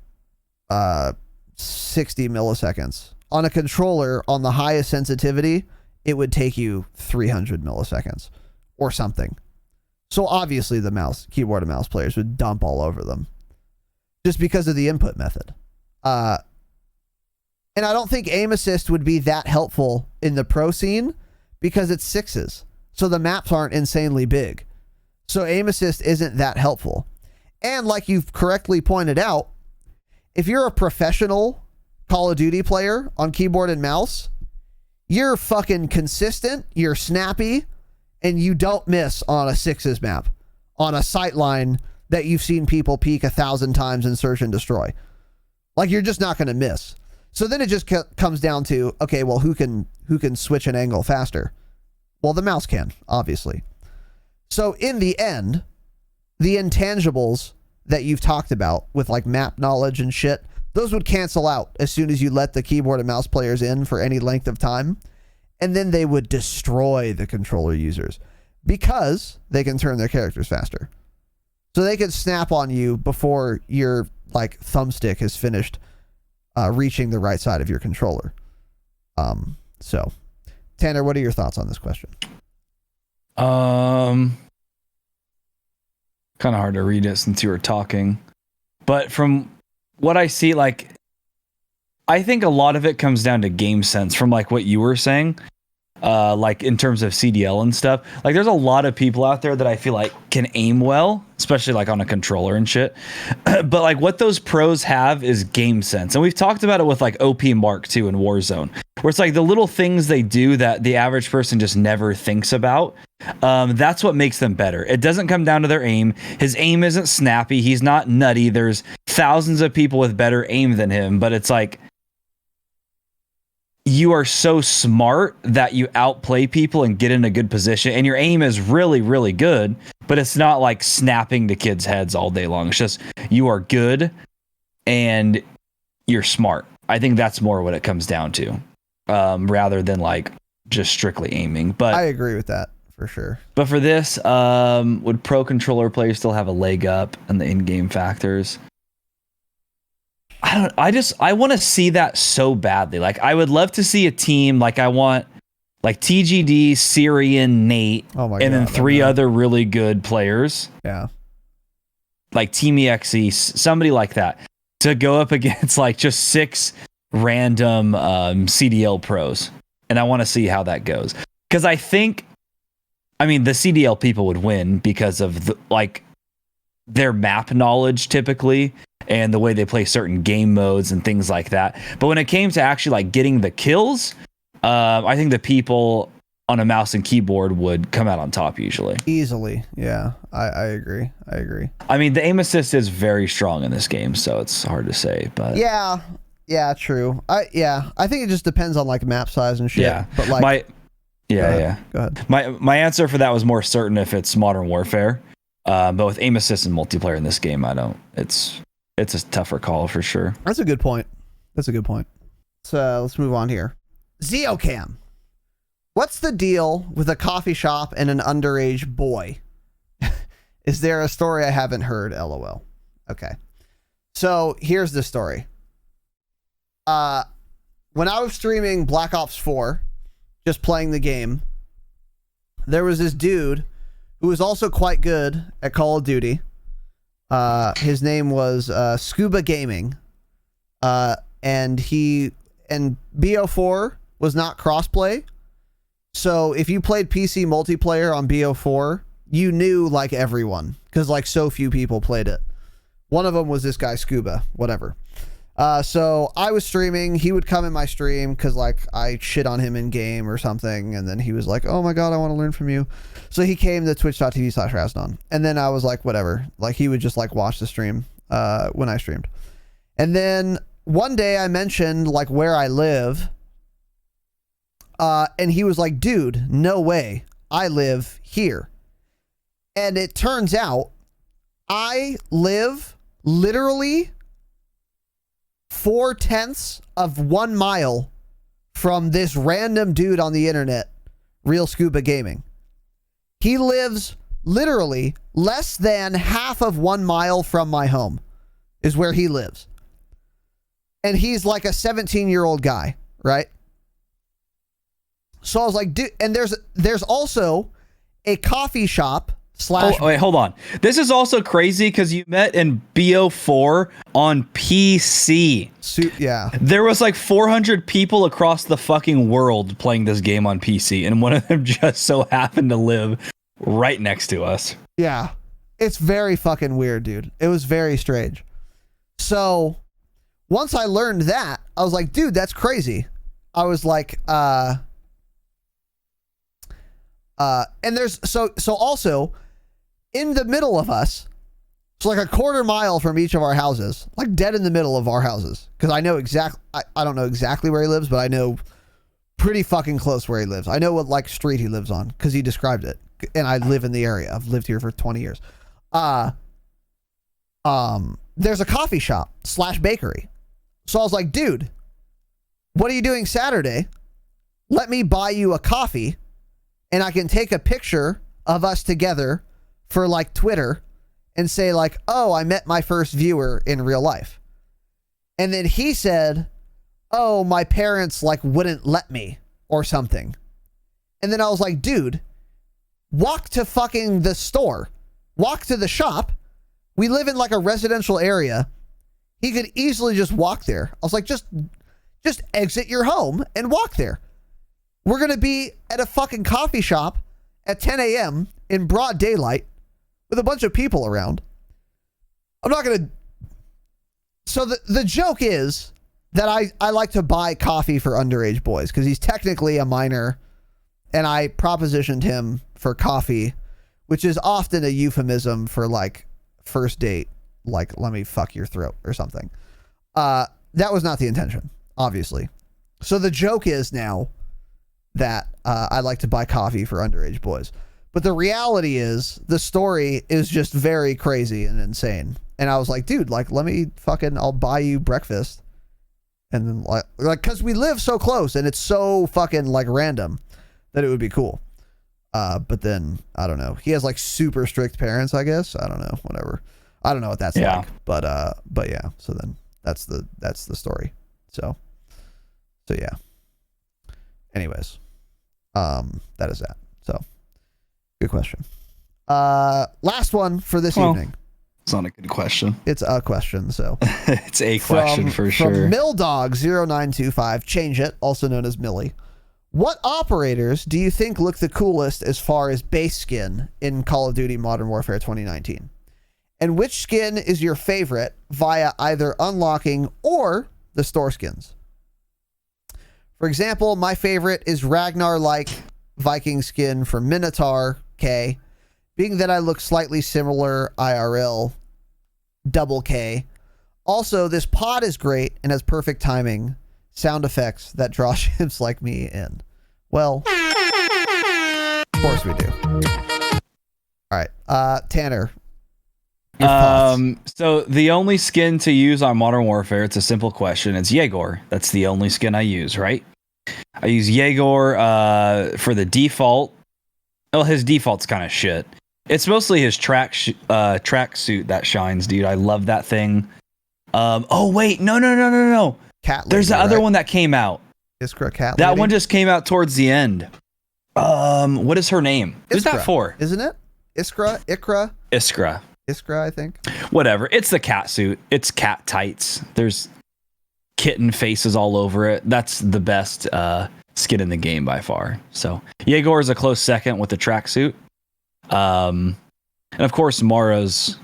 60 milliseconds. On a controller, on the highest sensitivity, it would take you 300 milliseconds or something. So obviously the keyboard and mouse players would dump all over them just because of the input method. And I don't think aim assist would be that helpful in the pro scene because it's 6s. So the maps aren't insanely big. So aim assist isn't that helpful. And like you've correctly pointed out, if you're a professional Call of Duty player on keyboard and mouse, you're fucking consistent, you're snappy, and you don't miss on a 6s map, on a sight line that you've seen people peek 1,000 times in search and destroy. Like, you're just not going to miss. So then it just comes down to, okay, well, who can switch an angle faster? Well, the mouse can, obviously. So in the end, the intangibles that you've talked about with like map knowledge and shit, those would cancel out as soon as you let the keyboard and mouse players in for any length of time. And then they would destroy the controller users because they can turn their characters faster. So they could snap on you before your like thumbstick has finished reaching the right side of your controller. So Tanner, what are your thoughts on this question? Kind of hard to read it since you were talking, but from what I see, like, I think a lot of it comes down to game sense from like what you were saying, like in terms of CDL and stuff. Like there's a lot of people out there that I feel like can aim well, especially like on a controller and shit. But like what those pros have is game sense. And we've talked about it with like OP Mark II in Warzone, where it's like the little things they do that the average person just never thinks about. That's what makes them better. It doesn't come down to their aim. His aim isn't snappy. He's not nutty. There's thousands of people with better aim than him, but it's like, you are so smart that you outplay people and get in a good position, and your aim is really, really good, but it's not like snapping to kids' heads all day long. It's just you are good and you're smart. I think that's more what it comes down to, rather than like just strictly aiming. But I agree with that for sure. But for this, would pro controller players still have a leg up in the in-game factors? I want to see that so badly. Like, I would love to see a team like I want like TGD, Syrian, Nate, and then 3 other really good players. Yeah. Like Team EXE, somebody like that, to go up against like just 6 random CDL pros. And I want to see how that goes. Because I mean, the CDL people would win because of their map knowledge typically, and the way they play certain game modes and things like that. But when it came to actually like getting the kills, I think the people on a mouse and keyboard would come out on top usually. Easily. Yeah, I agree. I mean, the aim assist is very strong in this game, so it's hard to say, but yeah, true. I think it just depends on like map size and shit. Yeah. But like Go ahead. My answer for that was more certain if it's Modern Warfare. But with aim assist and multiplayer in this game, it's a tougher call for sure. That's a good point. So let's move on here. Zeocam. What's the deal with a coffee shop and an underage boy? Is there a story I haven't heard? LOL. Okay. So here's the story. When I was streaming Black Ops 4, just playing the game, there was this dude who was also quite good at Call of Duty. His name was Scuba Gaming. And BO4 was not crossplay. So if you played PC multiplayer on BO4, you knew like everyone, because like so few people played it. One of them was this guy Scuba, whatever. So I was streaming. He would come in my stream because like I shit on him in game or something, and then he was like, "Oh my god, I want to learn from you." So he came to twitch.tv/Razinon, and then I was like, whatever. Like he would just like watch the stream when I streamed, and then one day I mentioned like where I live, and he was like, "Dude, no way, I live here." And it turns out I live literally 4/10 of 1 mile from this random dude on the internet, Real Scuba Gaming. He lives literally less than half of 1 mile from my home is where he lives. And he's like a 17-year-old guy, right? So I was like, dude, and there's also a coffee shop slash. Oh, wait, hold on. This is also crazy because you met in BO4 on PC. Yeah. There was like 400 people across the fucking world playing this game on PC, and one of them just so happened to live right next to us. Yeah. It's very fucking weird, dude. It was very strange. So once I learned that, I was like, dude, that's crazy. I was like, and there's so also in the middle of us, it's like a quarter mile from each of our houses, like dead in the middle of our houses. Cause I know I don't know exactly where he lives, but I know pretty fucking close where he lives. I know what like street he lives on cause he described it. And I live in the area. I've lived here for 20 years. There's a coffee shop slash bakery. So I was like, dude, what are you doing Saturday? Let me buy you a coffee and I can take a picture of us together for like Twitter and say like, oh, I met my first viewer in real life. And then he said, oh, my parents like wouldn't let me or something. And then I was like, dude, walk to fucking the store, walk to the shop. We live in like a residential area. He could easily just walk there. I was like, just exit your home and walk there. We're going to be at a fucking coffee shop at 10 a.m. in broad daylight with a bunch of people around. I'm not going to. So the joke is that I like to buy coffee for underage boys because he's technically a minor and I propositioned him for coffee, which is often a euphemism for like first date, like let me fuck your throat or something. That was not the intention, obviously. So the joke is now that I like to buy coffee for underage boys. But the reality is the story is just very crazy and insane. And I was like, dude, like, let me fucking, I'll buy you breakfast. And then like, cause we live so close and it's so fucking like random that it would be cool. But then I don't know. He has like super strict parents, I guess. I don't know, whatever. I don't know what that's like, but yeah. So then that's the story. So yeah. Anyways, that is that. So good question. Last one for this evening. It's not a good question. It's a question. So it's a question for sure. From Milldog0925, change it, also known as Millie. What operators do you think look the coolest as far as base skin in Call of Duty Modern Warfare 2019? And which skin is your favorite via either unlocking or the store skins? For example, my favorite is Ragnar-like Viking skin for Minotaur K, being that I look slightly similar IRL, double K. Also, this pod is great and has perfect timing. Sound effects that draw ships like me in. Well, of course we do. All right, Tanner. So the only skin to use on Modern Warfare, it's a simple question. It's Yegor. That's the only skin I use, right? I use Yegor for the default. Well, his default's kind of shit. It's mostly his track suit that shines, dude. I love that thing. Oh wait, no. There's the other one that came out. Iskra Cat. That Lady? one just came out towards the end. What is her name? Who's that for? Isn't it? Iskra, I think. Whatever. It's the cat suit. It's cat tights. There's kitten faces all over it. That's the best skin in the game by far. So Yegor is a close second with the tracksuit. And of course Mara's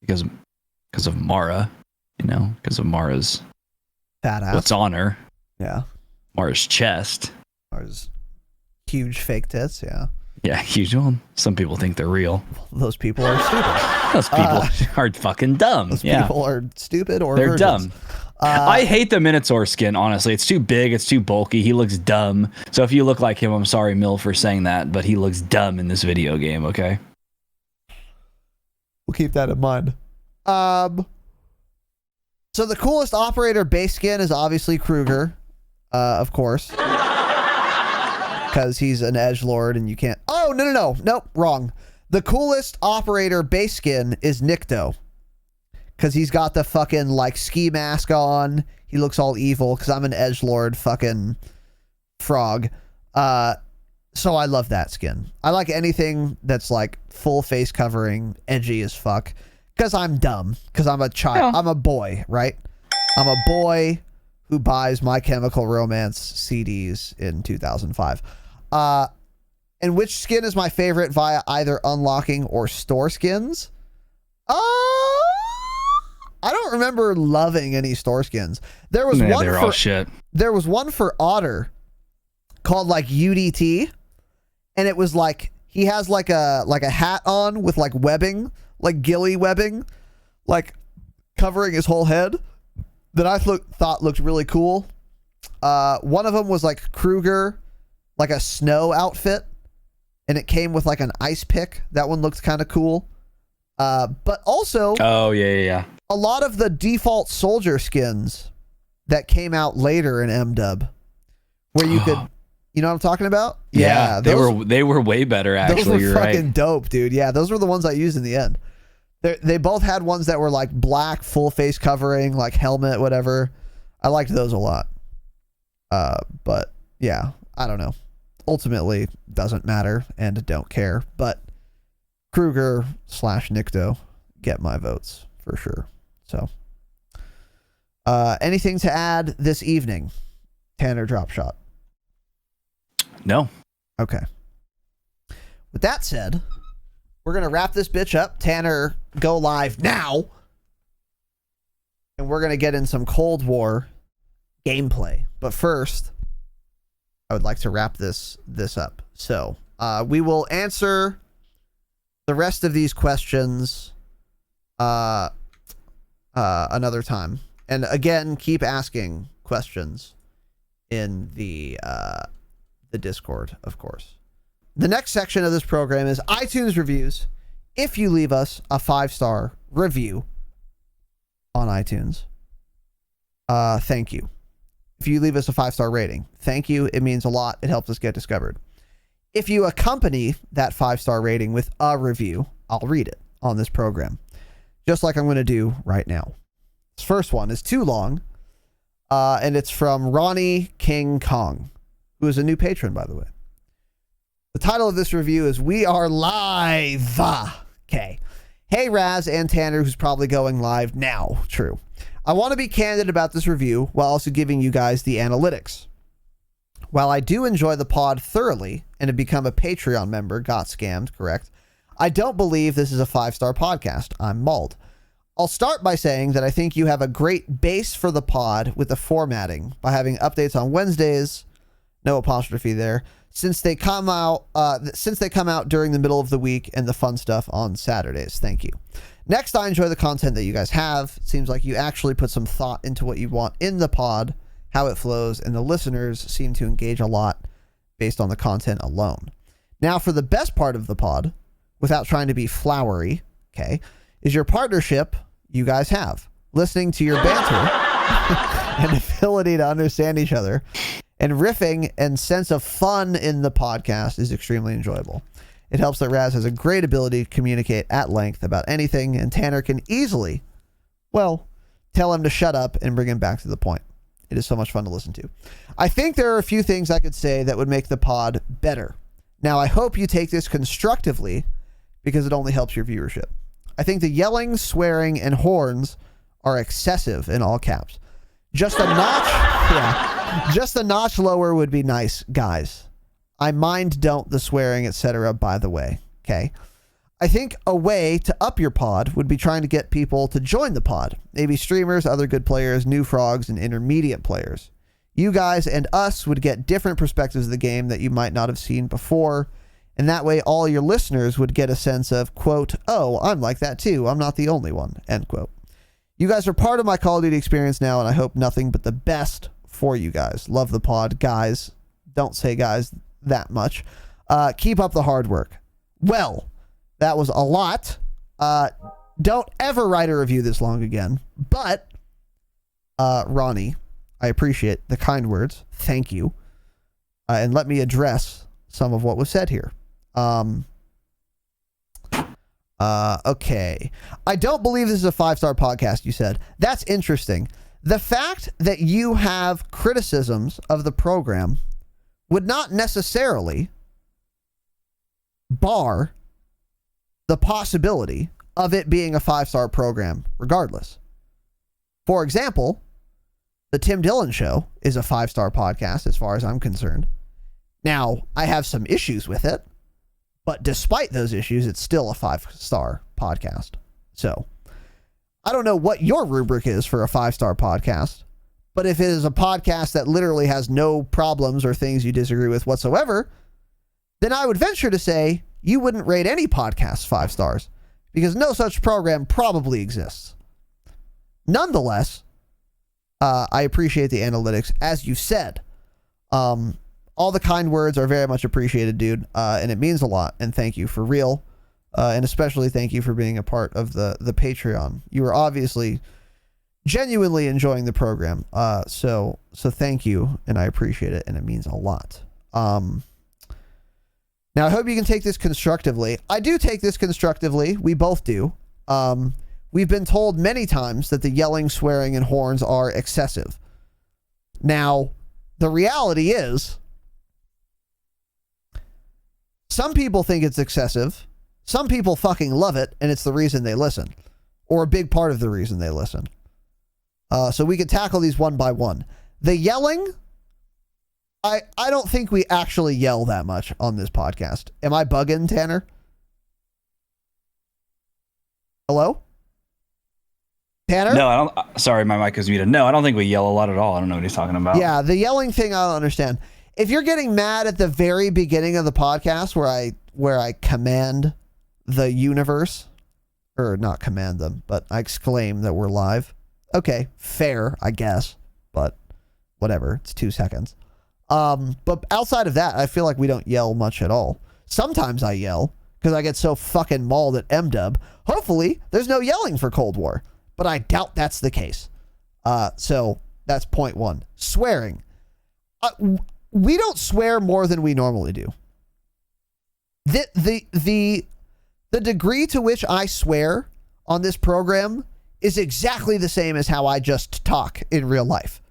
because of Mara, because of Mara's fat ass. What's on her? Yeah. Mara's chest. Mara's huge fake tits, yeah. Yeah, huge one. Some people think they're real. Those people are stupid. Those people are fucking dumb. Those people are stupid or they're virgins. dumb. I hate the Minotaur skin, honestly. It's too big. It's too bulky. He looks dumb. So if you look like him, I'm sorry, Mill, for saying that, but he looks dumb in this video game, okay? We'll keep that in mind. So the coolest operator base skin is obviously Kruger, of course. Because he's an edgelord and you can't... Oh, no. Nope, wrong. The coolest operator base skin is Nikto. Because he's got the fucking, like, ski mask on. He looks all evil because I'm an edgelord fucking frog. So I love that skin. I like anything that's like full face covering, edgy as fuck. Because I'm dumb. Because I'm a child. I'm a boy, right? I'm a boy who buys My Chemical Romance CDs in 2005. And which skin is my favorite via either unlocking or store skins? I don't remember loving any store skins. There was one they're for all shit. There was one for Otter called like UDT, and it was like he has like a hat on with like webbing, like ghillie webbing, like covering his whole head that I thought looked really cool. One of them was like Kruger, like a snow outfit, and it came with like an ice pick. That one looked kind of cool. But also, yeah. A lot of the default soldier skins that came out later in MDub, where you could, you know what I'm talking about? Yeah, they were way better. Actually, those were you're fucking right. dope, dude. Yeah, those were the ones I used in the end. They both had ones that were like black, full face covering, like helmet, whatever. I liked those a lot. But yeah, I don't know. Ultimately, doesn't matter and don't care. But Kruger / Nikto get my votes for sure. So, anything to add this evening, Tanner Dropshot? No. Okay. With that said, we're going to wrap this bitch up. Tanner, go live now. And we're going to get in some Cold War gameplay. But first, I would like to wrap this up. So, we will answer the rest of these questions another time. And again, keep asking questions in the Discord, of course. The next section of this program is iTunes reviews. If you leave us a 5-star review on iTunes, thank you. If you leave us a 5-star rating, thank you. It means a lot. It helps us get discovered. If you accompany that 5-star rating with a review, I'll read it on this program, just like I'm going to do right now. This first one is too long, and it's from Ronnie King Kong, who is a new patron, by the way. The title of this review is We Are Live. Okay. Hey, Raz and Tanner, who's probably going live now. True. I want to be candid about this review while also giving you guys the analytics. While I do enjoy the pod thoroughly and have become a Patreon member, got scammed, correct? I don't believe this is a 5-star podcast. I'm mauled. I'll start by saying that I think you have a great base for the pod with the formatting by having updates on Wednesdays, no apostrophe there, since they come out during the middle of the week, and the fun stuff on Saturdays. Thank you. Next, I enjoy the content that you guys have. It seems like you actually put some thought into what you want in the pod, how it flows, and the listeners seem to engage a lot based on the content alone. Now, for the best part of the pod, without trying to be flowery, okay, is your partnership you guys have. Listening to your banter and ability to understand each other and riffing and sense of fun in the podcast is extremely enjoyable. It helps that Raz has a great ability to communicate at length about anything, and Tanner can easily, well, tell him to shut up and bring him back to the point. It is so much fun to listen to. I think there are a few things I could say that would make the pod better. Now, I hope you take this constructively because it only helps your viewership. I think the yelling, swearing, and horns are excessive in all caps. Just a notch lower would be nice, guys. I don't the swearing, etc., by the way. Okay. I think a way to up your pod would be trying to get people to join the pod. Maybe streamers, other good players, new frogs, and intermediate players. You guys and us would get different perspectives of the game that you might not have seen before. And that way all your listeners would get a sense of, quote, oh, I'm like that too. I'm not the only one, end quote. You guys are part of my Call of Duty experience now, and I hope nothing but the best for you guys. Love the pod, guys. Don't say guys that much. Keep up the hard work. Well, that was a lot. Don't ever write a review this long again. But, Ronnie, I appreciate the kind words. Thank you. And let me address some of what was said here. Okay. I don't believe this is a 5-star podcast, you said. That's interesting. The fact that you have criticisms of the program would not necessarily bar the possibility of it being a 5-star program regardless. For example, the Tim Dillon Show is a 5-star podcast as far as I'm concerned. Now, I have some issues with it, but despite those issues, it's still a 5-star podcast. So, I don't know what your rubric is for a 5-star podcast, but if it is a podcast that literally has no problems or things you disagree with whatsoever, then I would venture to say you wouldn't rate any podcast 5 stars, because no such program probably exists. Nonetheless, I appreciate the analytics. As you said, all the kind words are very much appreciated, dude, and it means a lot, and thank you for real, and especially thank you for being a part of the Patreon. You are obviously genuinely enjoying the program, so thank you, and I appreciate it, and it means a lot. Now, I hope you can take this constructively. I do take this constructively. We both do. We've been told many times that the yelling, swearing, and horns are excessive. Now, the reality is, some people think it's excessive. Some people fucking love it, and it's the reason they listen, or a big part of the reason they listen. So we could tackle these one by one. The yelling, I don't think we actually yell that much on this podcast. Am I bugging, Tanner? Hello? Tanner? No, I don't. Sorry, my mic is muted. No, I don't think we yell a lot at all. I don't know what he's talking about. Yeah, the yelling thing, I don't understand. If you're getting mad at the very beginning of the podcast where I command the universe, or not command them, but I exclaim that we're live. Okay, fair, I guess, but whatever. It's 2 seconds. But outside of that, I feel like we don't yell much at all. Sometimes I yell because I get so fucking mauled at M-Dub. Hopefully, there's no yelling for Cold War, but I doubt that's the case. So that's point one. Swearing. We don't swear more than we normally do. The degree to which I swear on this program is exactly the same as how I just talk in real life.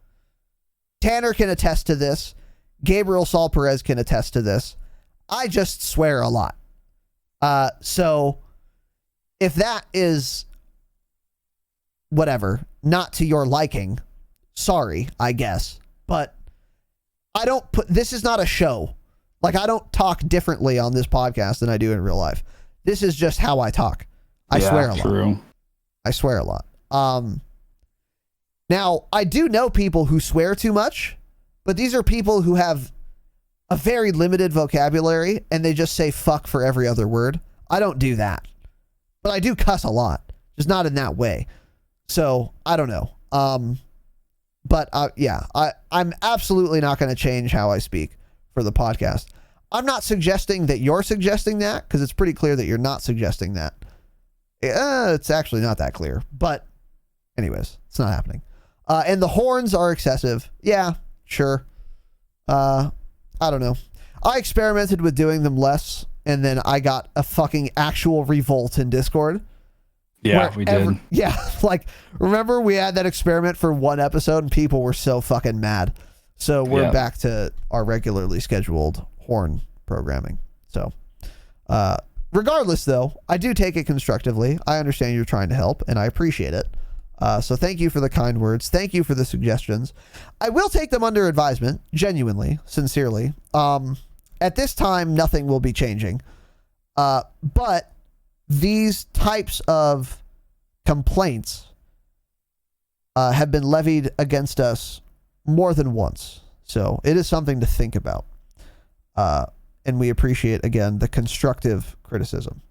Tanner can attest to this. Gabriel Saul Perez can attest to this. I just swear a lot. So if that is whatever, not to your liking, sorry, I guess. But I don't this is not a show. Like, I don't talk differently on this podcast than I do in real life. This is just how I talk. I swear a lot. True. I swear a lot. Now, I do know people who swear too much, but these are people who have a very limited vocabulary and they just say fuck for every other word. I don't do that. But I do cuss a lot, just not in that way. So, I don't know. But yeah, I'm absolutely not going to change how I speak for the podcast. I'm not suggesting that you're suggesting that, because it's pretty clear that you're not suggesting that. It's actually not that clear, but anyways, it's not happening. And the horns are excessive. Yeah, sure. I don't know. I experimented with doing them less, and then I got a fucking actual revolt in Discord. Yeah, we did. Yeah, like, remember we had that experiment for one episode and people were so fucking mad. So we're back to our regularly scheduled horn programming. So, regardless, though, I do take it constructively. I understand you're trying to help, and I appreciate it. So thank you for the kind words. Thank you for the suggestions. I will take them under advisement, genuinely, sincerely. At this time, nothing will be changing. But these types of complaints have been levied against us more than once. So it is something to think about. And we appreciate, again, the constructive criticism.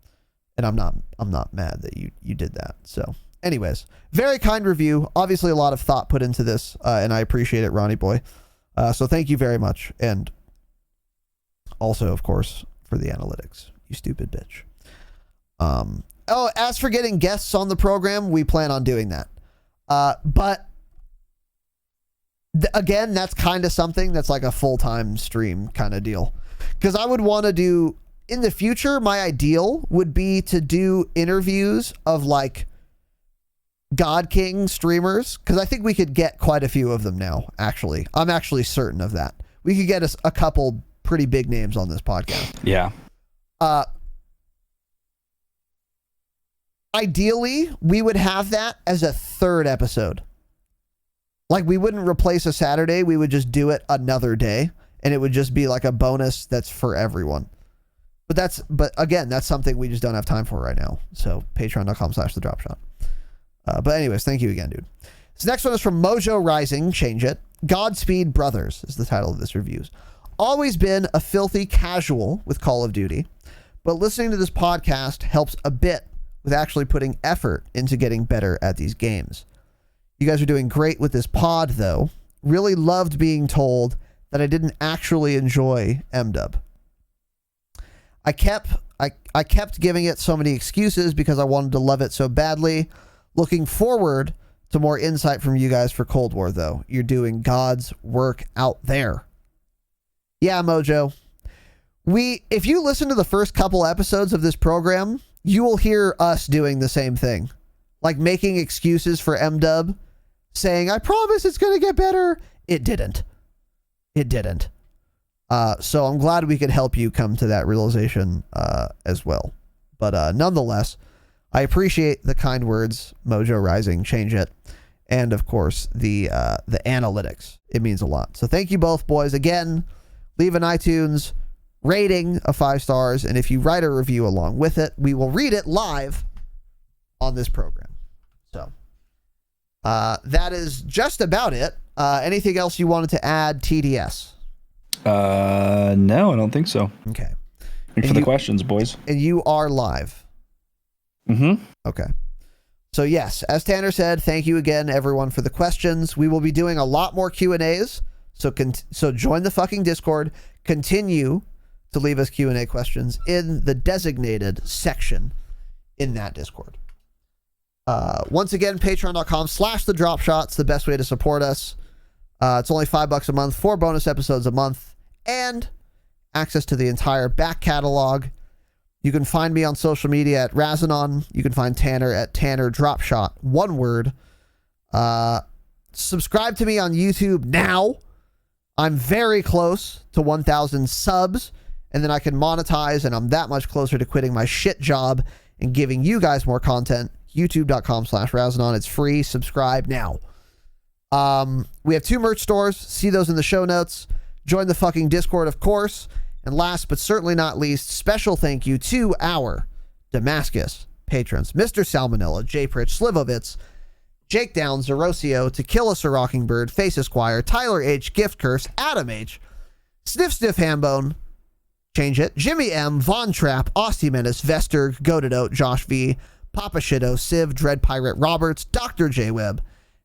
And I'm not mad that you did that. So anyways, very kind review. Obviously a lot of thought put into this, and I appreciate it, Ronnie boy. So thank you very much. And also, of course, for the analytics, you stupid bitch. As for getting guests on the program, we plan on doing that. But again, that's kind of something that's like a full-time stream kind of deal. Because I would want to do, in the future, my ideal would be to do interviews of like God King streamers. Because I think we could get quite a few of them now, actually. I'm actually certain of that. we could get us a couple pretty big names on this podcast. Yeah. Ideally, we would have that as a third episode. Like, we wouldn't replace a Saturday. We would just do it another day, and it would just be like a bonus that's for everyone. But again, that's something we just don't have time for right now. So patreon.com/thedropshot. But anyways, thank you again, dude. This next one is from Mojo Rising. Change it. Godspeed Brothers is the title of this review. Always been a filthy casual with Call of Duty, but listening to this podcast helps a bit with actually putting effort into getting better at these games. You guys are doing great with this pod, though. Really loved being told that I didn't actually enjoy MDub. I kept giving it so many excuses because I wanted to love it so badly. Looking forward to more insight from you guys for Cold War, though. You're doing God's work out there. Yeah, Mojo. If you listen to the first couple episodes of this program, you will hear us doing the same thing. Like making excuses for MDub, saying, I promise it's going to get better. It didn't. So I'm glad we could help you come to that realization as well. But nonetheless, I appreciate the kind words, Mojo Rising, change it. And of course, the analytics. It means a lot. So thank you both, boys. Again, leave an iTunes rating of 5 stars. And if you write a review along with it, we will read it live on this program. So that is just about it. Anything else you wanted to add, TDS? No, I don't think so. Okay. Thanks for the questions, boys. And you are live. Mm-hmm. Okay. So yes, as Tanner said, thank you again, everyone, for the questions. We will be doing a lot more Q&As. So join the fucking Discord. Continue to leave us Q&A questions in the designated section in that Discord. Once again, patreon.com/thedropshot's the best way to support us. It's only $5 a month, 4 bonus episodes a month, and access to the entire back catalog. You can find me on social media at Razinon. You can find Tanner at Tanner Dropshot. One word. Subscribe to me on YouTube now. I'm very close to 1,000 subs, and then I can monetize, and I'm that much closer to quitting my shit job and giving you guys more content. YouTube.com/Razinon. It's free. Subscribe now. We have 2 merch stores. See those in the show notes. Join the fucking Discord, of course. And last but certainly not least, special thank you to our Damascus patrons, Mr. Salmonella, J. Pritch, Slivovitz, Jake Downs, Zerosio, Tequila Sir Rockingbird, Face Esquire, Tyler H., Gift Curse, Adam H., Sniff Hambone, change it, Jimmy M., Von Trapp, Austin Menace, Vester, Goated Josh V., Papa Shido, Civ, Dread Pirate Roberts, Dr. J. Webb,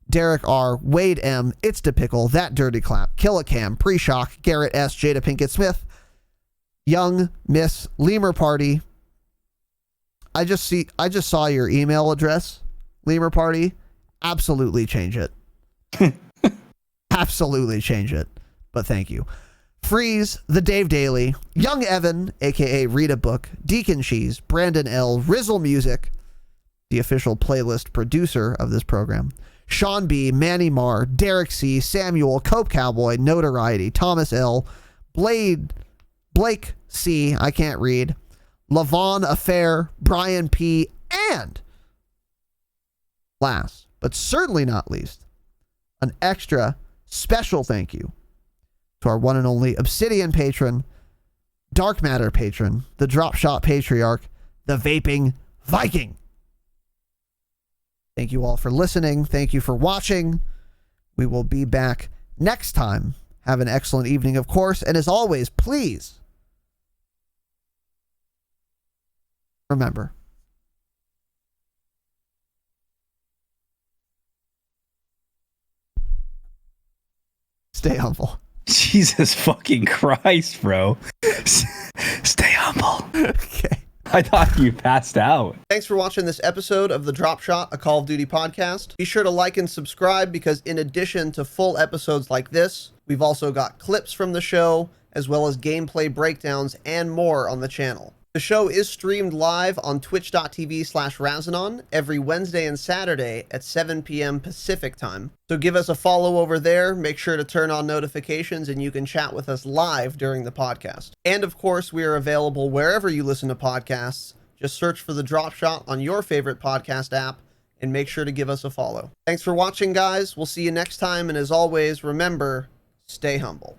Derek R., Wade M., It's the Pickle, That Dirty Clap, Killicam, Pre-Shock, Garrett S., Jada Pinkett Smith, Young Miss Lemur Party. I just saw your email address, Lemur Party. Absolutely change it. Absolutely change it. But thank you. Freeze, The Dave Daily, Young Evan, aka Rita Book, Deacon Cheese, Brandon L., Rizzle Music, the official playlist producer of this program, Sean B., Manny Marr, Derek C., Samuel, Cope Cowboy, Notoriety, Thomas L., Blake C., I can't read, Lavon Affair, Brian P., and last, but certainly not least, an extra special thank you to our one and only Obsidian patron, Dark Matter patron, the Dropshot Patriarch, the Vaping Viking. Thank you all for listening. Thank you for watching. We will be back next time. Have an excellent evening, of course. And as always, please remember, stay humble. Jesus fucking Christ, bro. Stay humble. Okay. I thought you passed out. Thanks for watching this episode of the Dropshot, a Call of Duty podcast. Be sure to like and subscribe because in addition to full episodes like this, we've also got clips from the show, as well as gameplay breakdowns and more on the channel. The show is streamed live on twitch.tv/Razinon every Wednesday and Saturday at 7 p.m. Pacific time. So give us a follow over there, make sure to turn on notifications, and you can chat with us live during the podcast. And of course, we are available wherever you listen to podcasts. Just search for the Dropshot on your favorite podcast app and make sure to give us a follow. Thanks for watching, guys. We'll see you next time, and as always, remember, stay humble.